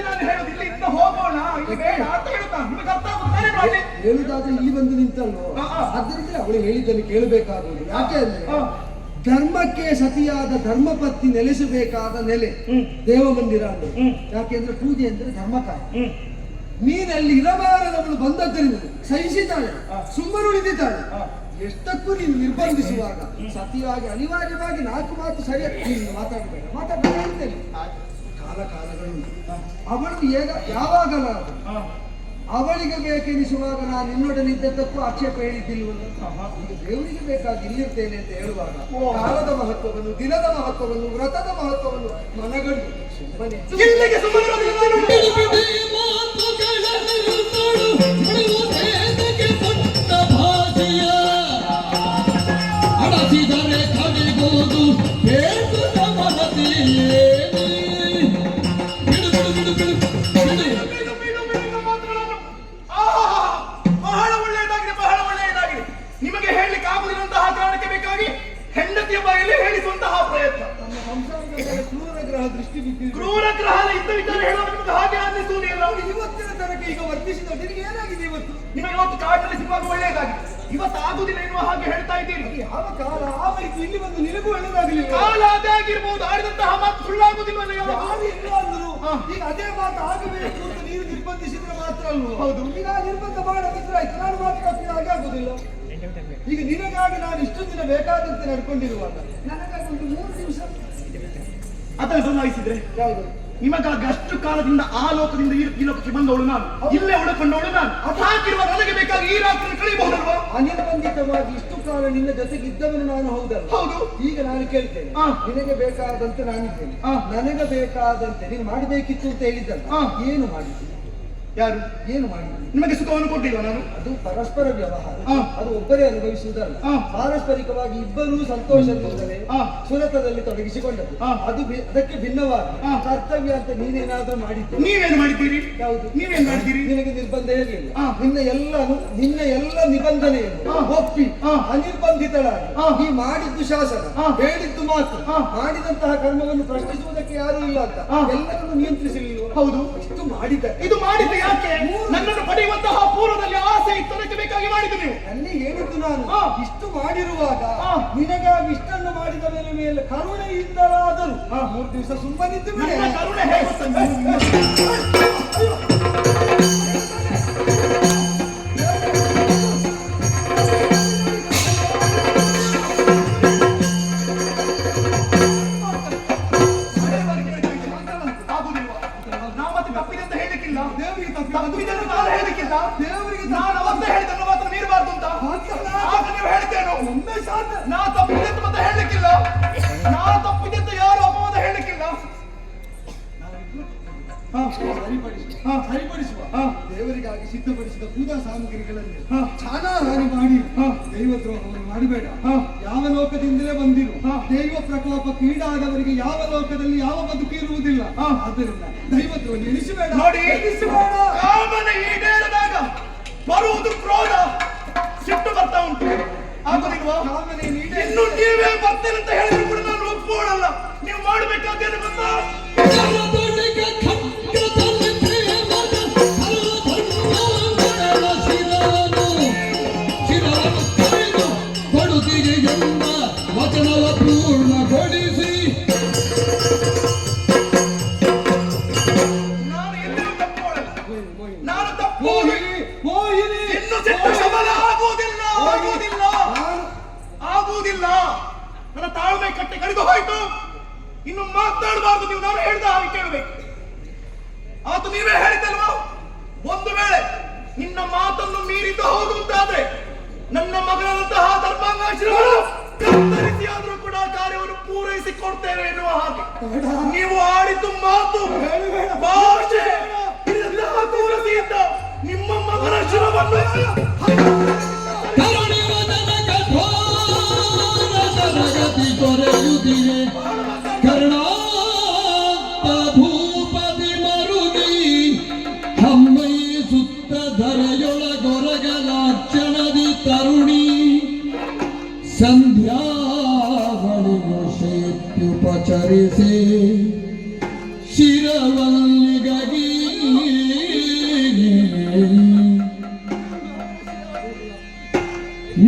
Speaker 3: ನಾನು ಹೇಳುದಿಲ್ಲ, ಇತ್ತ ಹೋಗೋಣ, ಇಲ್ಲಿ ಬೇಡ ಅಂತ ಹೇಳುತ್ತಾ. ನಿಮಗೆ ಅರ್ಥ ಆಗುತ್ತಾನೆ ನೋಡಿ.
Speaker 2: ಹೇಳುದಾದ್ರೆ ಇಲ್ಲಿ ಬಂದು ನಿಂತಲ್ವೋ,
Speaker 3: ಹಾ.
Speaker 2: ಆದ್ದರಿಂದ ಅವಳು ಹೇಳಿದ್ದನ್ನು ಕೇಳಬೇಕಾಗುವುದು. ಯಾಕೆ ಅಂದ್ರೆ
Speaker 3: ಹಾ.
Speaker 2: ಧರ್ಮಕ್ಕೆ ಸತಿಯಾದ ಧರ್ಮಪತ್ನಿ ನೆಲೆಸಬೇಕಾದ ನೆಲೆ ದೇವ ಮಂದಿರ ಅಂದ್ರೆ. ಯಾಕೆಂದ್ರೆ ಪೂಜೆ ಅಂದ್ರೆ ಧರ್ಮ ಕಾರ್ಯ. ನೀನಲ್ಲಿ ಇರಬಾರದವಳು ಬಂದದ್ದರಿಂದ ಸಹಿಸಿದ್ದಾಳೆ, ಸುಮ್ಮನುಳಿದಿದ್ದಾಳೆ. ಎಷ್ಟಕ್ಕೂ ನೀನು ನಿರ್ಬಂಧಿಸುವಾಗ ಸತಿಯಾಗಿ ಅನಿವಾರ್ಯವಾಗಿ ನಾಲ್ಕು ಮಾತು ಸರಿಯಾಗಿ ನೀನು ಮಾತಾಡಬೇಡ ಅಂತೇಳಿ ಕಾಲ ಕಾಲಗಳು ಅವಳು ಯಾವಾಗಲಾದರೂ ಅವಳಿಗೆ ಬೇಕೆನಿಸುವಾಗ ನಾನು ನಿನ್ನೊಡನಿದ್ದದ್ದಕ್ಕೂ ಆಕ್ಷೇಪ ಹೇಳಿದ್ದಿಲ್ವಲ್ಲ. ಈಗ ದೇವರಿಗೆ ಬೇಕಾಗಿ ಇಲ್ಲಿರ್ತೇನೆ ಅಂತ ಹೇಳುವಾಗ ಕಾಲದ ಮಹತ್ವವನ್ನು, ದಿನದ ಮಹತ್ವವನ್ನು, ವ್ರತದ ಮಹತ್ವವನ್ನು ಮನಗಂಡು ಸುಮ್ಮನೆ
Speaker 3: ಇಲ್ಲಿಗೆ
Speaker 1: ಅಡಸಿದರೆ ಕವಿಗೋದು ಬೇಕು ಮನದಿಯೇ. ಬಿಡು ಬಿಡು ಬಿಡು ಬಿಡು ಬಿಡು.
Speaker 3: ಬಹಳ ಒಳ್ಳೆಯದಾಗಿದೆ, ಬಹಳ
Speaker 2: ದೃಷ್ಟಿ ಬಿದ್ದಿದೆ.
Speaker 3: ಕ್ರೂರ ಗ್ರಹದ ಇದ್ದ ವಿಚಾರ ಹೇಳುವಾಗ ನಿಮ್ಗೆ ಹಾಗೆ ಅನ್ನಿಸುವುದಿಲ್ಲ.
Speaker 2: ಇವತ್ತಿನ ತನಕ ಈಗ ವರ್ತಿಸಿದ ನಿನಗೆ ಏನಾಗಿದೆ ಇವತ್ತು?
Speaker 3: ನಿಮಗೆ ಇವತ್ತು ಕಾಡಿನಲ್ಲಿ ಸಿಗುವಾಗ ಒಳ್ಳೆಯದಾಗಿದೆ, ಇವತ್ತು ಆಗುದಿಲ್ಲ ಎನ್ನುವ ಹಾಗೆ ಹೇಳ್ತಾ ಇದ್ದೀರಿ.
Speaker 2: ಯಾವ ಕಾಲ ಆವರಿತು ಇಲ್ಲಿ ಬಂದು ನಿನಗೂ ಒಳ್ಳೆದಾಗಲಿಲ್ಲ.
Speaker 3: ಕಾಲ ಅದೇ ಆಗಿರ್ಬೋದು, ಆಡಿದಂತಹ ಮಾತು ಸುಳ್ಳಾಗುದಿಲ್ವಲ್ಲ ಯಾವಾಗ?
Speaker 2: ಯಾರು ಇಲ್ಲ ಅಂದ್ರು ಈಗ ಅದೇ ಮಾತು ಆಗಬೇಕು ಅಂತ ನೀನು ನಿರ್ಬಂಧಿಸಿದ್ರೆ ಮಾತ್ರ ಅಲ್ವ?
Speaker 3: ಹೌದು.
Speaker 2: ಈಗ ಆ ನಿರ್ಬಂಧ ಮಾಡದಿದ್ರೆ ಆಯ್ತು, ನಾನು ಮಾತು ಕಪ್ಪಿದ ಹಾಗೆ ಆಗುದಿಲ್ಲ. ಈಗ ನಿನಗಾಗಿ ನಾನು ಇಷ್ಟು ದಿನ ಬೇಕಾದಂತೆ ನಡ್ಕೊಂಡಿರುವಾಗ ನನಗಾಗಿ ಒಂದು 3 ದಿವಸ
Speaker 3: ಅದನ್ನು ಬದಲಾಯಿಸಿದ್ರೆ
Speaker 2: ಯಾವುದು?
Speaker 3: ನಿಮಗಾಗಿ ಅಷ್ಟು ಕಾಲದಿಂದ ಆ ಲೋಕದಿಂದ ಈ ಲೋಕಕ್ಕೆ ಬಂದವಳು ನಾನು, ಇಲ್ಲೇ ಉಳ್ಕೊಂಡವಳು ನಾನು. ಹಾಕಿರುವ ನನಗೆ ಬೇಕಾಗಿ ಈ ರಾತ್ರಿ ಕಳೆಯಬಹುದಲ್ವಾ?
Speaker 2: ಅನಿರ್ಬಂಧಿತವಾಗಿ ಇಷ್ಟು ಕಾಲ ನಿನ್ನ ಜೊತೆಗಿದ್ದವನು ನಾನು ಹೌದಲ್ಲ?
Speaker 3: ಹೌದು.
Speaker 2: ಈಗ ನಾನು ಕೇಳ್ತೇನೆ, ನಿನಗೆ ಬೇಕಾದಂತೆ ನಾನಿದ್ದೇನೆ, ನನಗೆ ಬೇಕಾದಂತೆ ನೀನು ಮಾಡಬೇಕಿತ್ತು ಅಂತ ಹೇಳಿದ್ದಲ್ಲ, ಏನು ಮಾಡಿದ್ದೀನಿ?
Speaker 3: ಯಾರು?
Speaker 2: ಏನು ಮಾಡಿದ್ದೀನಿ?
Speaker 3: ನಿಮಗೆ ಸುಖವನ್ನು ಕೊಟ್ಟಿಲ್ಲ ನಾನು?
Speaker 2: ಅದು ಪರಸ್ಪರ ವ್ಯವಹಾರ, ಅದು ಒಬ್ಬರೇ ಅನುಭವಿಸುವುದಲ್ಲ. ಪಾರಸ್ಪರಿಕವಾಗಿ ಇಬ್ಬರೂ ಸಂತೋಷದಿಂದಲೇ ಸುರತದಲ್ಲಿ ತೊಡಗಿಸಿಕೊಂಡದ್ದು. ಅದು ಅದಕ್ಕೆ ಭಿನ್ನವಾಗಿ ಕರ್ತವ್ಯ ಅಂತ ನೀನೇನಾದ್ರೂ ಮಾಡಿದ್ದೆ?
Speaker 3: ನೀವೇನು ಮಾಡಿದ್ದೀರಿ?
Speaker 2: ಯಾವುದು?
Speaker 3: ನೀವೇನು ಮಾಡಿದ್ದೀರಿ? ನಿನಗೆ
Speaker 2: ನಿರ್ಬಂಧ ಇರಲಿಲ್ಲ. ನಿನ್ನ ಎಲ್ಲ ನಿಬಂಧನೆಯನ್ನು ಒಪ್ಪಿ ಅನಿರ್ಬಂಧಿತಳಾಗಿ ಈ ಮಾಡಿದ್ದು ಶಾಸನ, ಹೇಳಿದ್ದು ಮಾತು, ಮಾಡಿದಂತಹ ಕರ್ಮವನ್ನು ಪ್ರಶ್ನಿಸುವುದಕ್ಕೆ ಯಾರು ಇಲ್ಲ ಅಂತ ಎಲ್ಲರನ್ನು ನಿಯಂತ್ರಿಸಲಿಲ್ಲ.
Speaker 3: ಹೌದು.
Speaker 2: ಇಷ್ಟು ಮಾಡಿದ್ದೆ.
Speaker 3: ಇದು ಮಾಡಿದ್ದು ಯಾಕೆ? ನನ್ನನ್ನು ಪಡೆಯುವಂತಹ ಪೂರ್ವದಲ್ಲಿ ಆಸೆ ಇತ್ತು, ಅದಕ್ಕೆ ಬೇಕಾಗಿ ಮಾಡಿದ್ದು ನೀವು.
Speaker 2: ಅಲ್ಲಿ ಹೇಳಿದ್ದು ನಾನು ಇಷ್ಟು ಮಾಡಿರುವಾಗ ನಿನಗಾಗಿ ಇಷ್ಟನ್ನು ಮಾಡಿದ ಮೇಲೆ ಕರುಣೆಯಿಂದಲಾದರೂ 3 ದಿವಸ ಸುಮ್ಮನಿದ್ದು ಬಿಡಿ.
Speaker 3: ನನ್ನ ಕರುಣೆ ಹೇಗೆ ದೇವರಿಗೆ ನಾನು ಅವತ್ತೇ ಹೇಳಿದ್ದನ್ನು ಮಾತ್ರ ಮೀರಬಾರ್ದು ಅಂತ. ಆಗ ನೀವು ಹೇಳ್ತೇನೋ ನಾ ತಪ್ಪಿದೆ ಅಂತ ಮತ್ತೆ ಹೇಳಲಿಕ್ಕಿಲ್ಲ, ನಾ ತಪ್ಪಿದೆ ಅಂತ ಯಾರು ಅಪವಾದ ಹೇಳಲಿಕ್ಕಿಲ್ಲ.
Speaker 2: ಸರಿಪಡಿಸುವ ದೇವರಿಗಾಗಿ ಸಿದ್ಧಪಡಿಸಿದ ಪೂಜಾ ಸಾಮಗ್ರಿಗಳಲ್ಲಿ ಚಾಣಾಹಾನಿ ಮಾಡಿ ದೈವದ್ರೋಹವನ್ನು ಮಾಡಬೇಡ. ಯಾವ ಲೋಕದಿಂದಲೇ ಬಂದಿರು ದೈವ ಪ್ರಕೋಪಕ್ಕೀಡಾದವರಿಗೆ ಯಾವ ಲೋಕದಲ್ಲಿ ಯಾವ ಬದುಕು ಇರುವುದಿಲ್ಲ. ಆದ್ದರಿಂದ ದೈವದ್ರೋಹ ಎಣಿಸಬೇಡ.
Speaker 3: ನೋಡಿ, ಕಾಮನೆ ಈಡೇರದಾಗ ಬರುವುದು ಕ್ರೋಧ, ಸಿಟ್ಟು ಬರ್ತಾ ಉಂಟು. ಆಗುದಿಲ್ವಾ? ಇನ್ನು ನೀವೇ ಬರ್ತೇನೆ ಅಂತ ಹೇಳಿದ್ರು ಕೂಡ ನಾನು ಒಪ್ಪಿಕೊಳ್ಳಲ್ಲ. ನೀವು ಮಾಡಬೇಕಾದ್ದೇನು ಗೊತ್ತಾ?
Speaker 1: ವಚನವ ಪೂರ್ಣಗೊಳಿಸಿ
Speaker 3: ನಾನು ಎಲ್ಲರೂ ತಪ್ಪೋಳಲ್ಲ, ನಾನು ತಪ್ಪು ಇನ್ನು ಸಿಟ್ಟು ಶಮನ ಆಗುವುದಿಲ್ಲ, ಆಗುವುದಿಲ್ಲ, ಆಗುವುದಿಲ್ಲ. ನನ್ನ ತಾಳ್ಮೆ ಕಟ್ಟೆ ಕಡಿದು ಹೋಯ್ತು. ಇನ್ನು ಮಾತಾಡಬಾರ್ದು ನೀವು, ನಾನು ಹೇಳಿದ ಹಾಗೆ ಕೇಳಬೇಕು. ಆತು ನೀವೇ ಹೇಳಿದ್ದಲ್ವಾ, ಒಂದು ವೇಳೆ ನಿನ್ನ ಮಾತನ್ನು ಮೀರಿದ್ದು ಹೌದು ಅಂತಾದ್ರೆ ನನ್ನ ಮಗನಂತಹ ಧರ್ಮಾಂಗಾಶ್ರಮಗಳು ಕತ್ತರಿಸಿ ಆದ್ರೂ ಕೂಡ ಕಾರ್ಯವನ್ನು ಪೂರೈಸಿಕೊಡ್ತೇವೆ ಎನ್ನುವ ಹಾಗೆ ನೀವು ಆಡಿದ್ದು ಮಾತು, ಭಾಷೆ ತೋರಿಸಿದ್ದ ನಿಮ್ಮ ಮಗನ ಶಿರವನ್ನು
Speaker 1: ಭೂಪತಿ ಮರುಗಿ ಹಮ್ಮೈ ಸುತ್ತ ಧರೆಯೊಳಗೊರಗಲಾಕ್ಷಣದಿ ತರುಣಿ ಸಂಧ್ಯಾವಳಿಗೆ ಶೇತ್ಯುಪಚರಿಸಿ ಶಿರವಲ್ಲಿಗಗಿ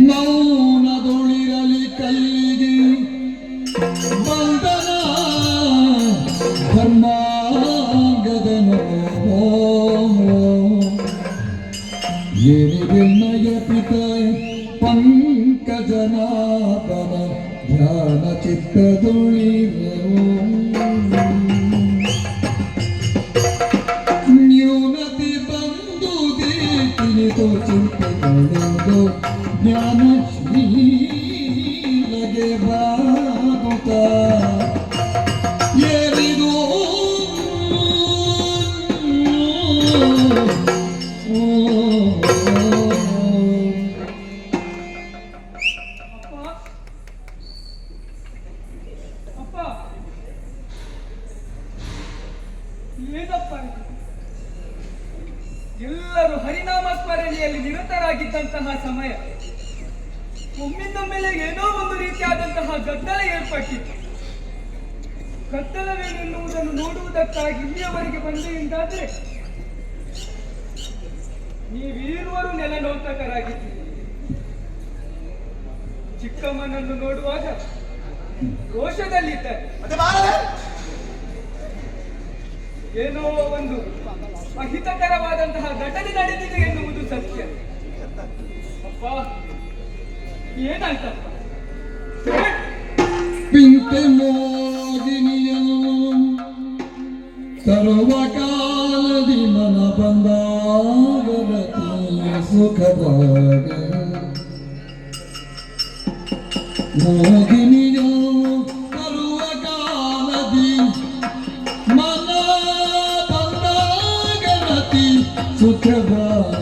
Speaker 1: ಮೌನದೊಳಿರಲಿ ಕಲ್ಲಿಗೆ ಬಂಧನ ಧರ್ಮಾಂಗದನೋ ಏನಿಗೆನ್ನಯ ಪಿತ ಪಂಕಜನಾಭನ ಧ್ಯಾನ ಚಿತ್ತದೊಳಿರನು ನ್ಯೂನತೆ ಬಂದು ತಿಳಿದು ಚಿಂತೆಗಳೆಂದು ಜ್ಞಾನ ಶ್ರೀಲಗೆ ಬಾಗುತ್ತ ಏರಿದು
Speaker 5: ಎಲ್ಲರೂ ಹರಿನಾಮ ಸ್ಮರಣೆಯಲ್ಲಿ ನಿರತರಾಗಿದ್ದಂತಹ ಸಮಯ ಒಮ್ಮಿಂದ ಮೇಲೆ ಏನೋ ಒಂದು ರೀತಿಯಾದಂತಹ ಗದ್ದಲ ಏರ್ಪಟ್ಟಿತ್ತು. ಕತ್ತಲವೇನೆನ್ನುವುದನ್ನು ನೋಡುವುದಕ್ಕಾಗಿ ಇಲ್ಲಿಯವರೆಗೆ ಬಂದೆ ಎಂದಾದರೆ ನೀವೀರುವರು ನೆಲನೋಟಕರಾಗಿದ್ದೀರಿ. ಚಿಕ್ಕಮ್ಮನನ್ನು ನೋಡುವಾಗ ರೋಷದಲ್ಲಿದ್ದಾರೆ.
Speaker 3: ಮತ್ತೆ ಬಾರದೆ?
Speaker 5: ಏನೋ ಒಂದು ಅಹಿತಕರವಾದಂತಹ ಘಟನೆ ನಡೆದಿದೆ ಎನ್ನುವುದು ಸತ್ಯ. ಅಪ್ಪ ಏನಾಯ್ತಪ್ಪ?
Speaker 1: ಪಿಂತೆ ಮೋಗಿನಿಯನು ತರುವ ಕಾಲದಿ ಮನ ಬಂದಾಗರತಿ ಸುಖದಾಗ ಮೋಗಿನಿಯನು ತರುವ ಕಾಲದಿ ಮನ ಬಂದಾಗರತಿ ಸುಖದಾಗ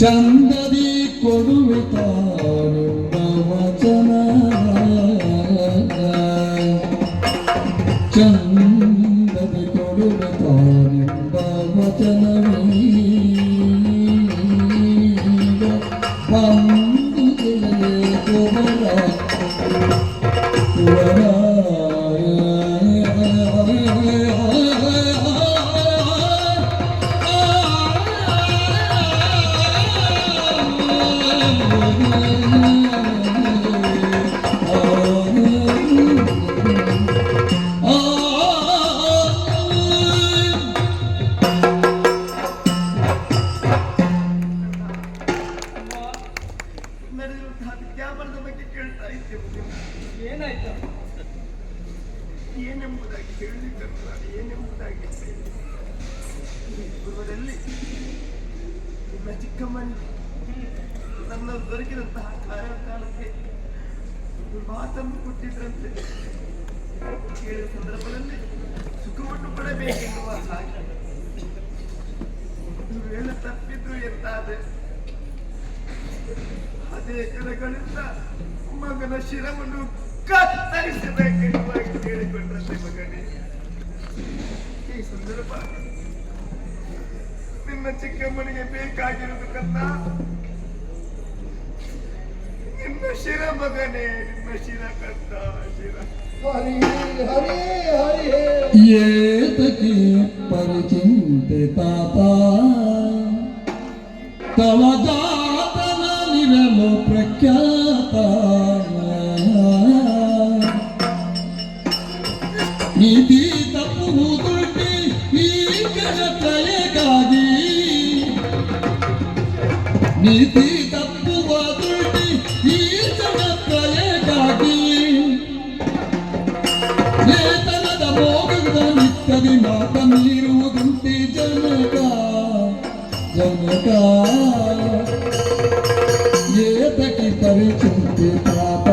Speaker 1: ಚಂದದಿ ಕೊಡುವೆ ತಾನುಂಬ ವಚನ ಚಂದದಿ ಕೊಡುವೆ ತಾನುಂಬ ವಚನವೀಗ ಒಂದು ಕುವರ
Speaker 3: ನಡೆದಿರುವಂತಹ ವಿದ್ಯಾಭರಣದ ಬಗ್ಗೆ ಕೇಳ್ತಾ ಇದ್ದೇವೆ.
Speaker 5: ಏನಾಯ್ತು?
Speaker 3: ಏನೆಂಬುದಾಗಿ ಹೇಳಲಿಕ್ಕಲ್ಲ, ಏನೆಂಬುದಾಗಿ ಪೂರ್ವದಲ್ಲಿ ನಿಮ್ಮ ಚಿಕ್ಕಮ್ಮನಿಗೆ ನನ್ನ ದೊರಕಿದಂತಹ ಕಾಲಕ್ಕೆ ಒಂದು ಮಾತನ್ನು ಕೊಟ್ಟಿದ್ರಂತೆ. ಕೇಳಿದ ಸಂದರ್ಭದಲ್ಲಿ ಸುಖವನ್ನು ಪಡಬೇಕೆನ್ನುವ ಹಾಗೆ ಒಂದು ವೇಳೆ ತಪ್ಪಿದ್ರು ಎಂತಾದೆ ಅದೇ ಕರಗಳಿಂದ ಮಗನ ಶಿರವನ್ನು ಕತ್ತರಿಸಬೇಕೆನ್ನುವಾಗಿ ಕೇಳಿಕೊಂಡ್ರಂತೆ ಮಗನೇ. ಈ ಸಂದರ್ಭ ನಿನ್ನ ಚಿಕ್ಕಮ್ಮನಿಗೆ ಬೇಕಾಗಿರುವುದು ಕನ್ನ ನಿನ್ನ ಶಿರ ಮಗನೇ, ನಿನ್ನ ಶಿರ ಕತ್ತ ಶಿರ.
Speaker 2: ಹರಿ ಹರಿ ಹರಿ ಹೇ
Speaker 1: ಏತಕಿ ಪರಿಚಿಂತಿತಾತ ತವ ಜಾತನ ನಿರಲು ಪ್ರಖ್ಯಾತ ನೀತಿ ತಪ್ಪುವುದುಂಟಿ ಈ ಜಗತ್ರಯಕ್ಕಾಗಿ ನೀತಿ ತಪ್ಪುವುದುಂಟಿ ಈ ಜಗತ್ರಯಕ್ಕಾಗಿ ವೇತನದ ಮೋಗದ ನಿತ್ಯದಿ ಮಾತಲ್ಲಿರುವುದುಂಟಿ ಜನಕ ಜನಕ ಏತಕಿ ಪರಿಚಿಂತಿತಾತ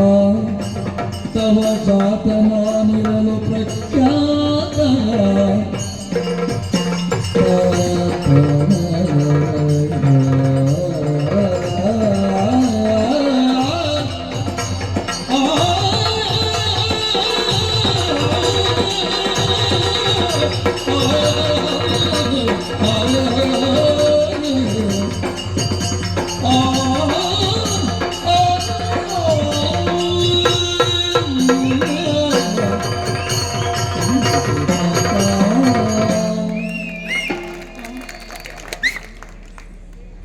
Speaker 1: ತವ ಜಾತನಾನಿರಲು ಪ್ರಖ್ಯಾತ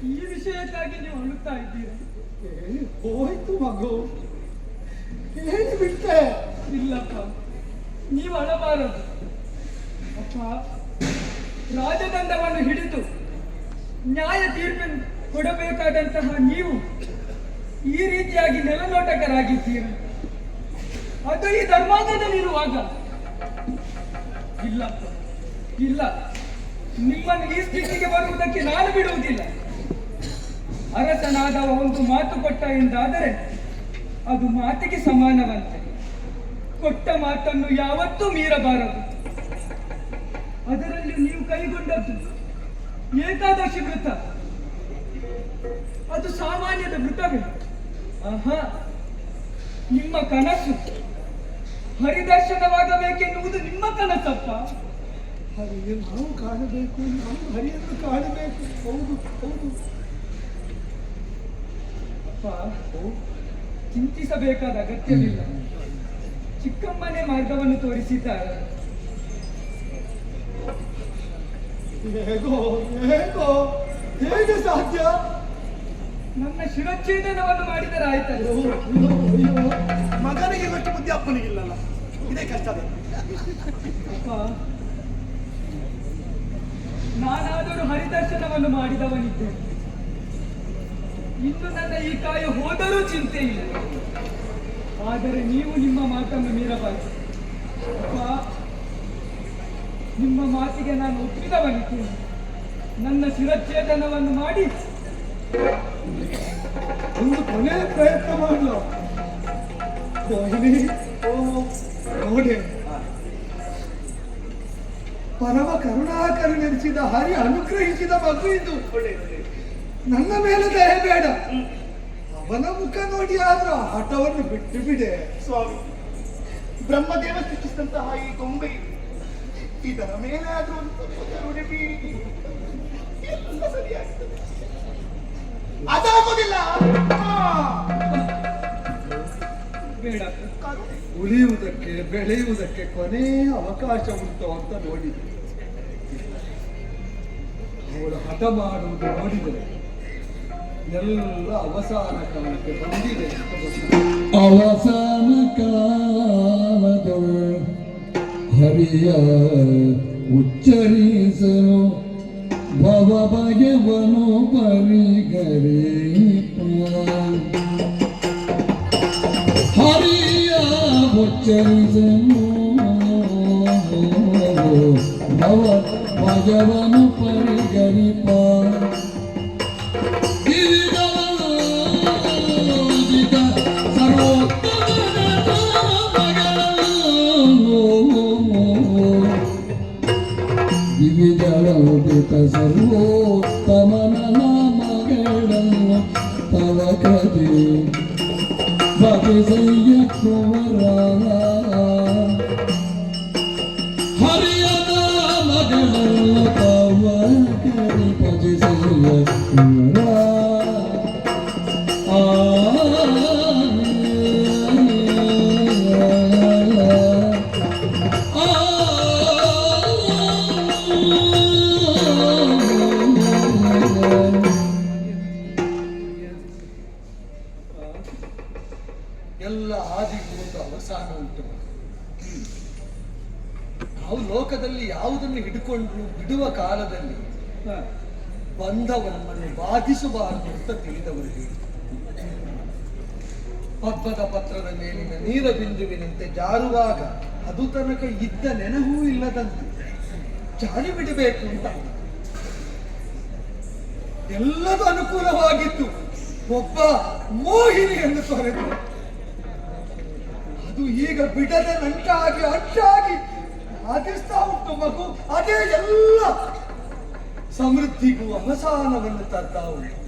Speaker 5: ಈ ವಿಷಯಕ್ಕಾಗಿ ನೀವು ಅಳುತ್ತಾ ಇದ್ದೀರಾ?
Speaker 2: ಹೋಯ್ತು ಮಗು, ಹೇಳಿಬಿಟ್ಟೆ.
Speaker 5: ಇಲ್ಲಪ್ಪ, ನೀವು ಅಳಬಾರದು. ಅಪ್ಪ, ರಾಜದಂಡವನ್ನು ಹಿಡಿದು ನ್ಯಾಯ ತೀರ್ಪನ್ನು ಕೊಡಬೇಕಾದಂತಹ ನೀವು ಈ ರೀತಿಯಾಗಿ ನೆಲನೋಟಕರಾಗಿದ್ದೀರಿ. ಅದು ಈ ಧರ್ಮಾಂಗದಲ್ಲಿರುವಾಗ. ಇಲ್ಲಪ್ಪ, ಇಲ್ಲ, ನಿಮ್ಮನ್ನು ಈ ಸ್ಥಿತಿಗೆ ಬರುವುದಕ್ಕೆ ನಾನು ಬಿಡುವುದಿಲ್ಲ. ಅರಸನಾದವ ಒಂದು ಮಾತು ಕೊಟ್ಟ ಎಂದಾದರೆ ಅದು ಮಾತಿಗೆ ಸಮಾನವಂತೆ. ಕೊಟ್ಟ ಮಾತನ್ನು ಯಾವತ್ತೂ ಮೀರಬಾರದು. ಅದರಲ್ಲಿ ನೀವು ಕೈಗೊಂಡದ್ದು ಏಕಾದಶಿ ವೃತ. ಅದು ಸಾಮಾನ್ಯದ ವೃತವೇ? ಆಹಾ, ನಿಮ್ಮ ಕನಸು ಹರಿದರ್ಶನವಾಗಬೇಕೆನ್ನುವುದು ನಿಮ್ಮ ಕನಸಪ್ಪ.
Speaker 2: ಹರಿಯನ್ನು ನಾವು ಕಾಣಬೇಕು, ನಾವು ಹರಿಯನ್ನು ಕಾಣಬೇಕು. ಹೌದು ಹೌದು
Speaker 5: ಅಪ್ಪ, ಚಿಂತಿಸಬೇಕಾದ ಅಗತ್ಯವಿಲ್ಲ. ಚಿಕ್ಕಮ್ಮನೇ ಮಾರ್ಗವನ್ನು ತೋರಿಸಿದ್ದಾರೆ.
Speaker 3: ಹೇಗೋ ಹೇಗೋ ಹೇಗೆ ಸಾಧ್ಯ?
Speaker 5: ನನ್ನ ಶಿರಚ್ಛೇದನವನ್ನು ಮಾಡಿದರೆ ಆಯ್ತಲ್ಲ.
Speaker 3: ಅಯ್ಯೋ, ಮಗನಿಗೆ ಇರುವಷ್ಟು ಬುದ್ಧಿ ಅಪ್ಪನಿಗಿಲ್ಲಲ್ಲ, ಇದೇ ಕಷ್ಟವೇ.
Speaker 5: ಅಪ್ಪ, ನಾನಾದರೂ ಹರಿದರ್ಶನವನ್ನು ಮಾಡಿದವನಿದ್ದೇನೆ. ಇನ್ನು ನನ್ನ ಈ ಕಾಯ ಹೋದರೂ ಚಿಂತೆ ಇಲ್ಲ. ಆದರೆ ನೀವು ನಿಮ್ಮ ಮಾತನ್ನು ಮೀರಬಾರದು. ಅಪ್ಪ, ನಿಮ್ಮ ಮಾತಿಗೆ ನಾನು ಒಪ್ಪಿದವನಿದ್ದೇನೆ. ನನ್ನ ಶಿರಚ್ಛೇದನವನ್ನು ಮಾಡಿ
Speaker 3: ಒಂದು ಕೊನೆಯ ಪ್ರಯತ್ನ ಮಾಡಲ. ನೋಡೆ, ಪರಮ ಕರುಣಾಕರನೆನಿಸಿದ ಹರಿ ಅನುಗ್ರಹಿಸಿದ ಮಗು ಇದು. ನನ್ನ ಮೇಲೆ ದಯೆ ಬೇಡ, ಅವನ ಮುಖ ನೋಡಿ ಆದ್ರೂ ಆಟವನ್ನು ಬಿಟ್ಟು ಬಿಡೆ. ಸ್ವಾಮಿ, ಬ್ರಹ್ಮದೇವ ಸೃಷ್ಟಿಸಿದಂತಹ ಈ ಗೊಂಬೆ ಇದರ ಮೇಲೆ ಆದ್ರೂ ಒಂದು ಸ್ವಲ್ಪ ಕರುಣೆ ಬೀರಿ ಎಲ್ಲ ಸರಿಯಾಗ್ತದೆ. ಅದಾಗೋದಿಲ್ಲ.
Speaker 5: ಬೇಡ.
Speaker 2: ಉಳಿಯುವುದಕ್ಕೆ ಬೆಳೆಯುವುದಕ್ಕೆ ಕೊನೆಯ ಅವಕಾಶ ಉಂಟು ಅಂತ ನೋಡಿದೆ. ಅವಳು ಹಠ ಮಾಡುವುದು ನೋಡಿದರೆ ಎಲ್ಲ ಅವಸಾನ ಕಾಲಕ್ಕೆ ಬಂದಿದೆ ಅಂತ ಗೊತ್ತಾಗಿದೆ.
Speaker 1: ಅವಸಾನ ಕಾಲದೊಳು ಹರಿಯ ಉಚ್ಚರಿಸಲು ಭವ ಭಯವನು ಪರಿಗರೀಪ ಹರಿಯ ಉಚ್ಚರಿಸಲು ಭವ ಭಯವನು ಪರಿಗರೀಪ ಸರ್ವೋತ್ತಮನ ನಾಮಗಳನ್ನು ತವ ಕದಿ ಭಗಿಸಯ್ಯ ಕುವರ ಹರಿಯ ನಾಮಗಳನ್ನು ತವ ಕದಿ ಭಜಿಸಯ್ಯ ಕುವರ
Speaker 2: ಎಲ್ಲ ಆದಿಗೂ ಒಂದು ಅವಸಾನ ಉಂಟು. ನಾವು ಲೋಕದಲ್ಲಿ ಯಾವುದನ್ನು ಹಿಡ್ಕೊಂಡ್ರು ಬಿಡುವ ಕಾಲದಲ್ಲಿ ಬಂಧವನ್ನು ಬಾಧಿಸಬಾರದು ಅಂತ ತಿಳಿದವರು ಹೇಳಿ, ಪದ್ಮದ ಪತ್ರದ ಮೇಲಿನ ನೀರ ಬಿಂದುವಿನಂತೆ ಜಾರುವಾಗ ಅದು ತನಕ ಇದ್ದ ನೆನಹೂ ಇಲ್ಲದಂತೆ ಜಾರಿ ಬಿಡಬೇಕು ಅಂತ. ಎಲ್ಲದೂ ಅನುಕೂಲವಾಗಿತ್ತು, ಒಬ್ಬ ಮೋಹಿನಿಯನ್ನು ತೊರೆದು ಅದು ಈಗ ಬಿಡದೆ ನಂಟಾಗಿ ಅಡ್ಡಾಗಿ ಆದಿಸ್ತಾ ಉಂಟು ಮಗು. ಅದೇ ಎಲ್ಲ ಸಮೃದ್ಧಿಗೂ ಅವಸಾನವನ್ನು ತರ್ತಾ ಉಂಟು.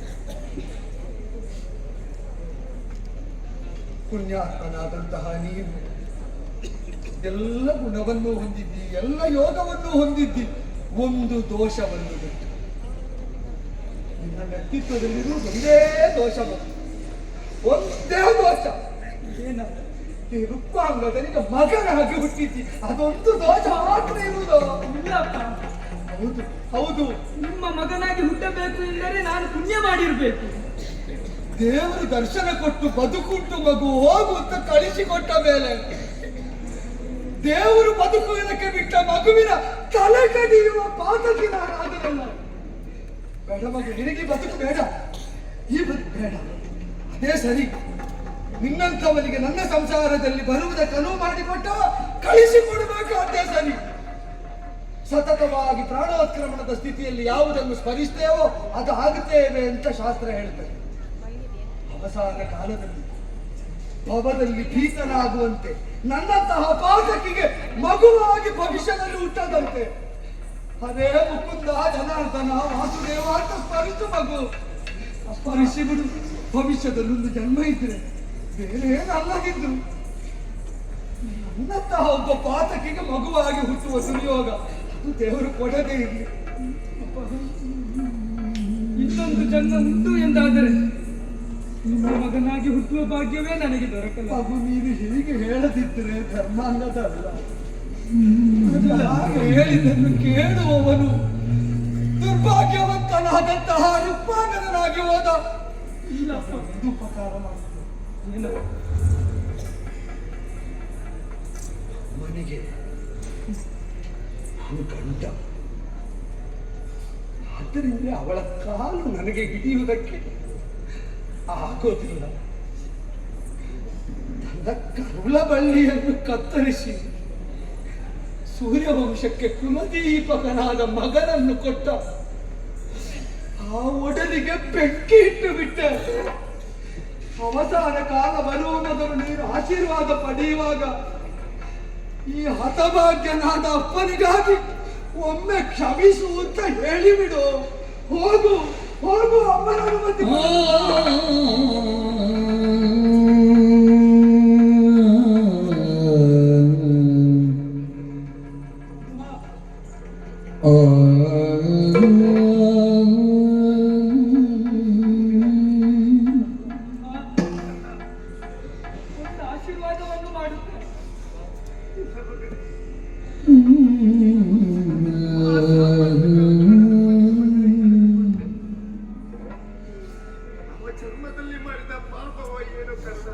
Speaker 2: ಪುಣ್ಯಾತ್ಮನಾದಂತಹ ನೀನು ಎಲ್ಲ ಗುಣವನ್ನು ಹೊಂದಿದ್ದಿ, ಎಲ್ಲ ಯೋಗವನ್ನು ಹೊಂದಿದ್ದಿ, ಒಂದು ದೋಷವನ್ನು ಬಿಟ್ಟು ನಿನ್ನ ವ್ಯಕ್ತಿತ್ವದಲ್ಲಿರುವುದು ಒಂದೇ ದೋಷ, ಒಂದೇ ದೋಷ.
Speaker 5: ಏನಪ್ಪ?
Speaker 2: ಈ ರೂಪಾಂಗದನಿಗೆ ಮಗನಾಗಿ ಹುಟ್ಟಿದ್ದಿ, ಅದೊಂದು ದೋಷ ಮಾತ್ರ ಇರುವುದು.
Speaker 5: ಇಲ್ಲಪ್ಪ,
Speaker 2: ಹೌದು ಹೌದು,
Speaker 5: ನಿಮ್ಮ ಮಗನಾಗಿ ಹುಟ್ಟಬೇಕು ಎಂದರೆ ನಾನು ಪುಣ್ಯ ಮಾಡಿರ್ಬೇಕು.
Speaker 2: ದೇವರು ದರ್ಶನ ಕೊಟ್ಟು ಬದುಕುಂಟು ಮಗು ಹೋಗು ಅಂತ ಕಳಿಸಿಕೊಟ್ಟ ಮೇಲೆ ದೇವರು ಬದುಕುವುದಕ್ಕೆ ಬಿಟ್ಟ ಮಗುವಿನ ತಲೆ ಕಡಿಯುವ ಪಾತಕಿ ನಾನು ಆಗಲಿಲ್ಲ. ಬೇಡ ಮಗು, ನಿನಗೆ ಬದುಕು ಬೇಡ, ಈ ಬದುಕು ಬೇಡ. ಅದೇ ಸರಿ, ನಿನ್ನಂಥವನಿಗೆ ನನ್ನ ಸಂಸಾರದಲ್ಲಿ ಬರುವುದಕ್ಕೆ ಅನುವು ಮಾಡಿಕೊಟ್ಟ ಕಳಿಸಿಕೊಡಬೇಕು, ಅದೇ ಸರಿ. ಸತತವಾಗಿ ಪ್ರಾಣೋತ್ಕ್ರಮಣದ ಸ್ಥಿತಿಯಲ್ಲಿ ಯಾವುದನ್ನು ಸ್ಮರಿಸ್ತೇವೋ ಅದು ಆಗುತ್ತೇವೆ ಅಂತ ಶಾಸ್ತ್ರ ಹೇಳ್ತದೆ. ಅವಸಾನ ಕಾಲದಲ್ಲಿ ಭವದಲ್ಲಿ ಭೀತನಾಗುವಂತೆ ನನ್ನಂತಹ ಪಾತಕಿಗೆ ಮಗುವಾಗಿ ಭವಿಷ್ಯದಲ್ಲಿ ಹುಟ್ಟದಂತೆ ಅದೇ ಮುಕುಂದ ಜನಾರ್ದನ ವಾಸುದೇವ ಅಂತ ಸ್ಮರಿಸು ಮಗು. ಸ್ಮರಿಸಿ ಬಿಡು, ಭವಿಷ್ಯದಲ್ಲೊಂದು ಜನ್ಮ ಇದ್ರೆ ಬೇರೆ ಏನಲ್ಲದಿದ್ರು ನನ್ನಂತಹ ಒಬ್ಬ ಪಾತಕಿಗೆ ಮಗುವಾಗಿ ಹುಟ್ಟುವ ಸುಯೋಗ ಅದು ದೇವರು ಕೊಡದೇ ಇರಲಿ.
Speaker 5: ಇನ್ನೊಂದು ಜನ್ಮ ಉಂಟು ಎಂದಾದರೆ ನಿಮ್ಮ ಮಗನಾಗಿ ಹುಟ್ಟುವ ಭಾಗ್ಯವೇ ನನಗೆ ದೊರಕಲ್ಲ.
Speaker 2: ಅದು ನೀನು ಹೀಗೆ ಹೇಳದಿದ್ದರೆ ಧರ್ಮಾಂಗದಲ್ಲ. ಹಾಗೆ ಹೇಳಿದ್ದನ್ನು ಕೇಳುವವನು ದುರ್ಭಾಗ್ಯವಂತನಾದಂತಹ ರುಕ್ಮಾಂಗದನಾಗಿ ಹೋದ.
Speaker 5: ಇಲ್ಲಪ್ಪ,
Speaker 2: ಇದು ಉಪಕಾರ ಮಾಡ್ತದೆ.
Speaker 5: ಏನು
Speaker 2: ಮನೆಗೆ ಅವನು ಗಂಡ, ಆದ್ದರಿಂದ ಅವಳ ಕಾಲು ನನಗೆ ಹಿಡಿಯುವುದಕ್ಕೆ ಆಗೋದಿಲ್ಲ. ತನ್ನ ಕರುಳ ಬಳ್ಳಿಯನ್ನು ಕತ್ತರಿಸಿ ಸೂರ್ಯವಂಶಕ್ಕೆ ಕುಲದೀಪಕನಾದ ಮಗನನ್ನು ಕೊಟ್ಟ ಆ ಒಡಲಿಗೆ ಬೆಂಕಿ ಇಟ್ಟು ಬಿಟ್ಟೆ. ಅವಸಾನ ಕಾಲ ಬರುವ ಮೊದಲು ನೀನು ಆಶೀರ್ವಾದ ಪಡೆಯುವಾಗ ಈ ಹತಭಾಗ್ಯನಾದ ಅಪ್ಪನಿಗಾಗಿ ಒಮ್ಮೆ ಕ್ಷಮಿಸು ಅಂತ ಹೇಳಿಬಿಡು. ಹೋಗು ಹೋಗು, ಅಮ್ಮನ ಅನುಮತಿ.
Speaker 5: ಒಂದು ಆಶೀರ್ವಾದವನ್ನು ಮಾಡುತ್ತೆ.
Speaker 3: ನಮ್ಮ ಜನ್ಮದಲ್ಲಿ ಮಾಡಿದ ಪಾಪವ ಏನು ಕರ್ಣ,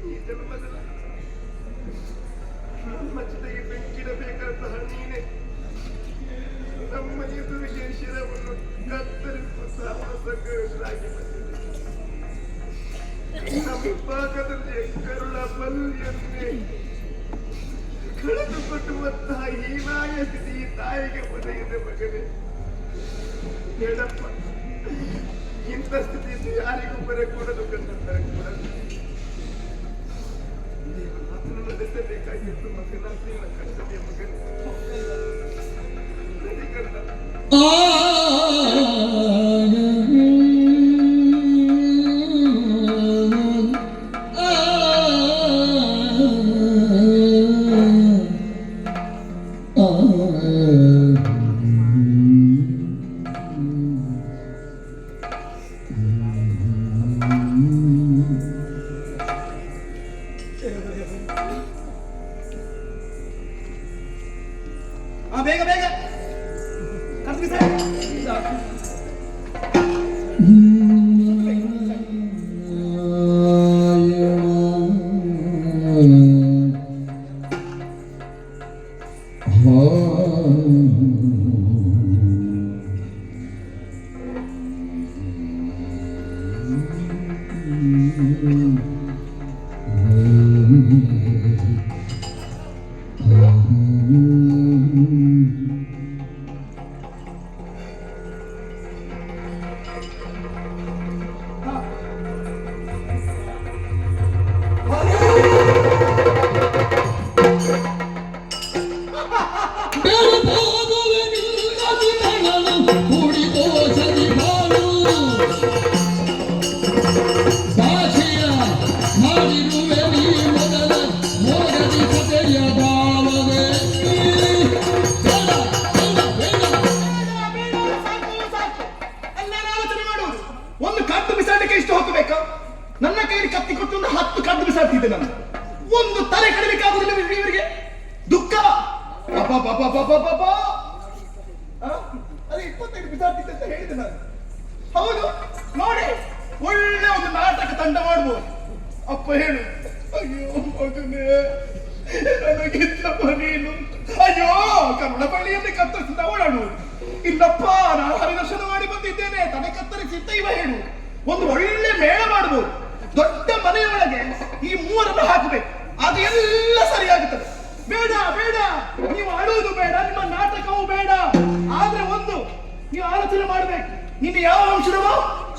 Speaker 3: ಈ ಜನ್ಮದಲ್ಲಿ ನಮ್ಮ ಜೊತೆಗೆ ಬೆಂಕಿಡಬೇಕಾದಂತಹ ನೀನೆ ನಮ್ಮ ಎದುರಿಗೆ ಶಿರವನ್ನು ಕತ್ತರಿಸುವ ಸಾಹಸಗಳಾಗಿ ಬಂದಿದೆ. ನಮ್ಮ ಭಾಗದಲ್ಲಿ ಕರುಳ ಬಲ್ಯನ್ನೇ ಕಳೆದುಕೊಳ್ಳುವಂತಹ ಹೀನಾಯ ಸ್ಥಿತಿ ಈ ತಾಯಿಗೆ ಒದಗಿದೆ ಮಗನೇ. ಹೇಳಪ್ಪ, ಇಂಥ ಸ್ಥಿತಿ ಯಾರಿಗೂ ಬರಕೂಡದು, ಕಂಡಂತಾರೆ ಕೂಡದು. ನೀವು ಮಾತನ್ನು ನಡೆಸಬೇಕಾಗಿತ್ತು ಮಗನ, ನಿನ್ನ ಕರ್ತವ್ಯ ಮಗನೇ. ನಡಿ ಕಂದ. ಬೇಗ ಬೇಗ ಕರ್ತಿಸ. ಒಂದು ಕದ್ದು ಬಿಸಾಡಕ್ಕೆ ಇಷ್ಟು ಹೋಗಬೇಕಾ? ನನ್ನ ಕೈಯಲ್ಲಿ ಕತ್ತಿ ಕೊಟ್ಟು ಒಂದು 10 ಕದ್ದು ಬಿಸಾಡ್ತಿದ್ದೆ ನಾನು. ಒಂದು ತಲೆ ಕಡಿಲಿಕ್ಕಾಗುದಿಲ್ಲ ಇವರಿಗೆ. ದುಃಖ. ಅದೇ 25 ಬಿಸಾಡ್ತಿದ್ದೆ ಅಂತ ಹೇಳಿದೆ ನಾನು. ಹೌದು ನೋಡಿ, ಒಳ್ಳೆ ಒಂದು ನಾಟಕ ತಂಡ ಮಾಡ್ಬೋದು. ಅಪ್ಪ ಹೇಳು, ಅಯ್ಯೋ ಮಗನೇ ನನಗಿದ್ದಪ್ಪ ನೀನು, ಅಯ್ಯೋ ಕರುಳ ಬಳ್ಳಿಯಲ್ಲಿ ಕತ್ತರಿಸಿದ ಓಡಾಡು. ಇಲ್ಲಪ್ಪ, ನಾನು ಹರಿದರ್ಶನ ಮಾಡಿ ಬಂದಿದ್ದೇನೆ, ತಲೆ ಕತ್ತರಿಸಿದ್ದ ಇವ ಹೇಳು. ಒಂದು ಒಳ್ಳೆ ಮೇಳ ಮಾಡಬಹುದು. ದೊಡ್ಡ ಮನೆಯೊಳಗೆ ಈ 3 ಹಾಕಬೇಕು, ಅದು ಎಲ್ಲ ಸರಿಯಾಗುತ್ತದೆ. ಬೇಡ ಬೇಡ, ನೀವು ಆಡುವುದು ಬೇಡ, ನಿಮ್ಮ ನಾಟಕವೂ ಬೇಡ. ಆದ್ರೆ ಒಂದು ನೀವು ಆಲೋಚನೆ ಮಾಡಬೇಕು, ನೀನು ಯಾವ ವಂಶದವ?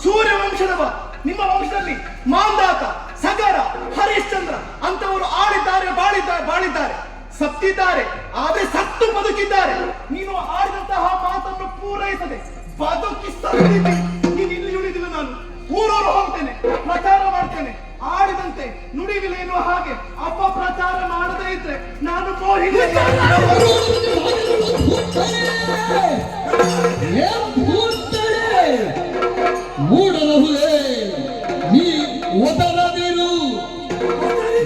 Speaker 3: ಸೂರ್ಯ ವಂಶದವ. ನಿಮ್ಮ ವಂಶದಲ್ಲಿ ಮಾಂದಾತ, ಸಗರ, ಹರಿಶ್ಚಂದ್ರ ಅಂತವರು ಆಡಿದ್ದಾರೆ, ಬಾಳಿದ್ದಾರೆ, ಸತ್ತಿದ್ದಾರೆ. ಆದ್ರೆ ಸತ್ತು ಬದುಕಿದ್ದಾರೆ. ನೀನು ಆಡಿದಂತಹ ಮಾತನ್ನು ಪೂರೈಸದೆ ಬದುಕಿ ಸತ್ತಿದ್ದೆ. ನೀನು ಇಲ್ಲಿ ಉಳಿದಿಲ್ಲ. ನಾನು ಊರೂರು ಹೋಗ್ತೇನೆ, ಪ್ರಚಾರ ಮಾಡ್ತೇನೆ. ಆಡಿದಂತೆ ನುಡಿವಿಲೇನು ಹಾಗೆ ಅಪಪ್ರಚಾರ ಮಾಡದೇ ಇದ್ರೆ ನಾನು ಮೋಹಿನಿ.
Speaker 1: ಮೂಡಬಹುದೇ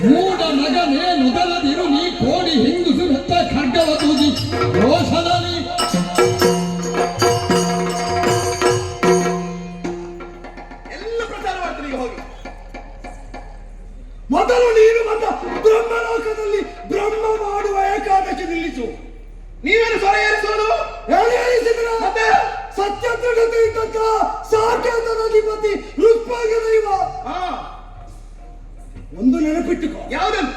Speaker 1: ಮೂಡ ಮಗನೇ ನುದರದಿರು ನೀ ಕೋಡಿ ಹಿಂಗುಸು ರಕ್ತ ಖಡ್ಗವ ತೂಗಿ ರೋಷದಲ್ಲಿ
Speaker 3: ಎಲ್ಲ ಪ್ರಚಾರ ಮಾಡ್ತೀನಿ ಈಗ ಹೋಗಿ.
Speaker 2: ಮೊದಲು ನೀನು ಬಂದ ಬ್ರಹ್ಮಲೋಕದಲ್ಲಿ ಬ್ರಹ್ಮ ಮಾಡುವ ಏಕಾದಶಿ ನಿಲ್ಲಿಸು.
Speaker 3: ನೀವೇನು ಸ್ವರ ಏರಿಸೋದು?
Speaker 2: ಹೇಳಿಸಿದ್ರ
Speaker 3: ಮತ್ತೆ
Speaker 2: ಸತ್ಯದೃಢತೆ ಇದ್ದಂತ ಸಾಕೇತನ ಅಧಿಪತಿ ಋಕ್ಪಾಗ ದೈವ.
Speaker 3: ಹಾ,
Speaker 2: ಒಂದು ನೆನಪಿಟ್ಟುಕೋ,
Speaker 3: ಯಾವುದನ್ನು?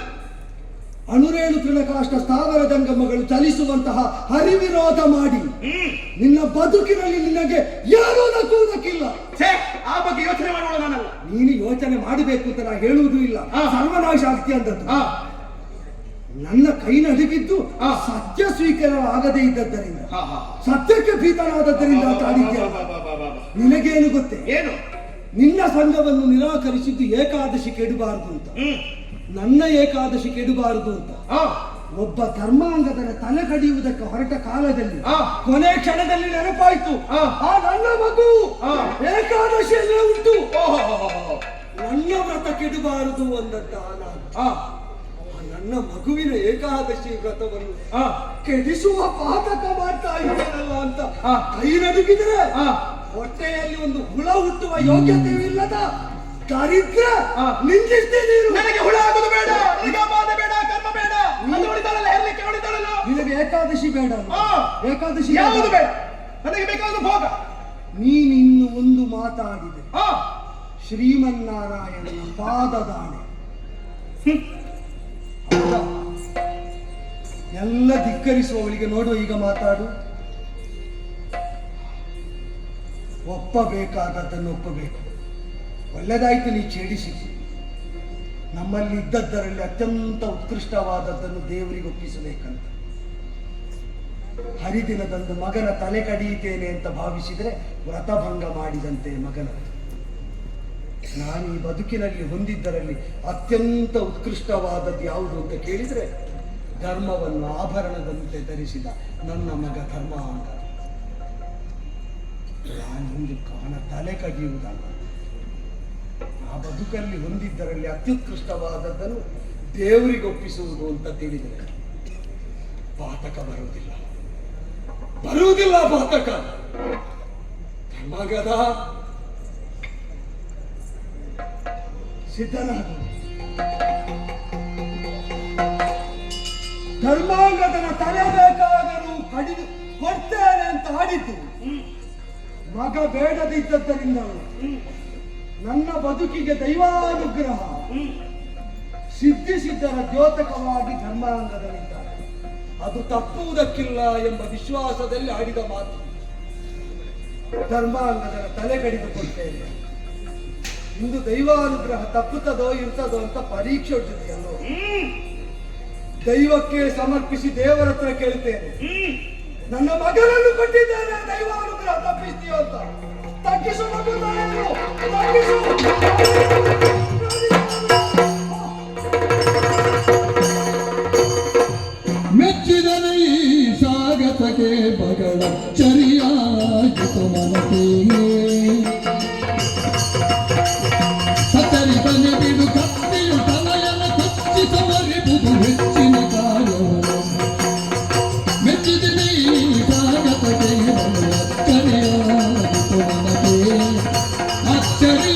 Speaker 2: ಅಣುರೇಣು ತೃಣಕಾಷ್ಟ ಸ್ಥಾವರ ಜಂಗಮಗಳು ಚಲಿಸುವಂತಹ ಹರಿವಿರೋಧ ಮಾಡಿ ನಿನ್ನ ಬದುಕಿನಲ್ಲಿ ನಿನಗೆ ಯಾರೂ ನಕ್ಕುವುದಕ್ಕಿಲ್ಲ.
Speaker 3: ಛೇ, ಆ ಬಗ್ಗೆ ಯೋಚನೆ ಮಾಡೋಣ ನಾನಲ್ಲ.
Speaker 2: ನೀನು ಯೋಚನೆ ಮಾಡಬೇಕು ಅಂತ ನಾ ಹೇಳುವುದೂ ಇಲ್ಲ.
Speaker 3: ಹಾ.
Speaker 2: ಸರ್ವನಾಶ ಆಗ್ತಿ ಅಂತದ್ದು.
Speaker 3: ಹಾ,
Speaker 2: ನನ್ನ ಕೈ ನಡುಗಿದ್ದು
Speaker 3: ಹಾ.
Speaker 2: ಸತ್ಯ ಸ್ವೀಕಾರ ಆಗದೇ ಇದ್ದದ್ದರಿಂದ,
Speaker 3: ಹಾ, ಹಾ.
Speaker 2: ಸತ್ಯಕ್ಕೆ ಭೀತನಾದದ್ದರಿಂದ ಅಂತ ಆಡಿದ್ಯಲ್ಲ. ನಿನಗೇನು ಗೊತ್ತೇ?
Speaker 3: ಏನು?
Speaker 2: ನಿನ್ನ ಸಂಘವನ್ನು ನಿರಾಕರಿಸಿದ್ದು ಏಕಾದಶಿ ಕೆಡಬಾರದು ಅಂತ, ನನ್ನ ಏಕಾದಶಿ ಕೆಡಬಾರದು ಅಂತ.
Speaker 3: ಹಾ,
Speaker 2: ಒಬ್ಬ ಧರ್ಮಾಂಗದರ ತಲೆ ಕಡಿಯುವುದಕ್ಕೆ ಹೊರಟ ಕಾಲದಲ್ಲಿ
Speaker 3: ಹಾ.
Speaker 2: ಕೊನೆ ಕ್ಷಣದಲ್ಲಿ ನೆನಪಾಯ್ತು,
Speaker 3: ಹಾ.
Speaker 2: ಆ ನನ್ನ ಮಗು
Speaker 3: ಹಾ.
Speaker 2: ಏಕಾದಶಿಯಲ್ಲೇ ಉಂಟು,
Speaker 3: ಓಹೋ,
Speaker 2: ನನ್ನ ವ್ರತ ಕೆಡಬಾರದು ಅಂದಂತ ನಾನು
Speaker 3: ಹಾ,
Speaker 2: ಆ ನನ್ನ ಮಗುವಿನ ಏಕಾದಶಿ ವ್ರತವನ್ನು
Speaker 3: ಹಾ,
Speaker 2: ಕೆಡಿಸುವ ಪಾತಕ ಮಾಡ್ತಾ ಇದ್ದೇನಲ್ಲ ಅಂತ
Speaker 3: ಹಾ.
Speaker 2: ಕೈ ನಡುಗಿದ್ರೆ
Speaker 3: ಹಾ.
Speaker 2: ಹೊಟ್ಟೆಯಲ್ಲಿ ಒಂದು ಹುಳ ಹುಟ್ಟುವ ಯೋಗ್ಯತೆಯೂ ಇಲ್ಲದ ದರಿದ್ರ
Speaker 3: ಹಾ.
Speaker 2: ನಿಂದಿಸ್ತೀನಿ.
Speaker 3: ನನಗೆ ಹುಳ ಆಗುದು ಬೇಡ, ನನಗೆ ಅಪಾದ ಬೇಡ, ಕರ್ಮ ಬೇಡ. ಅದು ಹೊಡಿತಾಳಲ್ಲ, ಹೆರ್ಲಿಕ್ಕೆ ಹೊಡಿತಾಳಲ್ಲ.
Speaker 2: ನಿನಗೆ ಏಕಾದಶಿ ಬೇಡ ಅಲ್ವಾ?
Speaker 3: ಹಾ.
Speaker 2: ಏಕಾದಶಿ
Speaker 3: ಯಾವುದು ಬೇಡ, ನನಗೆ ಬೇಕಾದ ಭೋಗ.
Speaker 2: ನೀನಿನ್ನು ಒಂದು ಮಾತಾಡಿದೆ
Speaker 3: ಹಾ,
Speaker 2: ಶ್ರೀಮನ್ನಾರಾಯಣನ ಪಾದದಾಣೆ. ಹೌದಾ? ಎಲ್ಲ ಧಿಕ್ಕರಿಸುವವಳಿಗೆ ನೋಡು, ಈಗ ಮಾತಾಡು. ಒಪ್ಪಬೇಕಾದದ್ದನ್ನು ಒಪ್ಪಬೇಕು. ಒಳ್ಳೆದಾಯ್ತು ನೀ ಛೇಡಿಸಿ. ನಮ್ಮಲ್ಲಿ ಇದ್ದದ್ದರಲ್ಲಿ ಅತ್ಯಂತ ಉತ್ಕೃಷ್ಟವಾದದ್ದನ್ನು ದೇವರಿಗೆ ಒಪ್ಪಿಸಬೇಕಂತ. ಹರಿದಿನದಂದು ಮಗನ ತಲೆ ಕಡಿಯುತ್ತೇನೆ ಅಂತ ಭಾವಿಸಿದರೆ ವ್ರತಭಂಗ ಮಾಡಿದಂತೆ ಮಗನ. ನಾನು ಈ ಬದುಕಿನಲ್ಲಿ ಹೊಂದಿದ್ದರಲ್ಲಿ ಅತ್ಯಂತ ಉತ್ಕೃಷ್ಟವಾದದ್ದು ಯಾವುದು ಅಂತ ಕೇಳಿದರೆ ಧರ್ಮವನ್ನು ಆಭರಣದಂತೆ ಧರಿಸಿದ ನನ್ನ ಮಗ ಧರ್ಮಾಂಗ. ನಾನಿಂದು ಅವನ ತಲೆ ಕಡಿಯುವುದಲ್ಲ, ಆ ಬದುಕಲ್ಲಿ ಹೊಂದಿದ್ದರಲ್ಲಿ ಅತ್ಯುತ್ಕೃಷ್ಟವಾದದ್ದನ್ನು ದೇವರಿಗೆ ಒಪ್ಪಿಸುವುದು ಅಂತ ತಿಳಿದರೆ ಪಾತಕ ಬರುವುದಿಲ್ಲ, ಬರುವುದಿಲ್ಲ ಪಾತಕ. ಮಗದ ಸಿದ್ಧನಾದ ಧರ್ಮಾಂಗದನ ತಲೆ ಬೇಕಾದರೂ ಕಡಿದು ಕೊಡ್ತೇನೆ ಅಂತ ಆಡಿದ್ದು ಮಗ ಬೇಡದಿದ್ದದ್ದರಿಂದ ನನ್ನ ಬದುಕಿಗೆ ದೈವಾನುಗ್ರಹ ಸಿದ್ಧಿಸಿದ್ದರ ದ್ಯೋತಕವಾಗಿ ಧರ್ಮಾಂಗದಲ್ಲಿದ್ದಾರೆ. ಅದು ತಪ್ಪುವುದಕ್ಕಿಲ್ಲ ಎಂಬ ವಿಶ್ವಾಸದಲ್ಲಿ ಆಡಿದ ಮಾತು. ಧರ್ಮಾಂಗದರ ತಲೆ ಕಡಿದುಕೊಳ್ತೇನೆ. ಇಂದು ದೈವಾನುಗ್ರಹ ತಪ್ಪುತ್ತದೋ ಇರ್ತದೋ ಅಂತ ಪರೀಕ್ಷೆ ಹೊಡ್ತಿದೆಯಲ್ಲೋ, ದೈವಕ್ಕೆ ಸಮರ್ಪಿಸಿ ದೇವರ ಹತ್ರ ಕೇಳ್ತೇನೆ, ನನ್ನ ಮಗನನ್ನು ಕೊಟ್ಟಿದ್ದೇನೆ, ದೈವಾನುಗ್ರಹ ತಪ್ಪಿಸ್ತೀಯೋ ಅಂತ. ತಗ್ಗಿಸು ಮಗು, ತಗ್ಗಿಸು.
Speaker 1: ಮೆಚ್ಚಿದನ ಈ ಸ್ವಾಗತಕ್ಕೆ ಬಗಳ ಚರಿಯಾಯಿತು ಮನಕ್ಕೆ. ಸತರಿ ಬನೆ ಬಿಡು ಕತ್ತಿಯು ತಲೆಯನ ಕೊಚ್ಚಿಸವರಿಬುದು ಹೆಚ್ಚಿನ ಕಾರ್ಯವನ್ನು. ಮೆಚ್ಚಿದನ ಈ ಸ್ವಾಗತಕ್ಕೆ ಬಗಳ ಚರಿಯಾಯಿತು ಮನಕ್ಕೆ. ಅಚ್ಚರಿ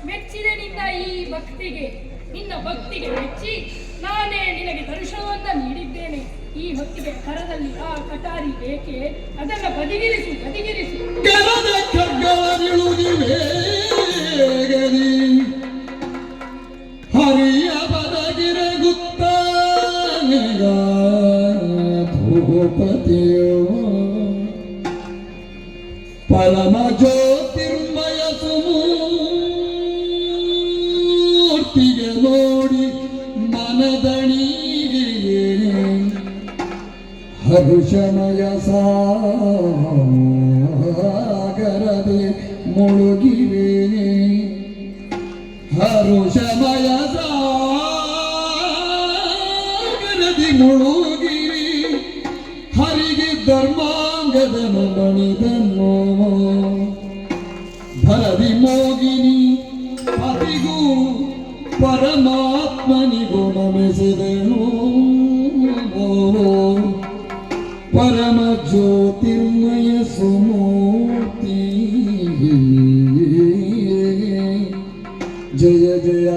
Speaker 6: ಮೆಚ್ಚಿದೆ ನಿನ್ನ ಈ ಭಕ್ತಿಗೆ, ನಿನ್ನ ಭಕ್ತಿಗೆ ಮೆಚ್ಚಿ ನಾನೇ ನಿನಗೆ ದರ್ಶನವನ್ನ ನೀಡಿದ್ದೇನೆ. ಈ ಹೊತ್ತಿಗೆ ಕರದಲ್ಲಿ ಆ ಕಟಾರಿ ಏಕೆ? ಅದನ್ನ ಬದಿಗಿರಿಸು, ಬದಿಗಿರಿಸು.
Speaker 1: ಕೆರದ ಖಡ್ಗವರಿಳುವುದಿವೆ ಗರಿ ಹರಿಯ ಬದಗಿರೆ ಗುತ್ತಾನೆಗ ಭೂಪತಿಯೋ ಪರಮ ಜ್ಯೋತಿರ್ಮಯ ಸುಮೂರ್ತಿಗೆ ನೋಡಿ ಮನದಣಿಗೆ ಹರುಷಮಯ ಸಾಗರದೆ ಮುಳುಗಿವೆ. ಹರುಷಮಯ ಸಾಗರದಿ ಮುಳುಗಿರಿ ಹರಿಗೆ ಧರ್ಮಾಂಗದನು ಬಣಿದನು ಭರದಿ ಮೋಗಿನಿ ಅತಿಗೂ ಪರಮಾತ್ಮನಿಗೂ ನಮಿಸಿದನು ಪರಮ ಜ್ಯೋತಿರ್ಮಯ ಸುಮೂರ್ತಿ ಜಯ ಜಯ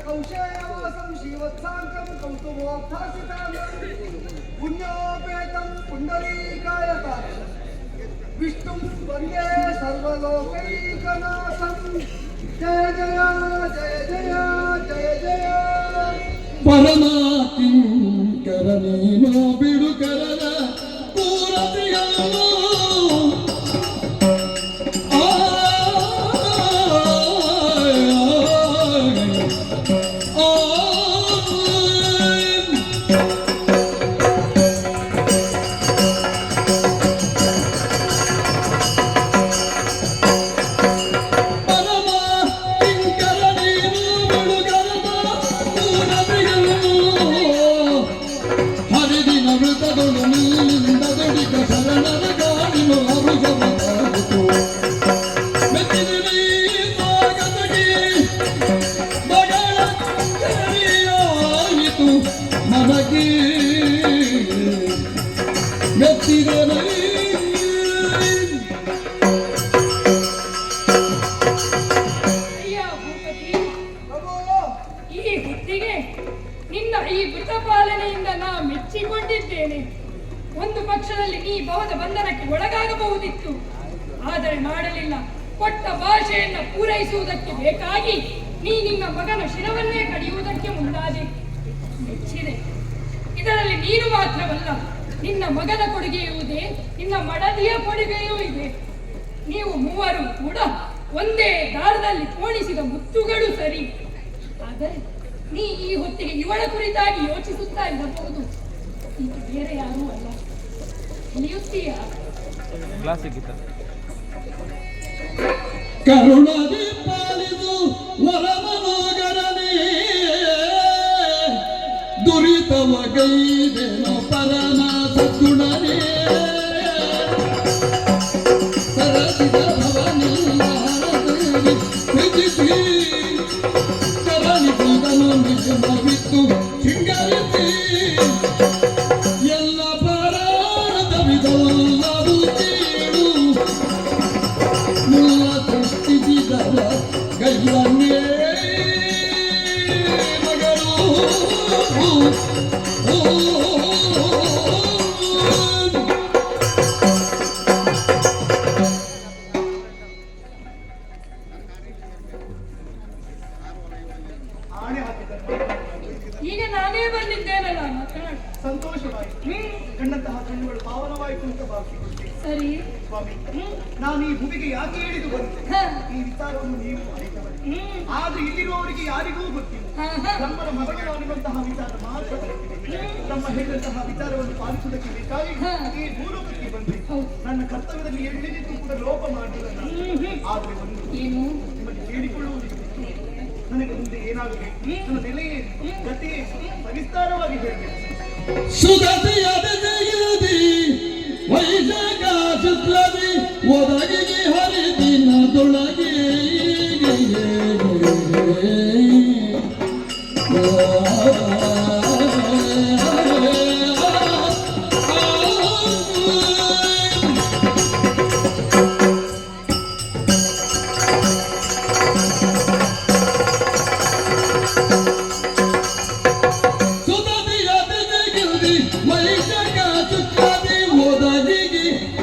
Speaker 2: ಕೌಶೇಯವಾಸಂ ಶ್ರೀವತ್ಸಾಂಕಂ ಕೌಸ್ತುಭೋತ್ಥಾಸಿತಾಂ ಪುಣ್ಯೋಪೇತಂ ಪುಂಡರೀಕಾಯತಾಕ್ಷ ವಿಷ್ಣುಂ ವಂದೇ ಸರ್ವಲೋಕೈಕನಾಥಂ ಜಯ ಜಯ ಜಯ ಜಯ ಜಯ ಜಯ
Speaker 1: ಪರಮಾಕಿಂಕರ ನೀನು ಬಿಡುಕರದ ಪೂರತಿಯನ್ನು
Speaker 6: ಅಯ್ಯ ಭೂಪತಿ, ಈ ಹೊತ್ತಿಗೆ ನಿನ್ನ ಈ ವೃತಪಾಲನೆಯಿಂದ ನಾ ಮೆಚ್ಚಿಕೊಂಡಿದ್ದೇನೆ. ಒಂದು ಪಕ್ಷದಲ್ಲಿ ನೀ ಭವದ ಬಂಧನಕ್ಕೆ ಒಳಗಾಗಬಹುದಿತ್ತು, ಆದರೆ ಮಾಡಲಿಲ್ಲ. ಕೊಟ್ಟ ಭಾಷೆಯನ್ನು ಪೂರೈಸುವುದಕ್ಕೆ ಬೇಕಾಗಿ ನೀ ನಿನ್ನ ಮಗನ ಶಿರವನ್ನೇ ಕಡಿಯುವುದಕ್ಕೆ ಮುಂದಾದೆ. ಮೆಚ್ಚಿದೆ. ಇದರಲ್ಲಿ ನೀನು ಮಾತ್ರವಲ್ಲ, ನಿನ್ನ ಮಗನ ಕೊಡುಗೆಯೂ ಇದೆ, ನಿನ್ನ ಮಡದಿಯ ಕೊಡುಗೆಯೂ ಇದೆ. ನೀವು ಮೂವರು ಕೂಡ ಒಂದೇ ದಾರದಲ್ಲಿ ಪೋಣಿಸಿದ ಮುತ್ತುಗಳು ಸರಿ. ಆದರೆ ನೀ ಈ ಹೊತ್ತಿಗೆ ಇವಳ ಕುರಿತಾಗಿ ಯೋಚಿಸುತ್ತಾ ಇರಬಹುದು. ಈಗ ಬೇರೆ ಯಾರೂ ಅಲ್ಲ. ತಿಳಿಯುತ್ತೀಯ?
Speaker 1: ಕರುಣದಿ ಪಾಲಿದು ವರಮನೋಗರನೇ ದುರಿತವ ಗೈದೆನು ಪರಮ ಸದ್ಗುಣನೇ ಸರಸಿದ ಭವನಿಲ್ಲ ಹರದೇವಿ ತ್ಯಜಿಸಿ ಚರಣಿ ಬಂದನು ನಿಜವಿತ್ತು ಸಿಂಗರಿಸಿ ಎಲ್ಲ ಪರಾಧವಿದಲ್ಲವು ಕೀಳು ಮುಲ್ಲ ಸೃಷ್ಟಿಸಿದವ ಗೈವನ್ನೇ ಮಗನು
Speaker 3: ಆಣೆ ಹಾಕಿದ್ದಾರೆ.
Speaker 6: ಈಗ ನಾನೇ ಬಂದಿದ್ದೇನಲ್ಲ, ಮಾತನಾಡು.
Speaker 3: ಸಂತೋಷವಾಯಿತು. ಕಂಡಂತಹ ಕಣ್ಣುಗಳು ಪಾವನವಾಯಿತು ಅಂತ ಭಾವಿಸಿಕೊಂಡೆ.
Speaker 6: ಸರಿ.
Speaker 3: ಸ್ವಾಮಿ, ನಾನು ಈ ಭೂಮಿಗೆ ಯಾಕೆ ಹೇಳಿದು ಬಂದೆ?
Speaker 6: ಹ.
Speaker 3: ಈ ವಿಚಾರವನ್ನು ನೀವು ಅರಿತವರು.
Speaker 6: ಹ್ಮ್.
Speaker 3: ಆದ್ರೆ ಇಲ್ಲಿರುವವರಿಗೆ ಯಾರಿಗೂ ಗೊತ್ತಿಲ್ಲ.
Speaker 6: ಹ, ಹ.
Speaker 3: ನಮ್ಮರ ಮಗಳು ಅನ್ನುವಂತಹ ವಿಚಾರ ಮಾತ್ರ ಗೊತ್ತಿದೆ. ನಮ್ಮ ಹೇಳಿದಂತಹ ವಿಚಾರವನ್ನು ಪಾಲಿಸುವುದಕ್ಕೆ ಬೇಕಾಗಿ
Speaker 6: ಹ.
Speaker 3: ಈ ಭೂಲೋಕಕ್ಕೆ ಬಂದೆ.
Speaker 6: ಹೌದು.
Speaker 3: ನನ್ನ ಕರ್ತವ್ಯದಲ್ಲಿ ಎಲ್ಲಿದ್ದು ಕೂಡ ಲೋಪ ಮಾಡಿಲ್ಲ ನಾನು. ಆದ್ರೆ ಒಂದು
Speaker 6: ಏನು?
Speaker 3: ನಿಮಗೆ ಹೇಳಿಕೊಳ್ಳುವುದಿಲ್ಲ. ನನಗೆ ಮುಂದೆ ಏನಾಗಬೇಕು, ನನ್ನ ನೆಲೆ ಏನು, ಗತಿ ಏನು, ಸವಿಸ್ತಾರವಾಗಿ ಹೇಳಬೇಕು.
Speaker 1: ಸುಗತಿಯದ ಜಯದಿ ವೈಶಾಖ ಶುಕ್ಲದಿ ಒದಗಿಗೆ ಹರಿದಿನದೊಳಗೆ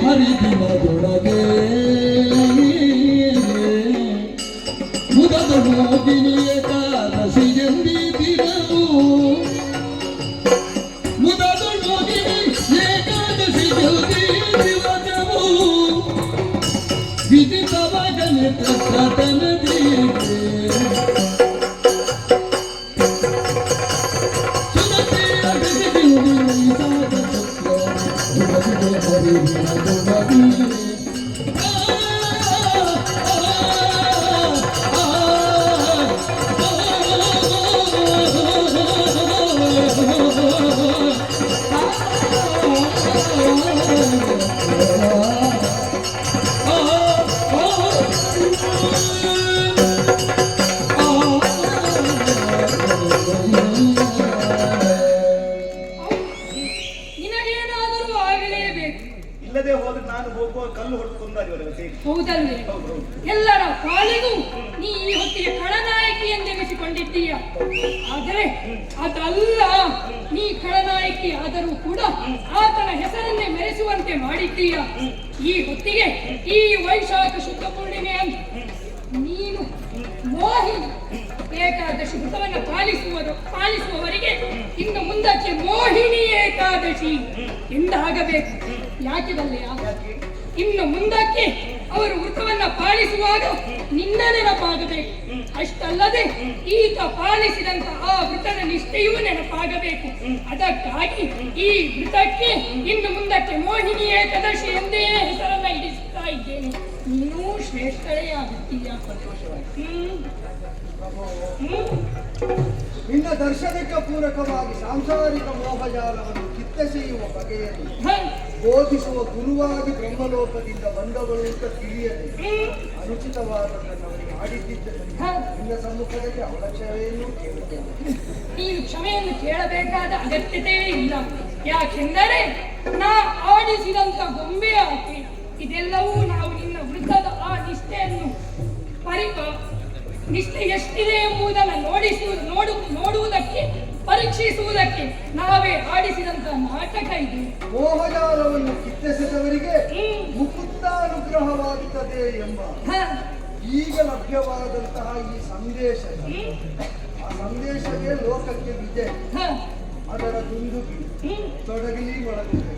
Speaker 1: ಹರಿದಿನದೊಳಗೆ ಮುದದ ಮೋಗಿನಿ ಏಕಾದಶಿ ಎಂದಿದಿರವು ಮುದದ ಮೋಗಿನಿ ಏಕಾದಶಿ ಜಲ್ದಿ ದಿವಸವು
Speaker 6: ನಿನಗೇನಾದರೂ ಆಗಲೇಬೇಕು.
Speaker 3: ಇಲ್ಲದೆ ಹೋದ್ರೆ ನಾನು ಹೋಗುವ ಕಲ್ಲು ಹೊಡೆದು ಕೊಂದಾರಿ ಅವರೆಲ್ಲ ಸೇರಿ.
Speaker 6: ಹೌದಲ್ವೇ?
Speaker 3: ಹೌದು.
Speaker 6: ಎಲ್ಲರ ಪಾಲಿಗೂ ನೀ ಈ ಹೊತ್ತಿಗೆ ಖಳನಾಯಕಿ ಎಂದೆನಿಸಿಕೊಂಡಿದ್ದೀಯ. ಆದರೆ ಅದಲ್ಲ, ನೀ ಖಳನಾಯಕಿ ಆದರೂ ಕೂಡ ಆತನ ಹೆಸರನ್ನೇ ಮೆರೆಸುವಂತೆ ಮಾಡಿದ್ದೀಯ. ಈ ಹೊತ್ತಿಗೆ ಈ ವೈಶಾಖ ಶುದ್ಧ ಪೂರ್ಣಿಮೆ ನೀನು ಮೋಹಿನಿ ಏಕಾದಶಿ ವ್ರತವನ್ನು ಪಾಲಿಸುವವರಿಗೆ ಇನ್ನು ಮುಂದಕ್ಕೆ ಮೋಹಿನಿ ಏಕಾದಶಿ ಎಂದಾಗಬೇಕು. ಯಾಕೆ ಬಲ್ಲೆಯ? ಇನ್ನು ಮುಂದಕ್ಕೆ ಅವರು ವ್ರತವನ್ನ ಪಾಲಿಸುವಾಗ ನಿನ್ನ ನೆನಪಾಗಬೇಕು. ಅಷ್ಟಲ್ಲದೆ ಈತ ಪಾಲಿಸಿದಂತ ಆ ವ್ರತದ ನಿಷ್ಠೆಯೂ ನೆನಪಾಗಬೇಕು. ಅದಕ್ಕಾಗಿ ಈ ವ್ರತಕ್ಕೆ ಇನ್ನು ಮುಂದಕ್ಕೆ ಮೋಹಿನಿ ಏಕಾದಶಿ ಎಂದೇ ಹೆಸರನ್ನ ಇಡಿಸುತ್ತಾ ಇದ್ದೇನೆ. ನೀನೂ ಶ್ರೇಷ್ಠಳೇ ಆಗುತ್ತೀಯ.
Speaker 2: ನಿನ್ನ ದರ್ಶನಕ್ಕೆ ಪೂರಕವಾಗಿ ಸಾಂಸಾರಿಕ ಮೋಹಜಾಲವನ್ನು ಕಿತ್ತೆಸೆಯುವ ಬಗೆಯಲ್ಲಿ ಬೋಧಿಸುವ ಗುರುವಾಗಿ ಬ್ರಹ್ಮಲೋಕದಿಂದ ಬಂದವರು ಅಂತ ತಿಳಿಯದೆ ಅನುಚಿತವಾದದ್ದನ್ನು ಅವರಿಗೆ ಮಾಡಿದ್ದಿದ್ದರೆ ನಿನ್ನ ಸಮ್ಮುಖದಲ್ಲಿ ಅವಲಕ್ಷಣೆಯನ್ನು ಕೇಳುತ್ತೇನೆ.
Speaker 6: ನೀನು ಕ್ಷಮೆಯನ್ನು ಕೇಳಬೇಕಾದ ಅಗತ್ಯತೆಯೇ ಇಲ್ಲ. ಯಾಕೆಂದರೆ ನಾ ಆಡಿಸಿದಂತ ಗೊಂಬೆ ಆಕೆ. ಇದೆಲ್ಲವೂ ನಾವು ನಿನ್ನ ವೃತ್ತದ ಆ ನಿಷ್ಠೆಯನ್ನು ನಿಷ್ಠೆ ಎಷ್ಟಿದೆ ಎಂಬುದನ್ನು ನೋಡುವುದಕ್ಕೆ ಪರೀಕ್ಷಿಸುವುದಕ್ಕೆ ನಾವೇ ಆಡಿಸಿದಂತ ನಾಟಕ ಇದು.
Speaker 2: ಮೋಹಜಾಲವನ್ನು ಕಿತ್ತೆಸೆದವರಿಗೆ ಮುಕುಂದಾನುಗ್ರಹವಾಗುತ್ತದೆ ಎಂಬ ಈಗ ಲಭ್ಯವಾದಂತಹ ಈ ಸಂದೇಶ, ಆ ಸಂದೇಶವೇ ಲೋಕಕ್ಕೆ ವಿಜಯ. ಅದರ ದುಂದುಗಿ ತೊಡಗಲಿ ಒಳಗಿದೆ.